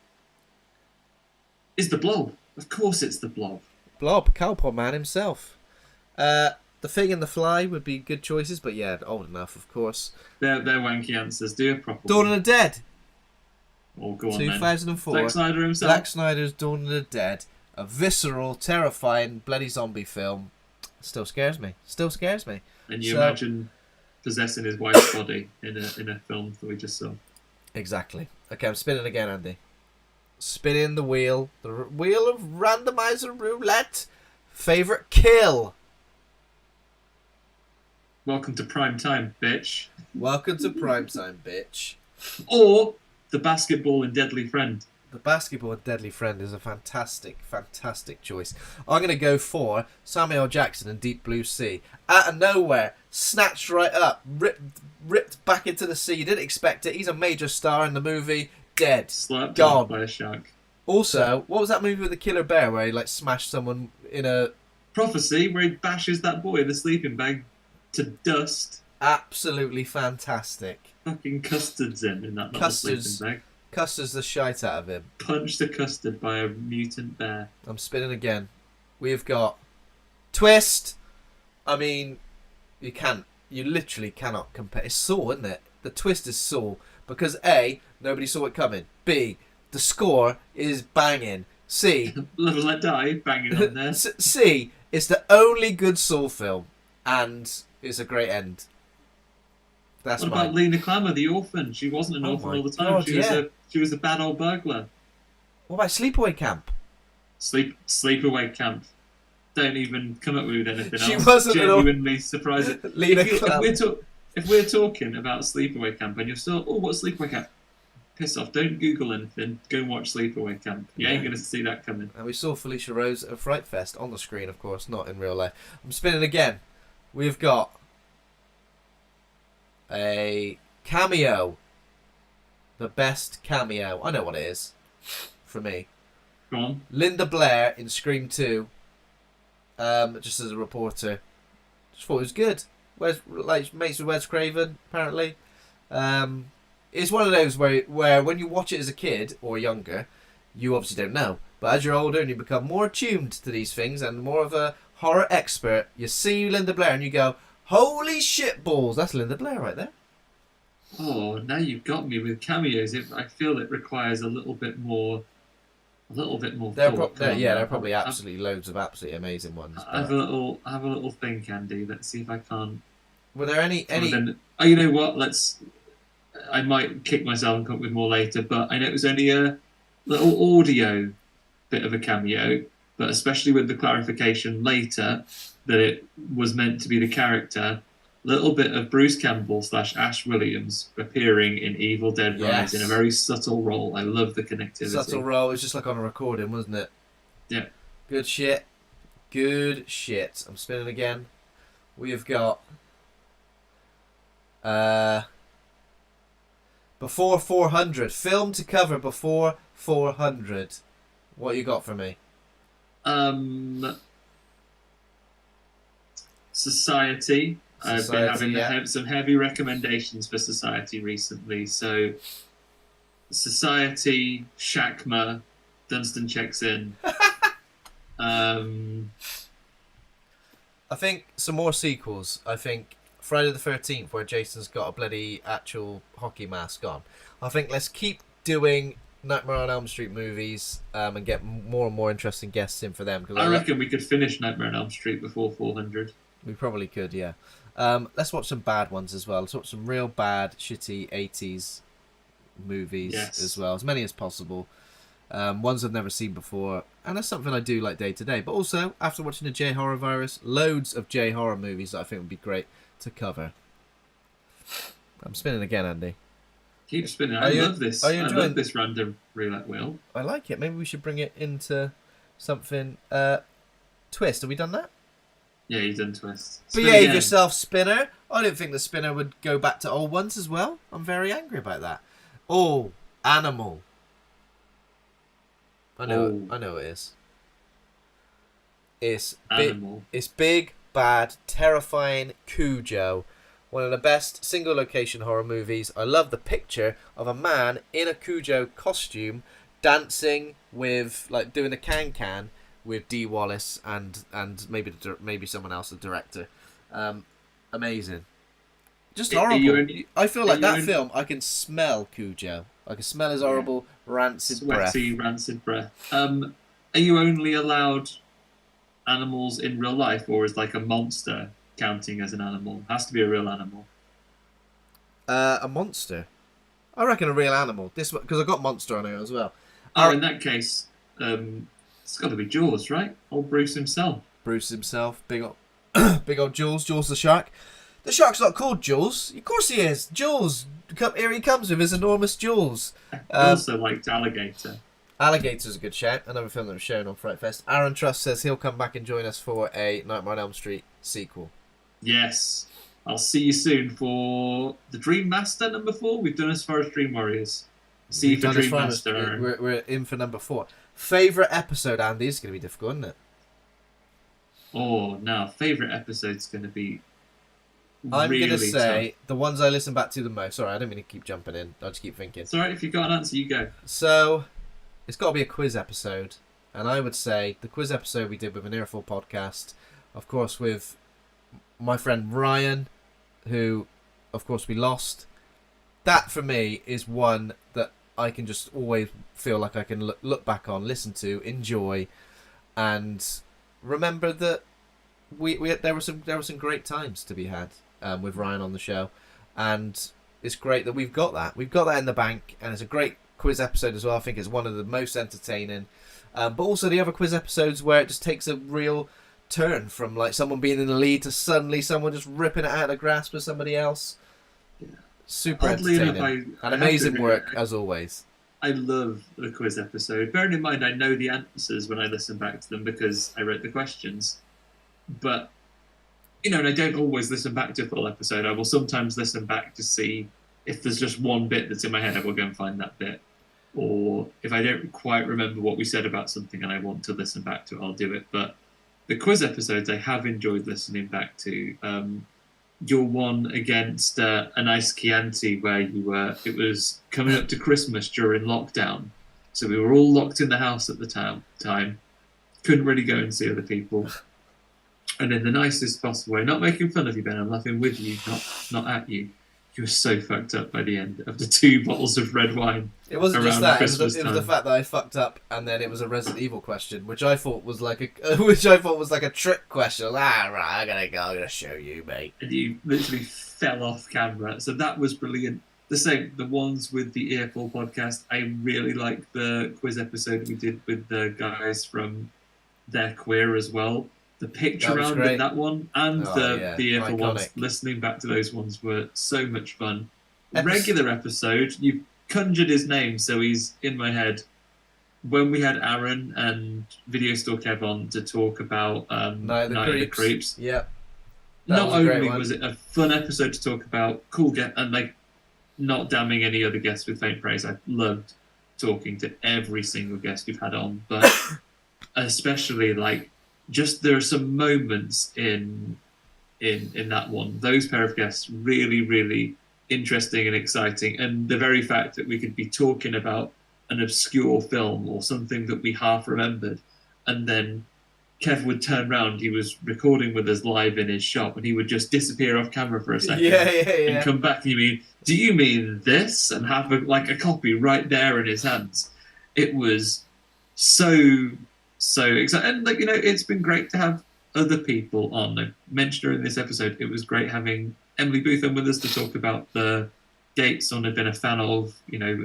is The Blob. Of course it's The Blob. Blob, Cowpot Man himself. The Thing and The Fly would be good choices, but yeah, old enough, of course. They're wanky answers. Do it properly. Dawn of the Dead. Oh, go on 2004. Zack Snyder himself. Zack Snyder's Dawn of the Dead. A visceral, terrifying, bloody zombie film. Still scares me. And you imagine possessing his wife's body in a film that we just saw. Exactly. Okay, I'm spinning again, Andy. Spinning the wheel. The wheel of randomizer roulette. Favorite kill. Welcome to prime time, bitch. Welcome to primetime, bitch. Or the basketball in Deadly Friend. The basketball and Deadly Friend is a fantastic, fantastic choice. I'm going to go for Samuel L. Jackson and Deep Blue Sea. Out of nowhere, snatched right up, ripped back into the sea. You didn't expect it. He's a major star in the movie. Dead. Slapped Gone. by a shark. Also, what was that movie with the killer bear where he like smashed someone in a... Prophecy, where he bashes that boy in the sleeping bag to dust. Absolutely fantastic. Fucking Custard's in that little sleeping bag. Custard's the shite out of him. Punched a custard by a mutant bear. I'm spinning again. We've got twist. I mean, you literally cannot compare. It's Saw, isn't it? The twist is Saw because A, nobody saw it coming. B, the score is banging. C, Live and Let Die, banging on there. C, it's the only good Saw film, and it's a great end. That's what about Lena Klammer, the orphan? She wasn't an orphan all the time. God, She was a bad old burglar. What about Sleepaway Camp? Sleepaway Camp. Don't even come up with anything She else. wasn't genuinely surprising. Lena Klammer. If we're talking about Sleepaway Camp and you're still, what's Sleepaway Camp? Piss off. Don't Google anything. Go and watch Sleepaway Camp. You ain't going to see that coming. And we saw Felicia Rose at FrightFest on the screen, of course, not in real life. I'm spinning again. We've got a cameo the best cameo. I know what it is. For me. Go on. Linda Blair in Scream 2. Just as a reporter. Just thought it was good. Mates with Wes Craven, apparently. It's one of those where when you watch it as a kid or younger, you obviously don't know. But as you're older and you become more attuned to these things and more of a horror expert, you see Linda Blair and you go, holy shit balls, that's Linda Blair right there. Oh, now you've got me with cameos. I feel it requires a little bit more There are thought. probably absolutely loads of absolutely amazing ones. Have a little think, Andy. Let's see if I can't. Were there any? Oh, you know what? I might kick myself and come up with more later, but I know it was only a little audio bit of a cameo, but especially with the clarification later that it was meant to be the character, little bit of Bruce Campbell / Ash Williams appearing in Evil Dead Rise in a very subtle role. I love the connectivity. Subtle role. It was just like on a recording, wasn't it? Yeah. Good shit. Good shit. I'm spinning again. We've got before 400. Film to cover before 400. What you got for me? Society. I've been having yeah. some heavy recommendations for Society recently. So, Society, Shakma, Dunstan checks in. I think some more sequels. I think Friday the 13th, where Jason's got a bloody actual hockey mask on. I think let's keep doing Nightmare on Elm Street movies and get more and more interesting guests in for them. Cause I reckon we could finish Nightmare on Elm Street before 400. We probably could, yeah. Let's watch some bad ones as well. Let's watch some real bad, shitty 80s movies as well. As many as possible. Ones I've never seen before. And that's something I do like day to day. But also, after watching the J-Horror Virus, loads of J-Horror movies that I think would be great to cover. I'm spinning again, Andy. Keep spinning. I love this. I love this random roulette wheel. I like it. Maybe we should bring it into something. Twist. Have we done that? Yeah, you've done twist. Behave yourself, spinner. I didn't think the spinner would go back to old ones as well. I'm very angry about that. Oh, animal. I know it is. It's animal. It's big, bad, terrifying Cujo. One of the best single location horror movies. I love the picture of a man in a Cujo costume dancing with, like, doing a can with Dee Wallace and maybe someone else, the director. Amazing. Just horrible. I feel like that film, I can smell Cujo. I can smell his horrible, rancid breath. Sweaty, rancid breath. Are you only allowed animals in real life, or is like a monster counting as an animal? Has to be a real animal. A monster. I reckon a real animal. This because I got monster on here as well. Oh, in that case, it's got to be Jaws, right? Old Bruce himself. Bruce himself, big old Jules. Jules the shark. The shark's not called Jules. Of course he is. Jules. Here he comes with his enormous Jules. I also liked Alligator. Alligator's a good shout. Another film that was shown on FrightFest. Aaron Trust says he'll come back and join us for a Nightmare on Elm Street sequel. Yes. I'll see you soon for the Dream Master number 4. We've done as far as Dream Warriors. See you for Dream Master. We're in for number 4. Favourite episode, Andy? It's going to be difficult, isn't it? Oh, no. Favourite episode's going to be I'm really going to say tough. the ones I listen back to the most. Sorry, I don't mean to keep jumping in. I'll just keep thinking. It's alright, if you've got an answer, you go. So, it's got to be a quiz episode. And I would say the quiz episode we did with an Earful podcast, of course, with my friend Ryan, who, of course, we lost. That, for me, is one that I can just always feel like I can look back on, listen to, enjoy, and remember that there were some great times to be had with Ryan on the show, and it's great that we've got that. We've got that in the bank, and it's a great quiz episode as well. I think it's one of the most entertaining, but also the other quiz episodes where it just takes a real turn from like someone being in the lead to suddenly someone just ripping it out of the grasp of somebody else. Yeah. Super entertaining and amazing work as always. I love the quiz episode. Bearing in mind I know the answers when I listen back to them because I wrote the questions. But, and I don't always listen back to a full episode. I will sometimes listen back to see if there's just one bit that's in my head, I will go and find that bit. Or if I don't quite remember what we said about something and I want to listen back to it, I'll do it. But the quiz episodes I have enjoyed listening back to. Your one against a nice Chianti where it was coming up to Christmas during lockdown. So we were all locked in the house at the time. Couldn't really go and see other people. And in the nicest possible way, not making fun of you, Ben, I'm laughing with you, not at you. You were so fucked up by the end of the 2 bottles of red wine. It wasn't just that. It was Christmas the fact that I fucked up, and then it was a Resident Evil question, which I thought was like a trick question. Right, I'm gonna show you, mate. And you literally fell off camera. So that was brilliant. The ones with the Earful podcast. I really like the quiz episode we did with the guys from They're Queer as well. The picture round in that one and the Earful ones. Listening back to those ones were so much fun. Regular episode, you've conjured his name, so he's in my head. When we had Aaron and Video Store Kev on to talk about Night of the Creeps. Yep. Not only was it a fun episode to talk about, cool guest, and like not damning any other guests with faint praise. I loved talking to every single guest we've had on, but especially like just there are some moments in that one. Those pair of guests really, really interesting and exciting, and the very fact that we could be talking about an obscure film or something that we half remembered, and then Kev would turn round, he was recording with us live in his shop, and he would just disappear off camera for a second and come back and do you mean this? And have a copy right there in his hands. It was so exciting. And it's been great to have other people on. I mentioned during this episode, it was great having Emily Booth on with us to talk about the Gates someone had been a fan of,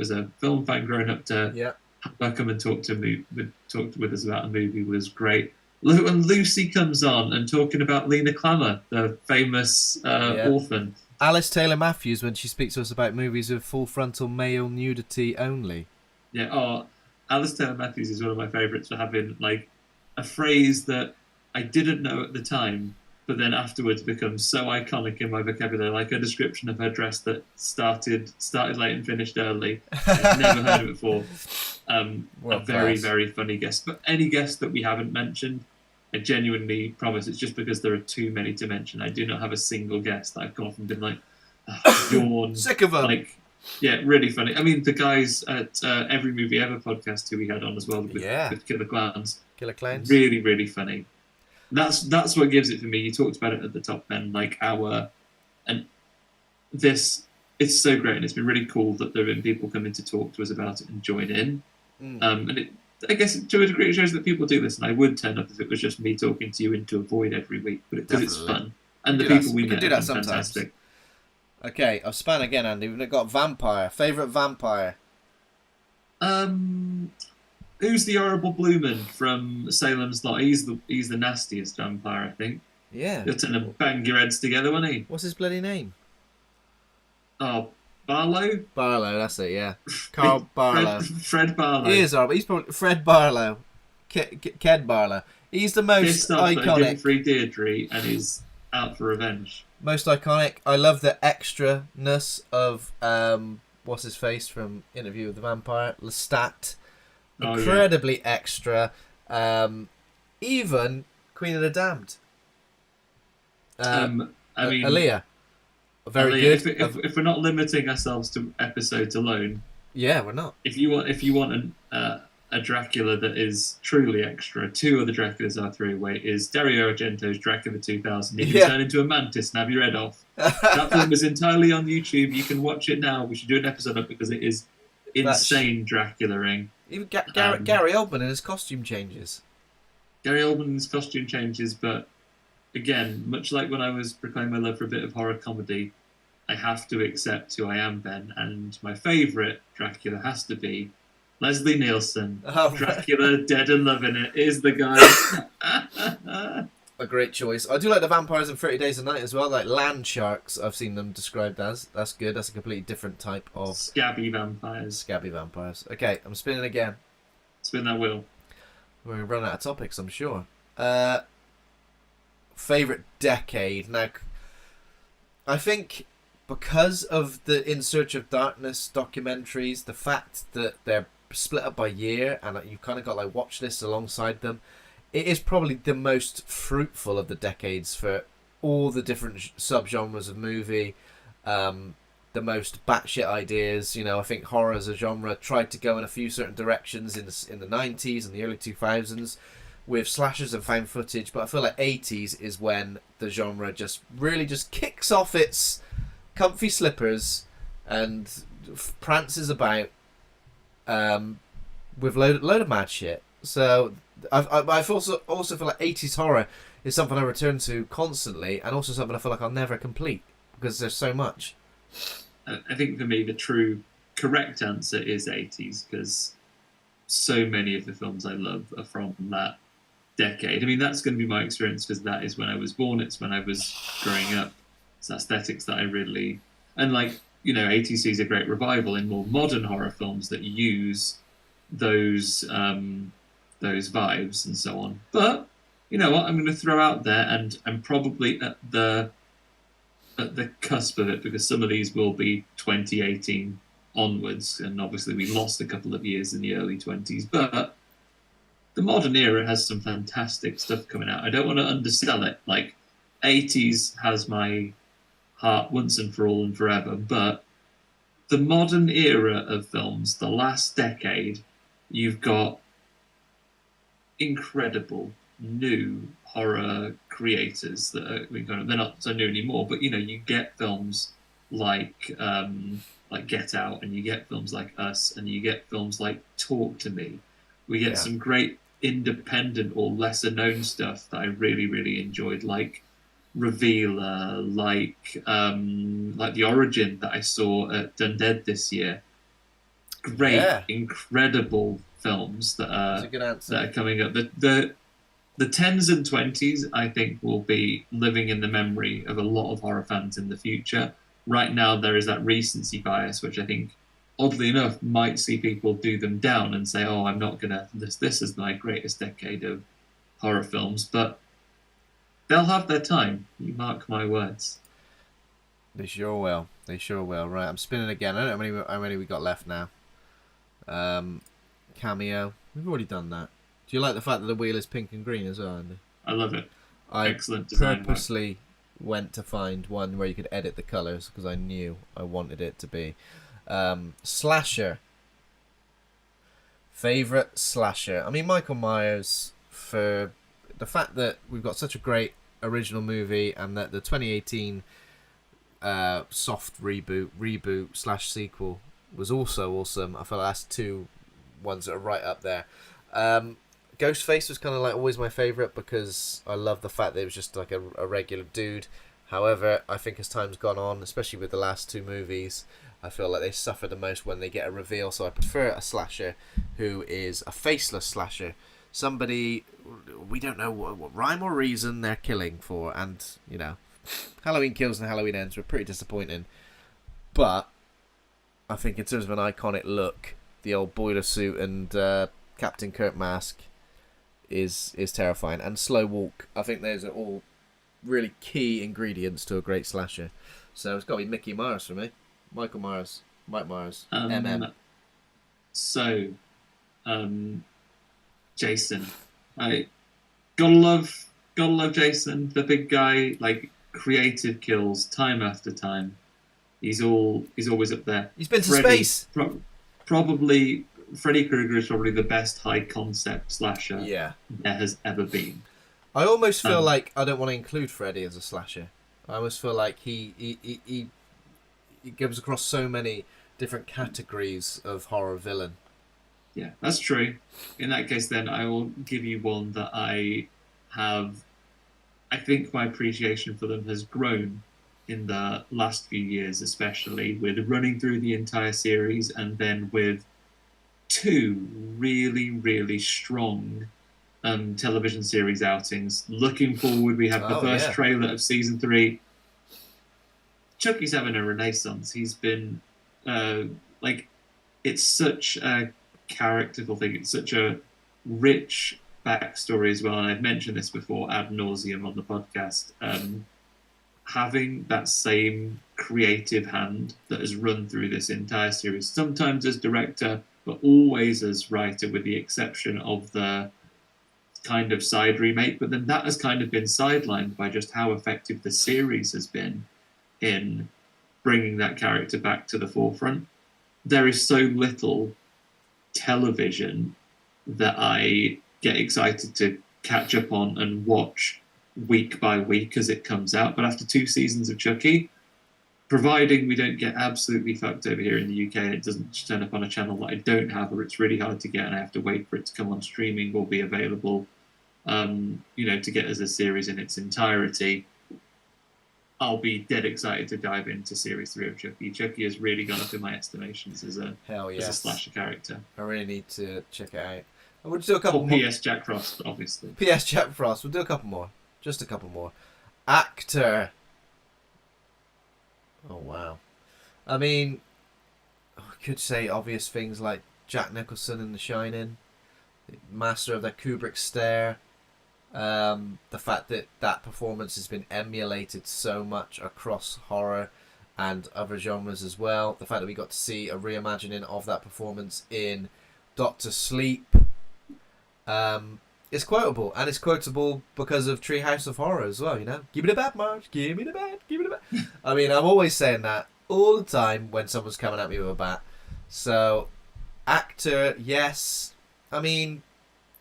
as a film fan growing up, to have her come and talk with us about a movie was great. When Lucy comes on and talking about Lena Klammer, the famous orphan. Alice Taylor Matthews, when she speaks to us about movies with full frontal male nudity only. Yeah, Alice Taylor Matthews is one of my favourites for having a phrase that I didn't know at the time, but then afterwards becomes so iconic in my vocabulary, like a description of her dress that started late and finished early. I've never heard of it before. A very, very funny guest. But any guest that we haven't mentioned, I genuinely promise it's just because there are too many to mention. I do not have a single guest that I've gone off and been like, yawn. Sick of them. Really funny. I mean, the guys at Every Movie Ever podcast who we had on as well with Killer Clowns. Killer Clowns. Really, really funny. That's what gives it for me. You talked about it at the top, Ben, and this, it's so great, and it's been really cool that there have been people coming to talk to us about it and join in. And I guess to a degree it shows that people do this, and I would turn up if it was just me talking to you into a void every week, but because it's fun. And the people we met do are that sometimes. fantastic. Okay, I've spun again, Andy. We've got vampire. Favourite vampire? Who's the horrible Blumen from Salem's Lot? He's the nastiest vampire, I think. Yeah. You're trying to bang your heads together, wasn't he? What's his bloody name? Oh, Barlow? Barlow, that's it, yeah. Carl Barlow. Fred Barlow. He is horrible. He's probably Fred Barlow. Ked Barlow. He's the most iconic. Didn't free Deirdre and he's out for revenge. Most iconic. I love the extra-ness of what's his face from Interview with the Vampire, Lestat. Incredibly extra. Even Queen of the Damned. I mean, Aaliyah. Very good. If we're not limiting ourselves to episodes alone, we're not. If you want a Dracula that is truly extra, 2 other Draculas are throwaway. Is Dario Argento's Dracula 2000. You can turn into a mantis and have your head off. That film is entirely on YouTube. You can watch it now. We should do an episode of it because it is insane Dracula-ing. Even Gary Oldman and his costume changes. Gary Oldman and his costume changes, but again, much like when I was proclaiming my love for a bit of horror comedy, I have to accept who I am, Ben, and my favourite Dracula has to be Leslie Nielsen. Dracula, Dead and Loving It, is the guy. A great choice. I do like the vampires in 30 Days a Night as well, like land sharks I've seen them described as. That's good. That's a completely different type of... Scabby vampires. Okay, I'm spinning again. Spin that wheel. We're going to run out of topics, I'm sure. Favourite decade. Now, I think because of the In Search of Darkness documentaries, the fact that they're split up by year and you've kind of got like watch lists alongside them, it is probably the most fruitful of the decades for all the different subgenres of movie. The most batshit ideas. You know, I think horror as a genre tried to go in a few certain directions in the 90s and the early 2000s with slashers and found footage, but I feel like 80s is when the genre just really just kicks off its comfy slippers and prances about with load of mad shit. So I also feel like 80s horror is something I return to constantly, and also something I feel like I'll never complete because there's so much. I think for me the true correct answer is 80s, because so many of the films I love are from that decade. I mean, that's going to be my experience because that is when I was born. It's when I was growing up. It's aesthetics that I really... And like, you know, 80s sees a great revival in more modern horror films that use those vibes and so on. But, you know what, I'm going to throw out there, and I'm probably at the cusp of it, because some of these will be 2018 onwards, and obviously we lost a couple of years in the early 20s, but the modern era has some fantastic stuff coming out. I don't want to undersell it. Like, 80s has my heart once and for all and forever, but the modern era of films, the last decade, you've got incredible new horror creators that are they're not so new anymore, but you know, you get films like Get Out, and you get films like Us, and you get films like Talk to Me. We get some great independent or lesser known stuff that I really, really enjoyed, like Revealer, like The Origin that I saw at Dunded this year. Great, incredible films that are coming up. The 10s and 20s, I think, will be living in the memory of a lot of horror fans in the future. Right now, there is that recency bias, which I think, oddly enough, might see people do them down and say, oh, I'm not going to list this as my greatest decade of horror films. But they'll have their time. You mark my words. They sure will. They sure will. Right, I'm spinning again. I don't know how many we got left now. Cameo. We've already done that. Do you like the fact that the wheel is pink and green as well, Andy? I love it. Excellent design. I purposely went to find one where you could edit the colours because I knew I wanted it to be. Slasher. Favourite slasher. I mean, Michael Myers, for the fact that we've got such a great original movie, and that the 2018 soft reboot / sequel was also awesome. I feel like that's two ones that are right up there. Ghostface was kind of like always my favourite because I love the fact that it was just like a regular dude. However, I think as time's gone on, especially with the last two movies, I feel like they suffer the most when they get a reveal. So I prefer a slasher who is a faceless slasher. Somebody we don't know what rhyme or reason they're killing for. And, you know, Halloween Kills and Halloween Ends were pretty disappointing. But I think in terms of an iconic look, the old boiler suit and Captain Kirk mask is terrifying. And Slow Walk, I think those are all really key ingredients to a great slasher. So it's got to be Mickey Myers for me. Michael Myers, Mike Myers, So, Jason, I gotta love Jason, the big guy, like creative kills time after time. He's always up there. He's been to space. Probably Freddy Krueger is probably the best high concept slasher there has ever been. I almost feel like I don't want to include Freddy as a slasher. I almost feel like he goes across so many different categories of horror villain. Yeah, that's true. In that case, then I will give you one that I think my appreciation for them has grown in the last few years, especially with running through the entire series, and then with two really, really strong television series outings. Looking forward, we have the first trailer of season 3. Chucky's having a renaissance. He's been it's such a characterful thing. It's such a rich backstory as well. And I've mentioned this before ad nauseum on the podcast. having that same creative hand that has run through this entire series, sometimes as director, but always as writer, with the exception of the kind of side remake. But then that has kind of been sidelined by just how effective the series has been in bringing that character back to the forefront. There is so little television that I get excited to catch up on and watch week by week as it comes out. But after 2 seasons of Chucky, providing we don't get absolutely fucked over here in the UK and it doesn't turn up on a channel that I don't have, or it's really hard to get and I have to wait for it to come on streaming or be available, to get as a series in its entirety, I'll be dead excited to dive into Series 3 of Chucky. Chucky has really gone up in my estimations as a slasher character. I really need to check it out. We'll do a couple more. P.S. Jack Frost, obviously. P.S. Jack Frost. We'll do a couple more. Just a couple more. Actor. Oh, wow. I mean, I could say obvious things like Jack Nicholson in The Shining, master of the Kubrick stare. The fact that that performance has been emulated so much across horror and other genres as well. The fact that we got to see a reimagining of that performance in Doctor Sleep. It's quotable, and it's quotable because of Treehouse of Horror as well, Give me the bat, Marge. Give me the bat. Give me the bat. I mean, I'm always saying that all the time when someone's coming at me with a bat. So, actor, yes. I mean,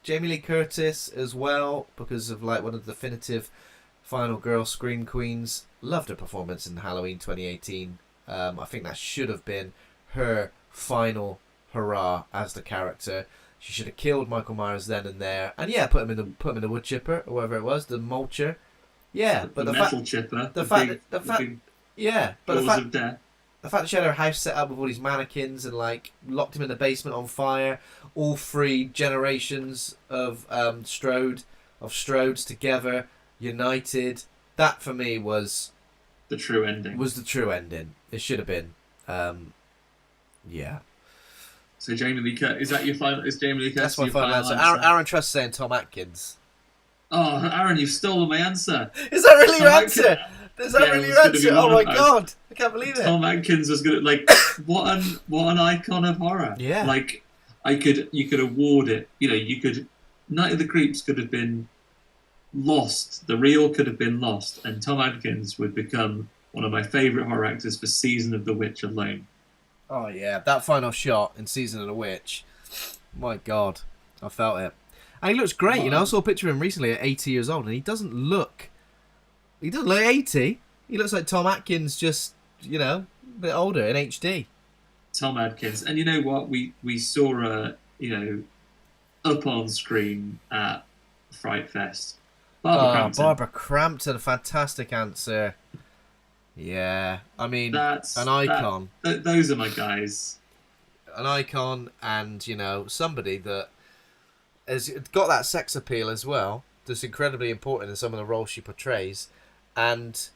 Jamie Lee Curtis as well, because of one of the definitive final girl scream queens. Loved her performance in Halloween 2018. I think that should have been her final hurrah as the character. She should have killed Michael Myers then and there, and put him in the wood chipper or whatever it was, the mulcher. Yeah, but the metal chipper. The fact that she had her house set up with all these mannequins and locked him in the basement on fire, all 3 generations of Strodes together, united. That for me was the true ending. It should have been. Yeah. So Jamie Lee Curtis, is that your final? Is Jamie Lee Curtis? That's my final answer. Aaron Trust saying Tom Atkins. Oh, Aaron, you've stolen my answer. Is that really your answer? Is that really your answer? Oh my god, I can't believe it. Tom Atkins was good. What an icon of horror. Yeah. You could award it. Night of the Creeps could have been lost. The Real could have been lost, and Tom Atkins would become one of my favourite horror actors for Season of the Witch alone. Oh yeah, that final shot in Season of the Witch. My god, I felt it. And he looks great, I saw a picture of him recently at 80 years old, and he doesn't look 80. He looks like Tom Atkins, just, a bit older in HD. Tom Atkins. And you know what? We saw her, up on screen at FrightFest. Barbara Crampton, a fantastic answer. Yeah, I mean, that's an icon. Those are my guys. An icon, and somebody that has got that sex appeal as well. That's incredibly important in some of the roles she portrays. And it's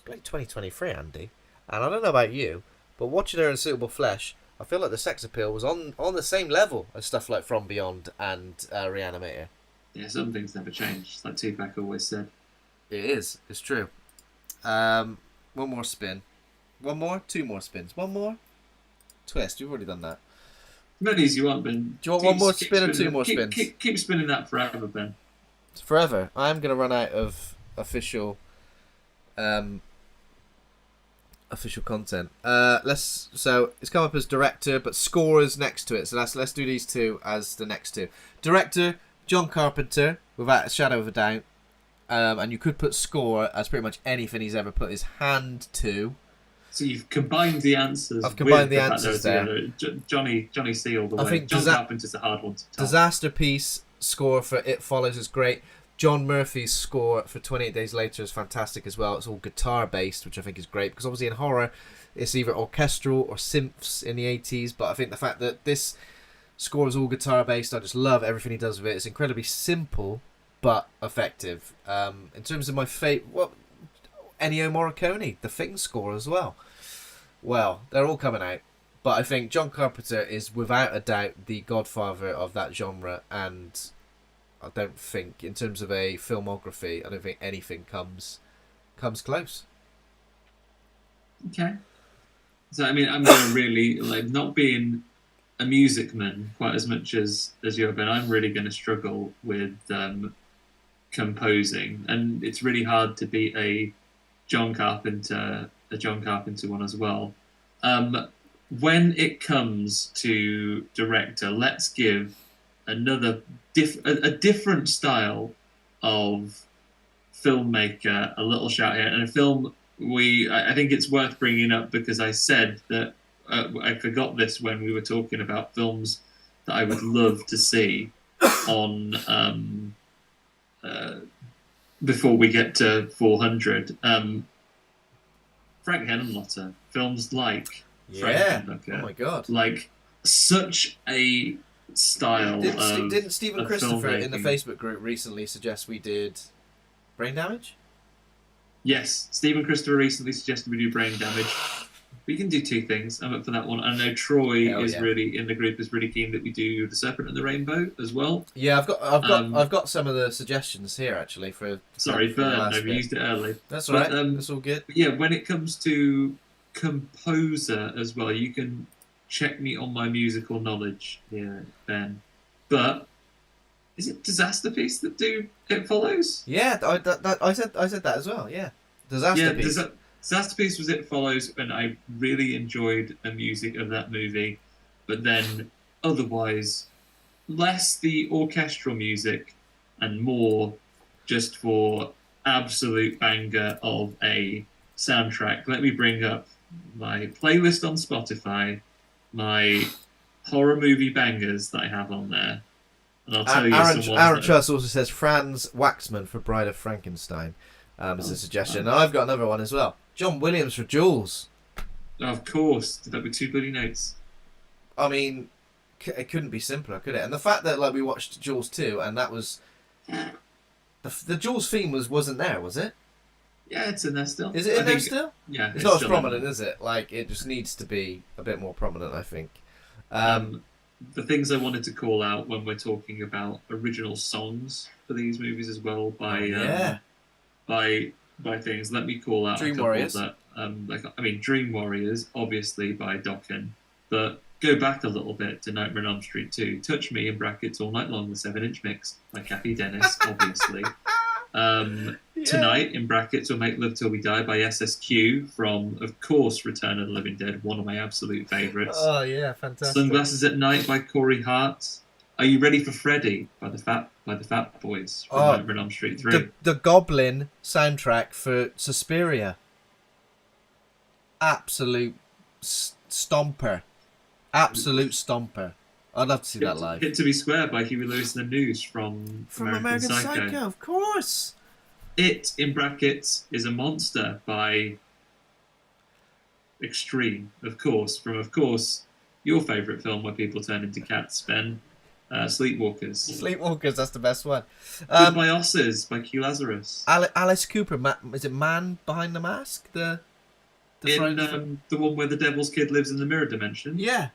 like 2023, Andy. And I don't know about you, but watching her in Suitable Flesh, I feel like the sex appeal was on the same level as stuff like From Beyond and Reanimator. Yeah, some things never change, like Tupac always said. It is. It's true. One more spin. One more? 2 more spins. One more? Twist. You've already done that. Many as you want, Ben. Do you want one more spin or 2 more spins? Keep spinning that forever, Ben. Forever. I'm going to run out of official content. So it's come up as director, but score is next to it. So let's do these 2 as the next 2. Director, John Carpenter, without a shadow of a doubt. And you could put score as pretty much anything he's ever put his hand to. So you've combined the answers. I've combined the answers there. Johnny C all the way. I think John Carpenter's a hard one to tell. Disasterpiece score for It Follows is great. John Murphy's score for 28 Days Later is fantastic as well. It's all guitar based, which I think is great, because obviously in horror it's either orchestral or synths in the 80s, but I think the fact that this score is all guitar based, I just love everything he does with it. It's incredibly simple but effective. In terms of my favourite, Ennio Morricone, the Thing score as well. Well, they're all coming out, but I think John Carpenter is without a doubt the godfather of that genre, and I don't think, in terms of a filmography, I don't think anything comes comes close. Okay. So, I mean, I'm going to really, like, not being a music man quite as much as you have been, I'm really going to struggle with composing. And it's really hard to beat a John Carpenter one as well. When it comes to director, let's give another a different style of filmmaker a little shout here, and a film I think it's worth bringing up because I said that I forgot this when we were talking about films that I would love to see on before we get to 400. Frank Henenlotter, films like Frank Henenlotter. Oh my god! Like such a style. Didn't Stephen Christopher in the filmmaking. Facebook group recently suggest we did Brain Damage? Yes, Stephen Christopher recently suggested we do Brain Damage. We can do two things. I'm up for that one. I know Troy really in the group is really keen that we do The Serpent and the Rainbow as well. Yeah, I've got some of the suggestions here actually for. Sorry, for the Burn. last I've bit. used it early. That's all right. That's all good. Yeah, when it comes to composer as well, you can check me on my musical knowledge here, Ben. But is it Disasterpiece that do It Follows? Yeah, I said that as well. Yeah, Disasterpiece. Yeah, Disasterpiece was It Follows, and I really enjoyed the music of that movie. But then, otherwise, less the orchestral music and more just for absolute banger of a soundtrack. Let me bring up my playlist on Spotify, my horror movie bangers that I have on there. And I'll tell you some Aaron Truss also says Franz Waxman for Bride of Frankenstein as a suggestion. And I've got another one as well. John Williams for Jules. Of course. Did that with 2 bloody notes. I mean, it couldn't be simpler, could it? And the fact that like we watched Jules 2 and that was... The Jules theme wasn't there, was it? Yeah, it's in there still. Is it in there still? Yeah. It's not as prominent, is it? Like, it just needs to be a bit more prominent, I think. The things I wanted to call out when we're talking about original songs for these movies as well by things. Let me call out Dream a couple Warriors. that Dream Warriors, obviously by Dokken, but go back a little bit to Nightmare on Elm Street 2. Touch Me in brackets all night long, the 7-inch mix by Kathy Dennis, obviously. Tonight in brackets or Make Love Till We Die by SSQ from, of course, Return of the Living Dead, one of my absolute favourites. Oh yeah, fantastic. Sunglasses at Night by Corey Hart. Are You Ready for Freddy by the Fat Boys from Nightmare on Elm Street 3. The Goblin soundtrack for Suspiria. Absolute stomper. Absolute stomper. I'd love to see that live. Hit to Be Square by Huey Lewis and the News from American Psycho, of course. It, in brackets, is a Monster by Extreme, of course, your favourite film where people turn into cats, Ben. Sleepwalkers. Sleepwalkers, that's the best one. Goodbye Osses by Q Lazarus. Alice Cooper, is it Man Behind the Mask? The one where the Devil's Kid lives in the mirror dimension. Yeah.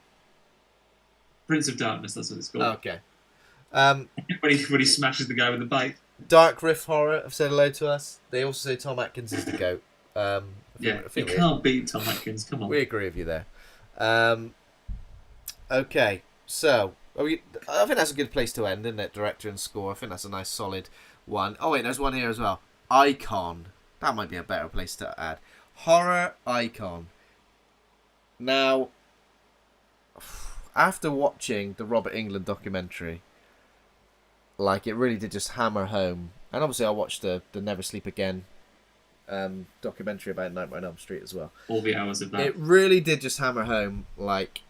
Prince of Darkness, that's what it's called. Oh, okay. When he smashes the guy with the bike. Dark Riff Horror have said hello to us. They also say Tom Atkins is the GOAT. You can't beat Tom Atkins, come on. We agree with you there. Okay, so I think that's a good place to end, isn't it? Director and score. I think that's a nice solid one. Oh wait, there's one here as well. Icon. That might be a better place to add. Horror Icon. Now, after watching the Robert Englund documentary, like it really did just hammer home. And obviously I watched the Never Sleep Again documentary about Nightmare on Elm Street as well. All the hours of that. It really did just hammer home like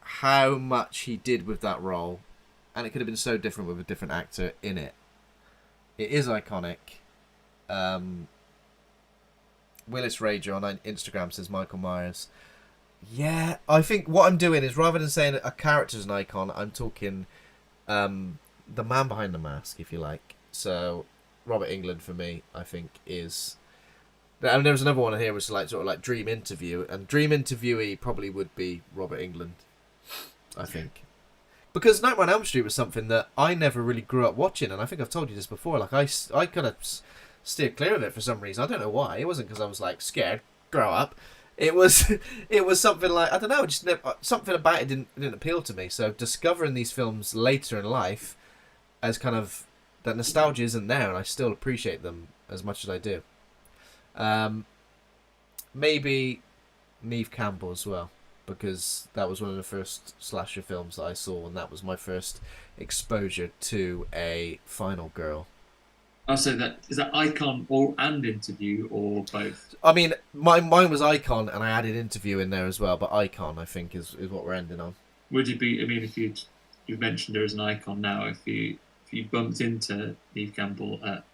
how much he did with that role, and it could have been so different with a different actor in it. It is iconic. Willis Rager on Instagram says Michael Myers. Yeah, I think what I'm doing is rather than saying a character's an icon, I'm talking the man behind the mask, if you like. So Robert Englund for me, I think, is. I mean, there was another one here which is like sort of like Dream Interview, and Dream Interviewee probably would be Robert Englund, I think, because Nightmare on Elm Street was something that I never really grew up watching, and I think I've told you this before. Like I kind of steered clear of it for some reason. I don't know why. It wasn't because I was like scared. Grow up. It was it was something like, I don't know, just something about it didn't appeal to me. So discovering these films later in life, as kind of that nostalgia isn't there, and I still appreciate them as much as I do. Maybe Neve Campbell as well, because that was one of the first slasher films that I saw, and that was my first exposure to a final girl. Oh, so is that Icon and Interview, or both? I mean, mine was Icon, and I added Interview in there as well, but Icon, I think, is what we're ending on. Would you be? I mean, if you've mentioned her as an icon now, if you bumped into Neve Campbell at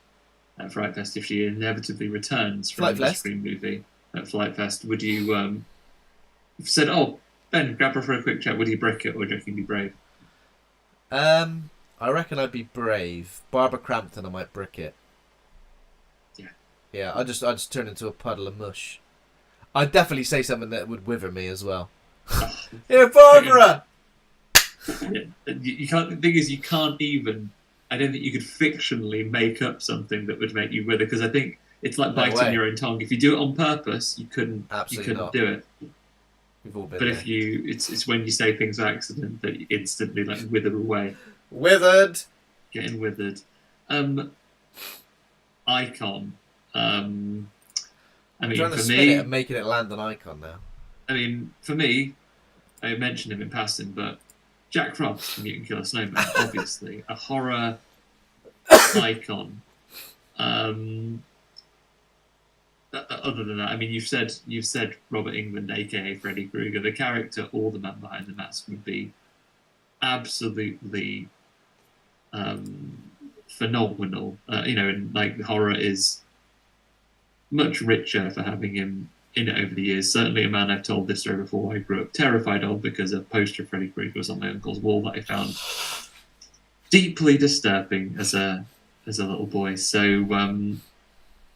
FrightFest, if she inevitably returns from the Scream movie at FrightFest, would you have said, "Oh, Ben, grab her for a quick chat"? Would you brick it, or do you reckon you'd be brave? I reckon I'd be brave. Barbara Crampton, I might brick it. Yeah. Yeah, I just turn into a puddle of mush. I'd definitely say something that would wither me as well. Here, Barbara! Yeah, you can't. The thing is, you can't even. I don't think you could fictionally make up something that would make you wither, because I think it's like biting your own tongue. If you do it on purpose, you couldn't. Absolutely you couldn't not. do it. We've all been But there. if it's when you say things by accident that you instantly like wither away. Withered. Getting withered. Icon. I mean, Trying to for spin me, it and making it land on Icon now. I mean, for me, I mentioned him in passing, but Jack Frost from Mutant Killer Snowman, obviously a horror icon. Other than that, I mean, you've said Robert Englund, aka Freddy Krueger, the character or the man behind the mask would be absolutely phenomenal. And like horror is much richer for having him in it over the years. Certainly a man I've told this story before I grew up terrified of, because a poster of Freddy Krueger was on my uncle's wall that I found deeply disturbing as a little boy. So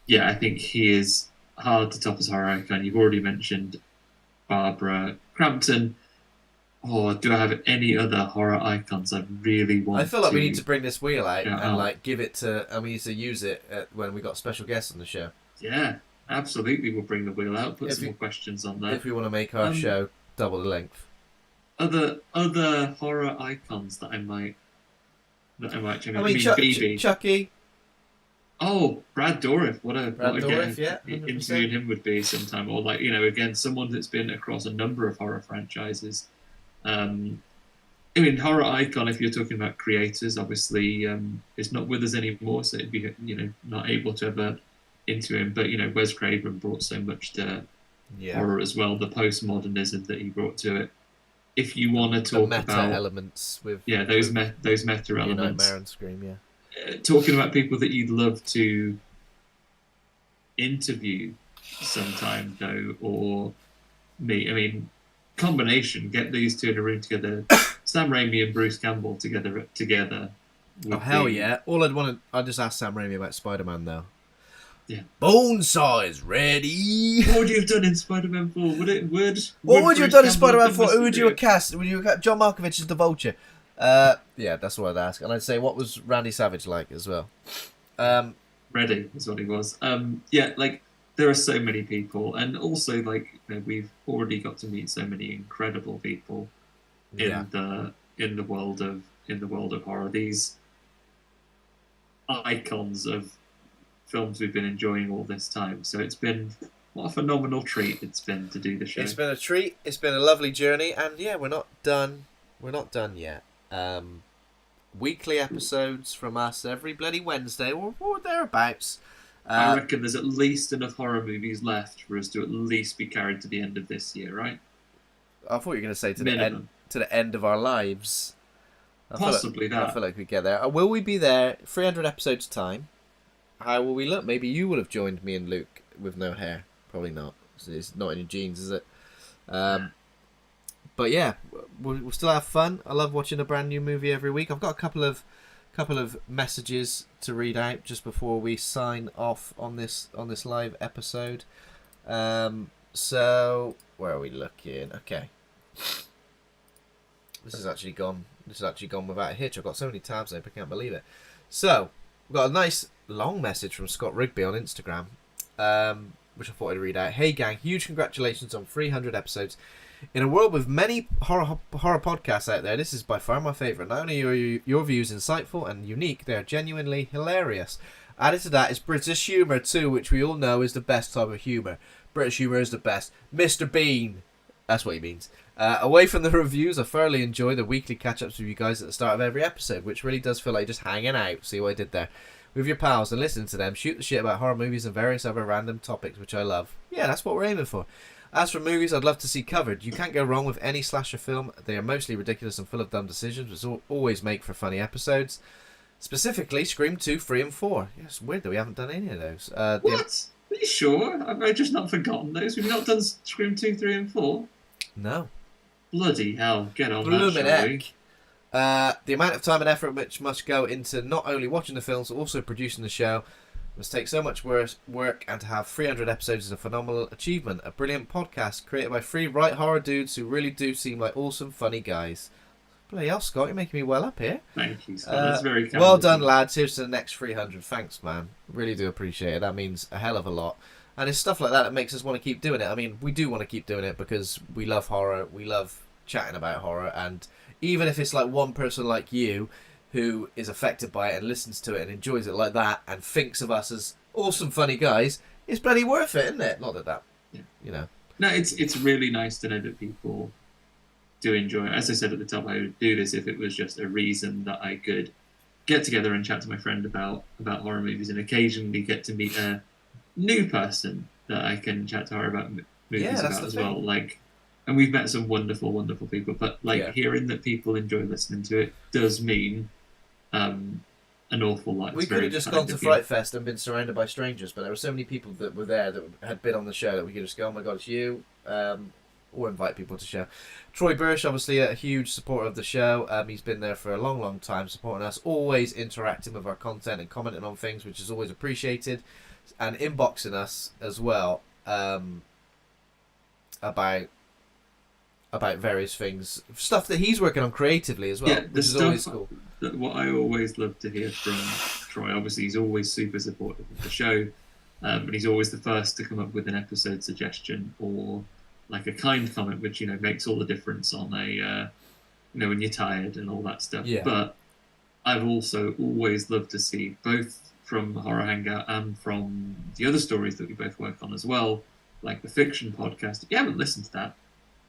yeah, I think he is hard to top as horror icon. You've already mentioned Barbara Crampton. Or do I have any other horror icons I really want to... I feel like we need to bring this wheel out and out. like give it to... And we need to use it when we got special guests on the show. Yeah, absolutely. We'll bring the wheel out, put some more questions on there. If we want to make our show double the length. Other horror icons that I might check out. I mean, Chucky. Oh, Brad Dourif. What a Dourif, yeah, 100%. Interviewing him would be sometime. Or like, again, someone that's been across a number of horror franchises. I mean, horror icon, if you're talking about creators, obviously is not with us anymore, so it'd be not able to ever into him. But Wes Craven brought so much to horror as well, the postmodernism that he brought to it. If you want to talk meta about elements with those meta elements, Nightmare and Scream, talking about people that you'd love to interview sometime though, or meet. I mean, combination, get these two in a room together. Sam Raimi and Bruce Campbell together. Oh hell yeah! I'd just ask Sam Raimi about Spider-Man though. Yeah. Bonesaw's ready. What would you have done in Spider-Man 4? What would you have done in Spider-Man 4? Who would you have cast? Would you have John Malkovich as the Vulture? Yeah, that's what I'd ask. And I'd say, what was Randy Savage like as well? Ready is what he was. Yeah, like there are so many people, and also like we've already got to meet so many incredible people in the world of horror. These icons of films we've been enjoying all this time. So it's been what a phenomenal treat it's been to do the show. It's been a treat. It's been a lovely journey, and yeah, we're not done. We're not done yet. Weekly episodes from us every bloody Wednesday or thereabouts. I reckon there's at least enough horror movies left for us to at least be carried to the end of this year, right? I thought you were going to say to Minimum. the end of our lives. Possibly that. I feel like we get there. Will we be there 300 episodes time? How will we look? Maybe you would have joined me and Luke with no hair. Probably not. It's not in your genes, is it? But yeah, we'll still have fun. I love watching a brand new movie every week. I've got a couple of messages to read out just before we sign off on this live episode. So where are we looking? Okay, this has actually gone without a hitch. I've got so many tabs open, I can't believe it. So we've got a nice long message from Scott Rigby on Instagram, which I thought I'd read out. Hey gang, huge congratulations on 300 episodes. In a world with many horror podcasts out there, this is by far my favourite. Not only are your views insightful and unique, they are genuinely hilarious. Added to that is British humour too, which we all know is the best type of humour. British humour is the best. Mr. Bean. That's what he means. Away from the reviews, I thoroughly enjoy the weekly catch-ups with you guys at the start of every episode, which really does feel like just hanging out. See what I did there? With your pals and listening to them shoot the shit about horror movies and various other random topics, which I love. Yeah, that's what we're aiming for. As for movies I'd love to see covered, you can't go wrong with any slasher film. They are mostly ridiculous and full of dumb decisions, which always make for funny episodes. Specifically, Scream 2, 3 and 4. Yeah, it's weird that we haven't done any of those. What? Are you sure? Have I just not forgotten those? We've not done Scream 2, 3 and 4? No. Bloody hell, get on that, shall we? The amount of time and effort which must go into not only watching the films, but also producing the show must take so much work, and to have 300 episodes is a phenomenal achievement. A brilliant podcast created by three right horror dudes who really do seem like awesome, funny guys. Bloody hell, Scott, you're making me well up here. Thank you, Scott. That's very kind. Well done, lads. Here's to the next 300. Thanks, man. Really do appreciate it. That means a hell of a lot. And it's stuff like that that makes us want to keep doing it. I mean, we do want to keep doing it because we love horror. We love chatting about horror. And even if it's like one person like you who is affected by it and listens to it and enjoys it like that and thinks of us as awesome, funny guys, it's bloody worth it, isn't it? Not that, you know. No, it's really nice to know that people do enjoy it. As I said at the top, I would do this if it was just a reason that I could get together and chat to my friend about horror movies and occasionally get to meet a new person that I can chat to her about movies about as well. Like, and we've met some wonderful, wonderful people, but hearing that people enjoy listening to it does mean an awful lot. We could have just gone to FrightFest and been surrounded by strangers, but there were so many people that were there that had been on the show that we could just go, oh my god, it's you, or invite people to show. Troy Bursch, obviously a huge supporter of the show. He's been there for a long, long time supporting us, always interacting with our content and commenting on things, which is always appreciated, and inboxing us as well about various things, stuff that he's working on creatively as well, which is always cool. What I always love to hear from Troy, obviously he's always super supportive of the show, but he's always the first to come up with an episode suggestion or like a kind comment, which makes all the difference on a when you're tired and all that stuff. Yeah. But I've also always loved to see, both from Horror Hangout and from the other stories that we both work on as well, like the fiction podcast. If you haven't listened to that,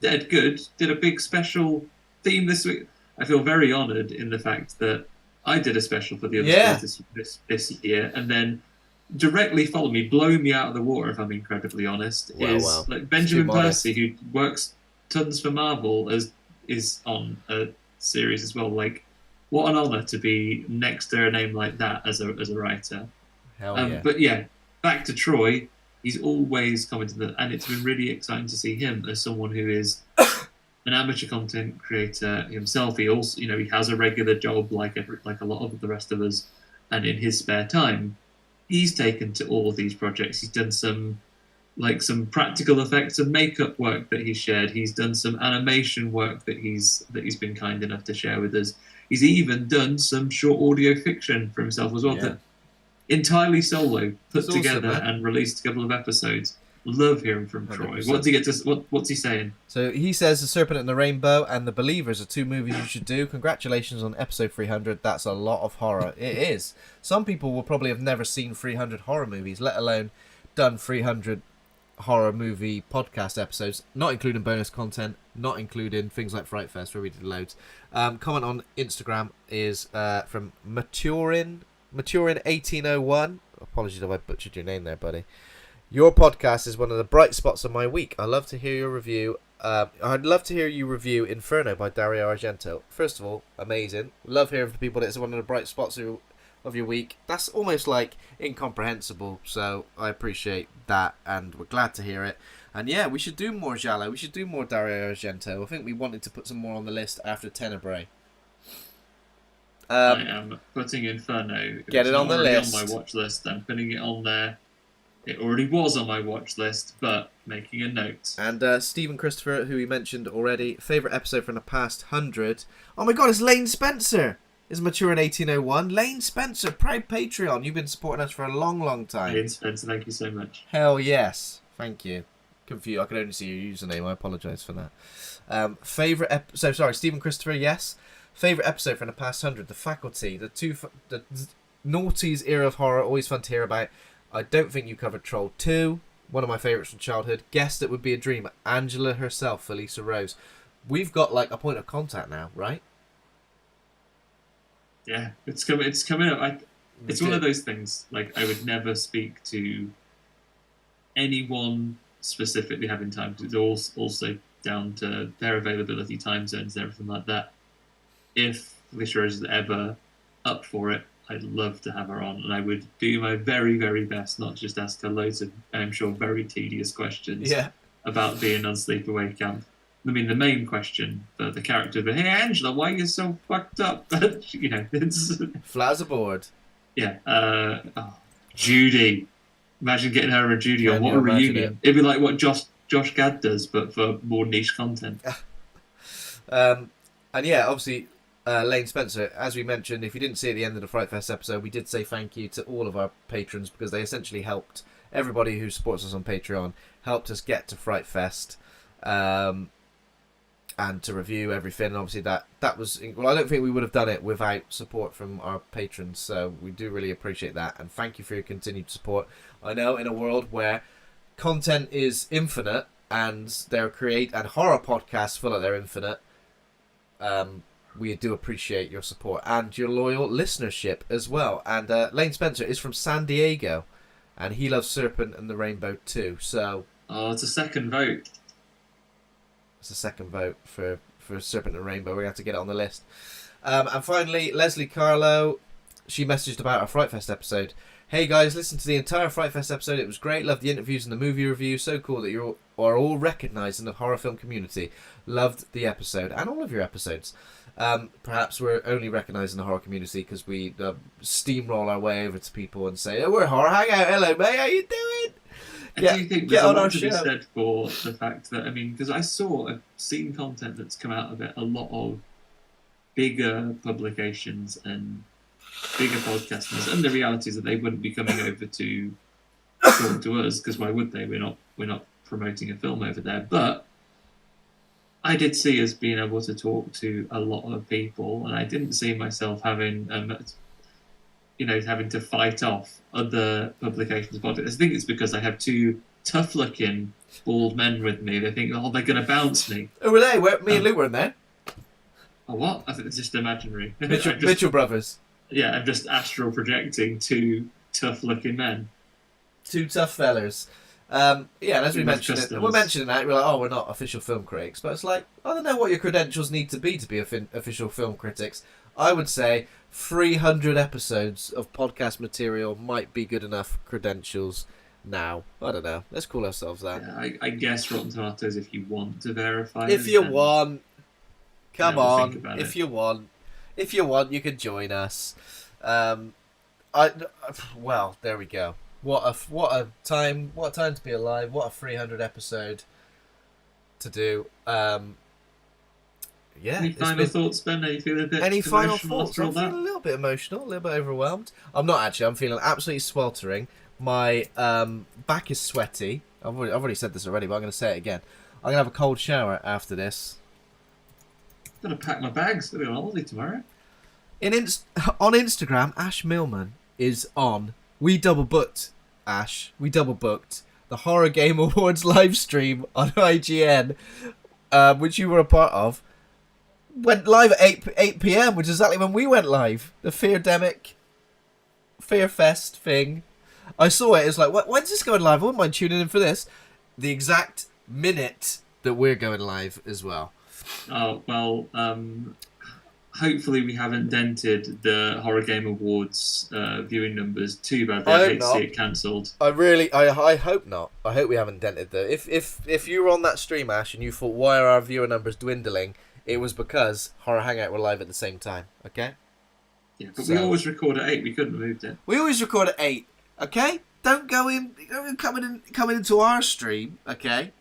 dead good. Did a big special theme this week. I feel very honoured in the fact that I did a special for the other stories this year, and then directly follow me, blowing me out of the water, if I'm incredibly honest, like Benjamin Percy, who works tons for Marvel, is on a series as well. Like, what an honour to be next to a name like that as a writer. Hell yeah. But yeah, back to Troy. He's always commented that, and it's been really exciting to see him as someone who is an amateur content creator himself. He also, he has a regular job like a lot of the rest of us, and in his spare time, he's taken to all of these projects. He's done some practical effects and makeup work that he's shared. He's done some animation work that he's been kind enough to share with us. He's even done some short audio fiction for himself as well. Yeah. Entirely solo, put together and released a couple of episodes. Love hearing from 100%. Troy. What's he saying? So he says The Serpent and the Rainbow and The Believers are two movies you should do. Congratulations on episode 300. That's a lot of horror. It is. Some people will probably have never seen 300 horror movies, let alone done 300 horror movie podcast episodes, not including bonus content, not including things like FrightFest where we did loads. Comment on Instagram is from Maturin1801. Apologies if I butchered your name there, buddy. Your podcast is one of the bright spots of my week. I'd love to hear your review. I'd love to hear you review Inferno by Dario Argento. First of all, amazing. Love hearing from people that it's one of the bright spots of your week. That's almost like incomprehensible, so I appreciate that, and we're glad to hear it. And yeah, we should do more Giallo. We should do more Dario Argento. I think we wanted to put some more on the list after Tenebrae. I am putting Inferno. Get it on the list. On my watch list. I'm putting it on there. It already was on my watch list, but making a note. And Stephen Christopher, who we mentioned already, favourite episode from the past 100. Oh my god, it's Lane Spencer! is mature in 1801. Lane Spencer, proud Patreon. You've been supporting us for a long, long time. Lane Spencer, thank you so much. Hell yes. Thank you. Confused. I can only see your username. I apologise for that. Favourite episode. Sorry, Stephen Christopher, yes. Favourite episode from the past 100. The Faculty. The noughties era of horror. Always fun to hear about. I don't think you covered Troll 2. One of my favourites from childhood. Guess That Would Be a Dream. Angela herself, Felisa Rose. We've got like a point of contact now, right? Yeah, it's coming up. It's one of those things. Like, I would never speak to anyone specifically having time. It's also down to their availability, time zones, and everything like that. If Felisa Rose is ever up for it, I'd love to have her on, and I would do my very, very best, not just ask her loads of, I'm sure, very tedious questions about being on sleepaway camp. I mean, the main question for the character, but hey, Angela, why are you so fucked up? You know, it's flat as a board. Yeah. Judy. Imagine getting her and Judy on what a reunion. It'd be like what Josh Gad does, but for more niche content. And yeah, obviously, Lane Spencer, as we mentioned, if you didn't see at the end of the FrightFest episode, we did say thank you to all of our patrons because they essentially helped everybody who supports us on Patreon, helped us get to FrightFest. And to review everything, and obviously that was... Well, I don't think we would have done it without support from our patrons, so we do really appreciate that, and thank you for your continued support. I know in a world where content is infinite, and and horror podcasts feel like they're infinite, we do appreciate your support, and your loyal listenership as well. And Lane Spencer is from San Diego, and he loves Serpent and the Rainbow too, so... Oh, it's a second vote. It's a second vote for Serpent and Rainbow. We're going to have to get it on the list. And finally, Leslie Carlo, she messaged about our FrightFest episode. Hey guys, listen to the entire FrightFest episode. It was great. Loved the interviews and the movie review. So cool that you are all recognised in the horror film community. Loved the episode and all of your episodes. Perhaps we're only recognised in the horror community because we steamroll our way over to people and say, oh, we're Horror Hangout. Hello, mate. How you doing? I do think there's a lot to be said for the fact that, I mean, because I've seen content that's come out of it, a lot of bigger publications and bigger podcasters, and the reality is that they wouldn't be coming over to talk to us, because why would they? We're not promoting a film over there. But I did see us being able to talk to a lot of people, and I didn't see myself having to fight off other publications about it. I think it's because I have two tough-looking bald men with me. They think, oh, they're going to bounce me. Who were they? Me and Luke were in there. Oh, what? I think it's just imaginary. Mitchell brothers. Yeah, I'm just astral projecting two tough-looking men. Two tough fellers. And as we mentioned it, we're mentioning that, we're like, oh, we're not official film critics. But it's like, I don't know what your credentials need to be official film critics. I would say 300 episodes of podcast material might be good enough credentials now. I don't know. Let's call ourselves that. Yeah, I guess Rotten Tomatoes if you want to verify. If you want. Come on. If you want. If you want, you can join us. Well, there we go. What a time to be alive. What a 300 episode to do. Any final thoughts, Ben? Are you feeling a bit Any final emotional thoughts? I'm feeling a little bit emotional, a little bit overwhelmed. I'm not actually. I'm feeling absolutely sweltering. My back is sweaty. I've already said this already, but I'm going to say it again. I'm going to have a cold shower after this. I'm going to pack my bags. We're on holiday tomorrow. On Instagram, Ash Millman is on. We double booked, Ash. We double booked the Horror Game Awards live stream on IGN, which you were a part of. Went live at 8 p.m, which is exactly when we went live. The Fear Fest thing. I saw it. It's like, when's this going live? I wouldn't mind tuning in for this. The exact minute that we're going live as well. Oh, well, hopefully we haven't dented the Horror Game Awards viewing numbers too badly. I hate to see it cancelled. I hope not. I hope we haven't dented them. If you were on that stream, Ash, and you thought, why are our viewer numbers dwindling? It was because Horror Hangout were live at the same time, okay? Yeah, but we always record at 8. We couldn't have moved it. We always record at 8, okay? Don't go in, coming into our stream, okay?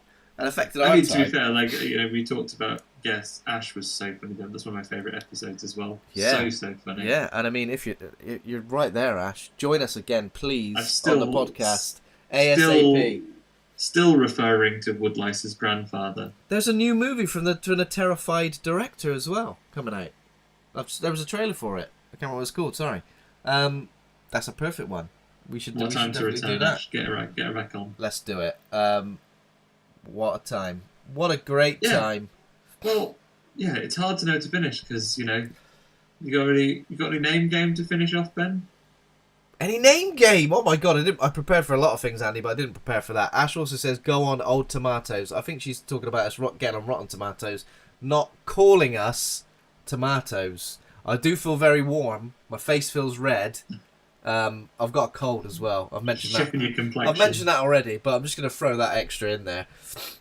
and affected I our mean, to be time. fair, like, you know, we talked about Guess. Ash was so funny then. That's one of my favourite episodes as well. Yeah. So funny. Yeah, and I mean, if you're right there, Ash, join us again, please, still- on the podcast ASAP. Still referring to Woodlice as grandfather. There's a new movie from a terrified director as well coming out. There was a trailer for it. I can't remember what it's called. Sorry. That's a perfect one. We should. What we time should to definitely return, do that. Ash? Get her back on. Let's do it. What a time! What a great time! Well, yeah, it's hard to know to finish because you know you got any name game to finish off, Ben? Any name game? Oh my god! I prepared for a lot of things, Andy, but I didn't prepare for that. Ash also says, "Go on, old tomatoes." I think she's talking about us getting on Rotten Tomatoes, not calling us tomatoes. I do feel very warm. My face feels red. I've got a cold as well. I've mentioned that. Your complexion. I've mentioned that already, but I'm just going to throw that extra in there.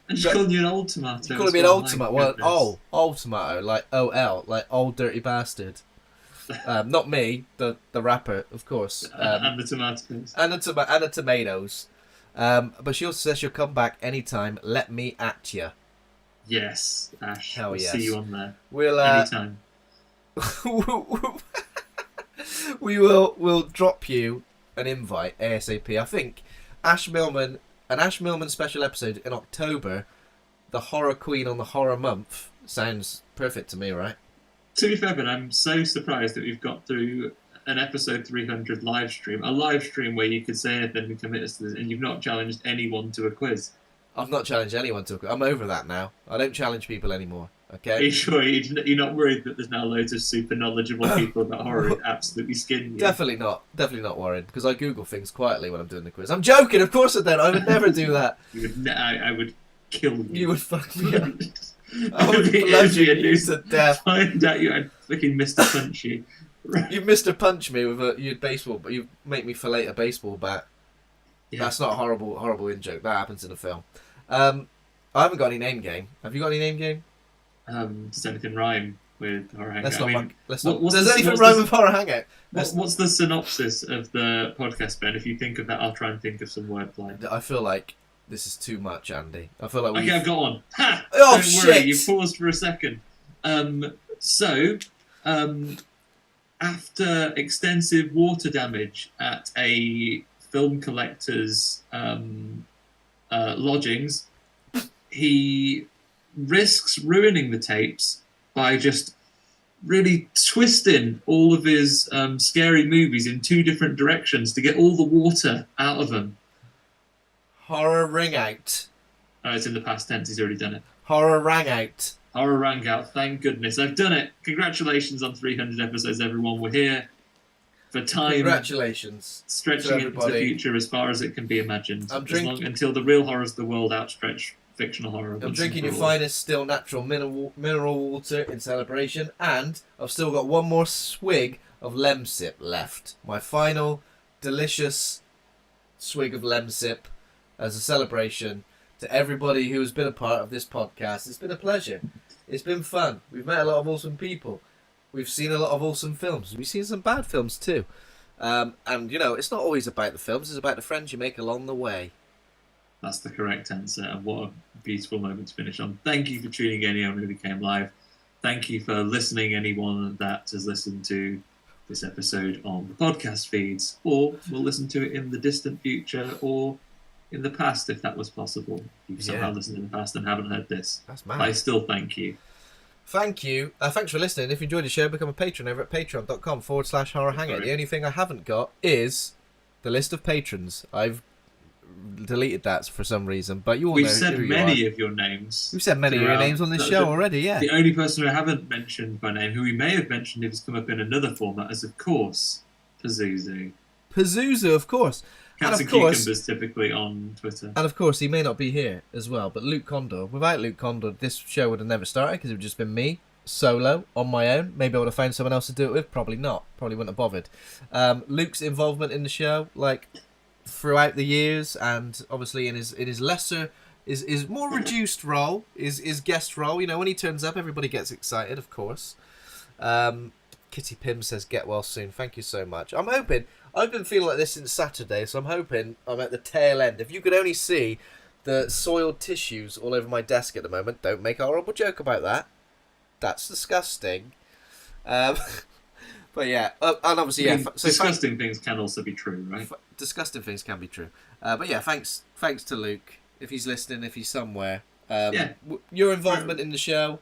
And she's calling you an old tomato. You're calling me an old tomato. Well, old tomato, like OL, like old dirty bastard. Not me, the rapper, of course. And the tomatoes. And the tomatoes. But she also says she'll come back anytime. Let me at you. Yes, Ash. Hell yes. See you on there. We'll anytime. we'll drop you an invite ASAP. I think an Ash Millman special episode in October, the Horror Queen on the Horror Month, sounds perfect to me, right? To be fair, Ben, I'm so surprised that we've got through an episode 300 live stream, a live stream where you could say anything and commit us to this, and you've not challenged anyone to a quiz. I've not challenged anyone to a quiz. I'm over that now. I don't challenge people anymore. Okay. Are you sure you're not worried that there's now loads of super knowledgeable people about horror who absolutely skin you? Definitely not worried, because I Google things quietly when I'm doing the quiz. I'm joking, of course I don't. I would never do that. I would kill you. You would fuck me up. I would bludgeon you to death. Find out I'd fucking Mr. Punch you. You Mr. Punch me with a baseball, but you make me fillet a baseball bat. Yeah. That's not a horrible in joke. That happens in a film. I haven't got any name game. Have you got any name game? Does anything rhyme with Horror Hangout? Does anything rhyme with Horror Hangout? What's the synopsis of the podcast, Ben? If you think of that, I'll try and think of some wordplay. I feel like this is too much, Andy. I feel like okay, I've got one. Ha! Oh, Don't shit! worry, you paused for a second. After extensive water damage at a film collector's lodgings, he risks ruining the tapes by just really twisting all of his scary movies in two different directions to get all the water out of them. Horror Ring Out. Oh, it's in the past tense. He's already done it. Horror Rang Out. Horror Rang Out. Thank goodness. I've done it. Congratulations on 300 episodes, everyone. We're here for time. Congratulations. Stretching into the future as far as it can be imagined. Until the real horrors of the world outstretch fictional horror. I'm drinking your finest still natural mineral water in celebration, and I've still got one more swig of Lemsip left. My final delicious swig of Lemsip as a celebration to everybody who has been a part of this podcast. It's been a pleasure. It's been fun. We've met a lot of awesome people. We've seen a lot of awesome films. We've seen some bad films too. And, you know, it's not always about the films. It's about the friends you make along the way. That's the correct answer, and what a beautiful moment to finish on. Thank you for tuning in, anyone who became live. Thank you for listening, anyone that has listened to this episode on the podcast feeds, or will listen to it in the distant future, or in the past, if that was possible. If you've somehow listened in the past and haven't heard this. That's mad. I still thank you. Thank you. Thanks for listening. If you enjoyed the show, become a patron over at patreon.com/horror hangout. The only thing I haven't got is the list of patrons. I've deleted that for some reason, but you all know who you are. We've said many of your names. We've said many of your names on this show already, yeah. The only person who I haven't mentioned by name, who we may have mentioned if it's come up in another format, is of course Pazuzu. Pazuzu, of course. Cats and Cucumbers typically on Twitter. And of course, he may not be here as well, but Luke Condor. Without Luke Condor, this show would have never started because it would have just been me, solo, on my own. Maybe I would have found someone else to do it with. Probably not. Probably wouldn't have bothered. Luke's involvement in the show, like, throughout the years, and obviously in his lesser, is more reduced role, is guest role. You know, when he turns up, everybody gets excited, of course. Kitty Pym says, get well soon. Thank you so much. I'm hoping... I've been feeling like this since Saturday, so I'm hoping I'm at the tail end. If you could only see the soiled tissues all over my desk at the moment. Don't make a horrible joke about that. That's disgusting. But yeah, and obviously, I mean, disgusting things can also be true, right? Disgusting things can be true. But yeah, thanks to Luke, if he's listening, if he's somewhere. Your involvement in the show,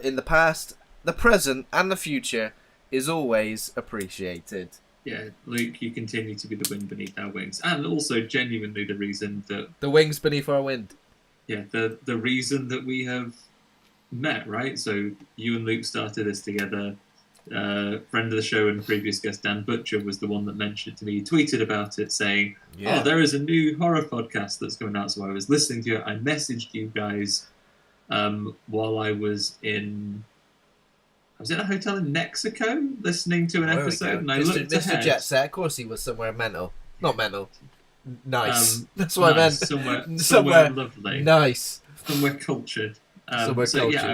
in the past, the present, and the future, is always appreciated. Yeah, Luke, you continue to be the wind beneath our wings, and also genuinely the reason that the wings beneath our wind. Yeah, the reason that we have met, right? So you and Luke started this together. Friend of the show and previous guest Dan Butcher was the one that mentioned it to me. He tweeted about it saying, "Oh, there is a new horror podcast that's coming out." So I was listening to it. I messaged you guys while I was in a hotel in Mexico listening to an episode, and I looked ahead. Mr. Jet Set, of course he was somewhere mental. Not mental. Nice. That's what I meant. Somewhere lovely. Nice. Somewhere cultured. Yeah,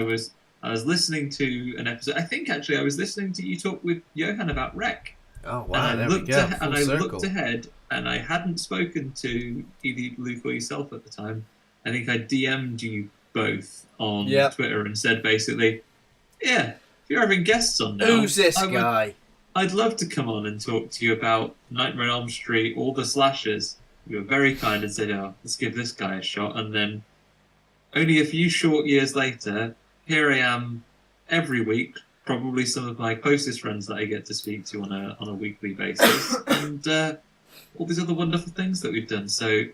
I was listening to an episode. I think actually I was listening to you talk with Johan about Rec. Oh wow! And I looked ahead, and I hadn't spoken to either Luke or yourself at the time. I think I DM'd you both on Twitter and said basically, "Yeah, if you're having guests on now, who's this guy? I'd love to come on and talk to you about Nightmare on Elm Street, all the slashers." You were very kind and said, "Oh, let's give this guy a shot." And then, only a few short years later, here I am every week, probably some of my closest friends that I get to speak to on a weekly basis, and all these other wonderful things that we've done. So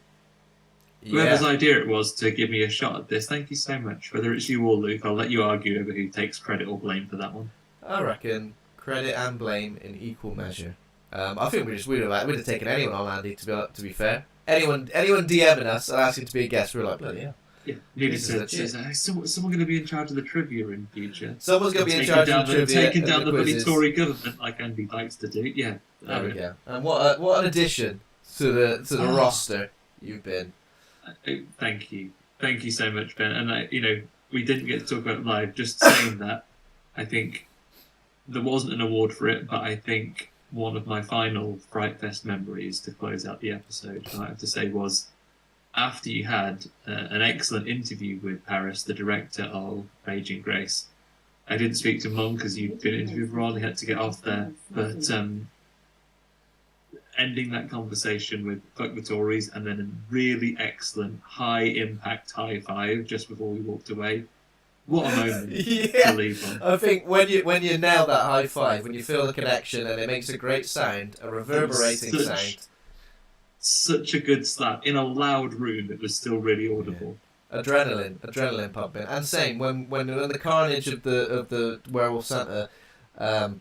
whoever's idea it was to give me a shot at this, thank you so much. Whether it's you or Luke, I'll let you argue over who takes credit or blame for that one. I reckon credit and blame in equal measure. I think we'd have taken anyone on, Andy, to be fair. Anyone DMing us and asking to be a guest, we were like, bloody hell. Yeah, needed to. Someone going to be in charge of the trivia in future. Someone's going to be in charge of the trivia. Taking down the bloody Tory government like Andy likes to do. Yeah. There we go. And what an addition to the roster you've been. Thank you so much, Ben. And we didn't get to talk about it live. Just saying that, I think there wasn't an award for it, but I think one of my final FrightFest memories to close out the episode, I have to say, was after you had an excellent interview with Paris, the director of Aging Grace. I didn't speak to Mum because you'd been interviewed for Ron, he had to get off there. But ending that conversation with Fuck the Tories and then a really excellent high-impact high five just before we walked away. What a moment to leave on. I think when you nail that high five, when you feel the connection and it makes a great sound, a reverberating sound. Such a good slap. In a loud room, it was still really audible. Yeah. Adrenaline pumping. And same, when the carnage of the Werewolf Santa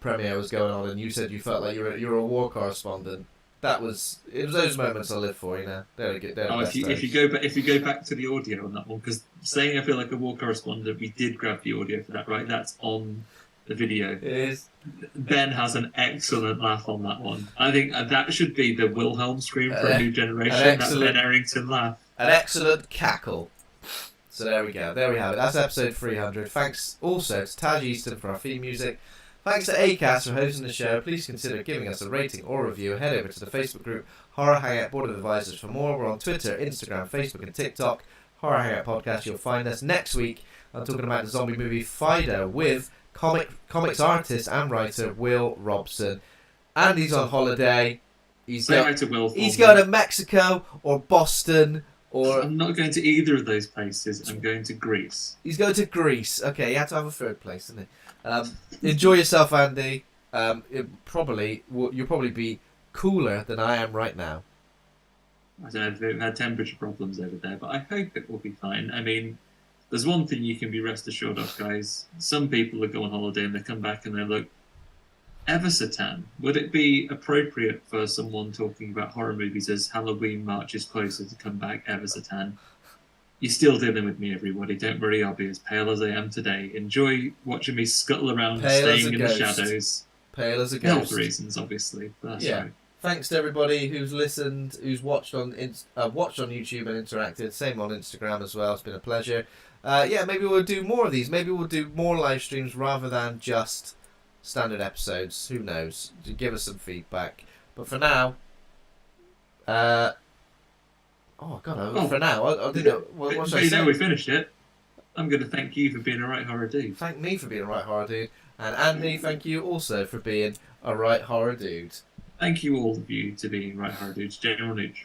premiere was going on and you said you felt like you were a war correspondent, it was those moments I live for, They're if you go back to the audio on that one, because saying I feel like a war correspondent, we did grab the audio for that, right? That's on the video. It is. Ben has an excellent laugh on that one. I think that should be the Wilhelm scream for a new generation. That Ben Errington laugh. An excellent cackle. So there we go. There we have it. That's episode 300. Thanks also to Taj Easton for our theme music. Thanks to Acast for hosting the show. Please consider giving us a rating or review. Head over to the Facebook group Horror Hangout Board of Advisors for more. We're on Twitter, Instagram, Facebook and TikTok. Horror Hangout Podcast. You'll find us next week. I'm talking about the zombie movie Fido with comics artist and writer Will Robson. Andy's on holiday. He's going to Mexico or Boston. Or I'm not going to either of those places. I'm going to Greece. He's going to Greece. Okay, you have to have a third place, didn't he? Enjoy yourself, Andy. You'll probably be cooler than I am right now. I don't know if they've had temperature problems over there, but I hope it will be fine. I mean, there's one thing you can be rest assured of, guys. Some people will go on holiday and they come back and they look ever so tan. Would it be appropriate for someone talking about horror movies as Halloween marches closer to come back ever so tan? You're still dealing with me, everybody. Don't worry, I'll be as pale as I am today. Enjoy watching me scuttle around and staying in the shadows. Pale as a ghost. Health reasons, obviously. But that's right. Thanks to everybody who's listened, who's watched on YouTube and interacted. Same on Instagram as well. It's been a pleasure. Maybe we'll do more of these. Maybe we'll do more live streams rather than just standard episodes. Who knows? Give us some feedback. But for now, Oh God! For now, I didn't know. What should I say? Now we finished it. I'm going to thank you for being a right horror dude. Thank me for being a right horror dude, and Andy, thank you also for being a right horror dude. Thank you all of you to being right horror dudes. General Nooch.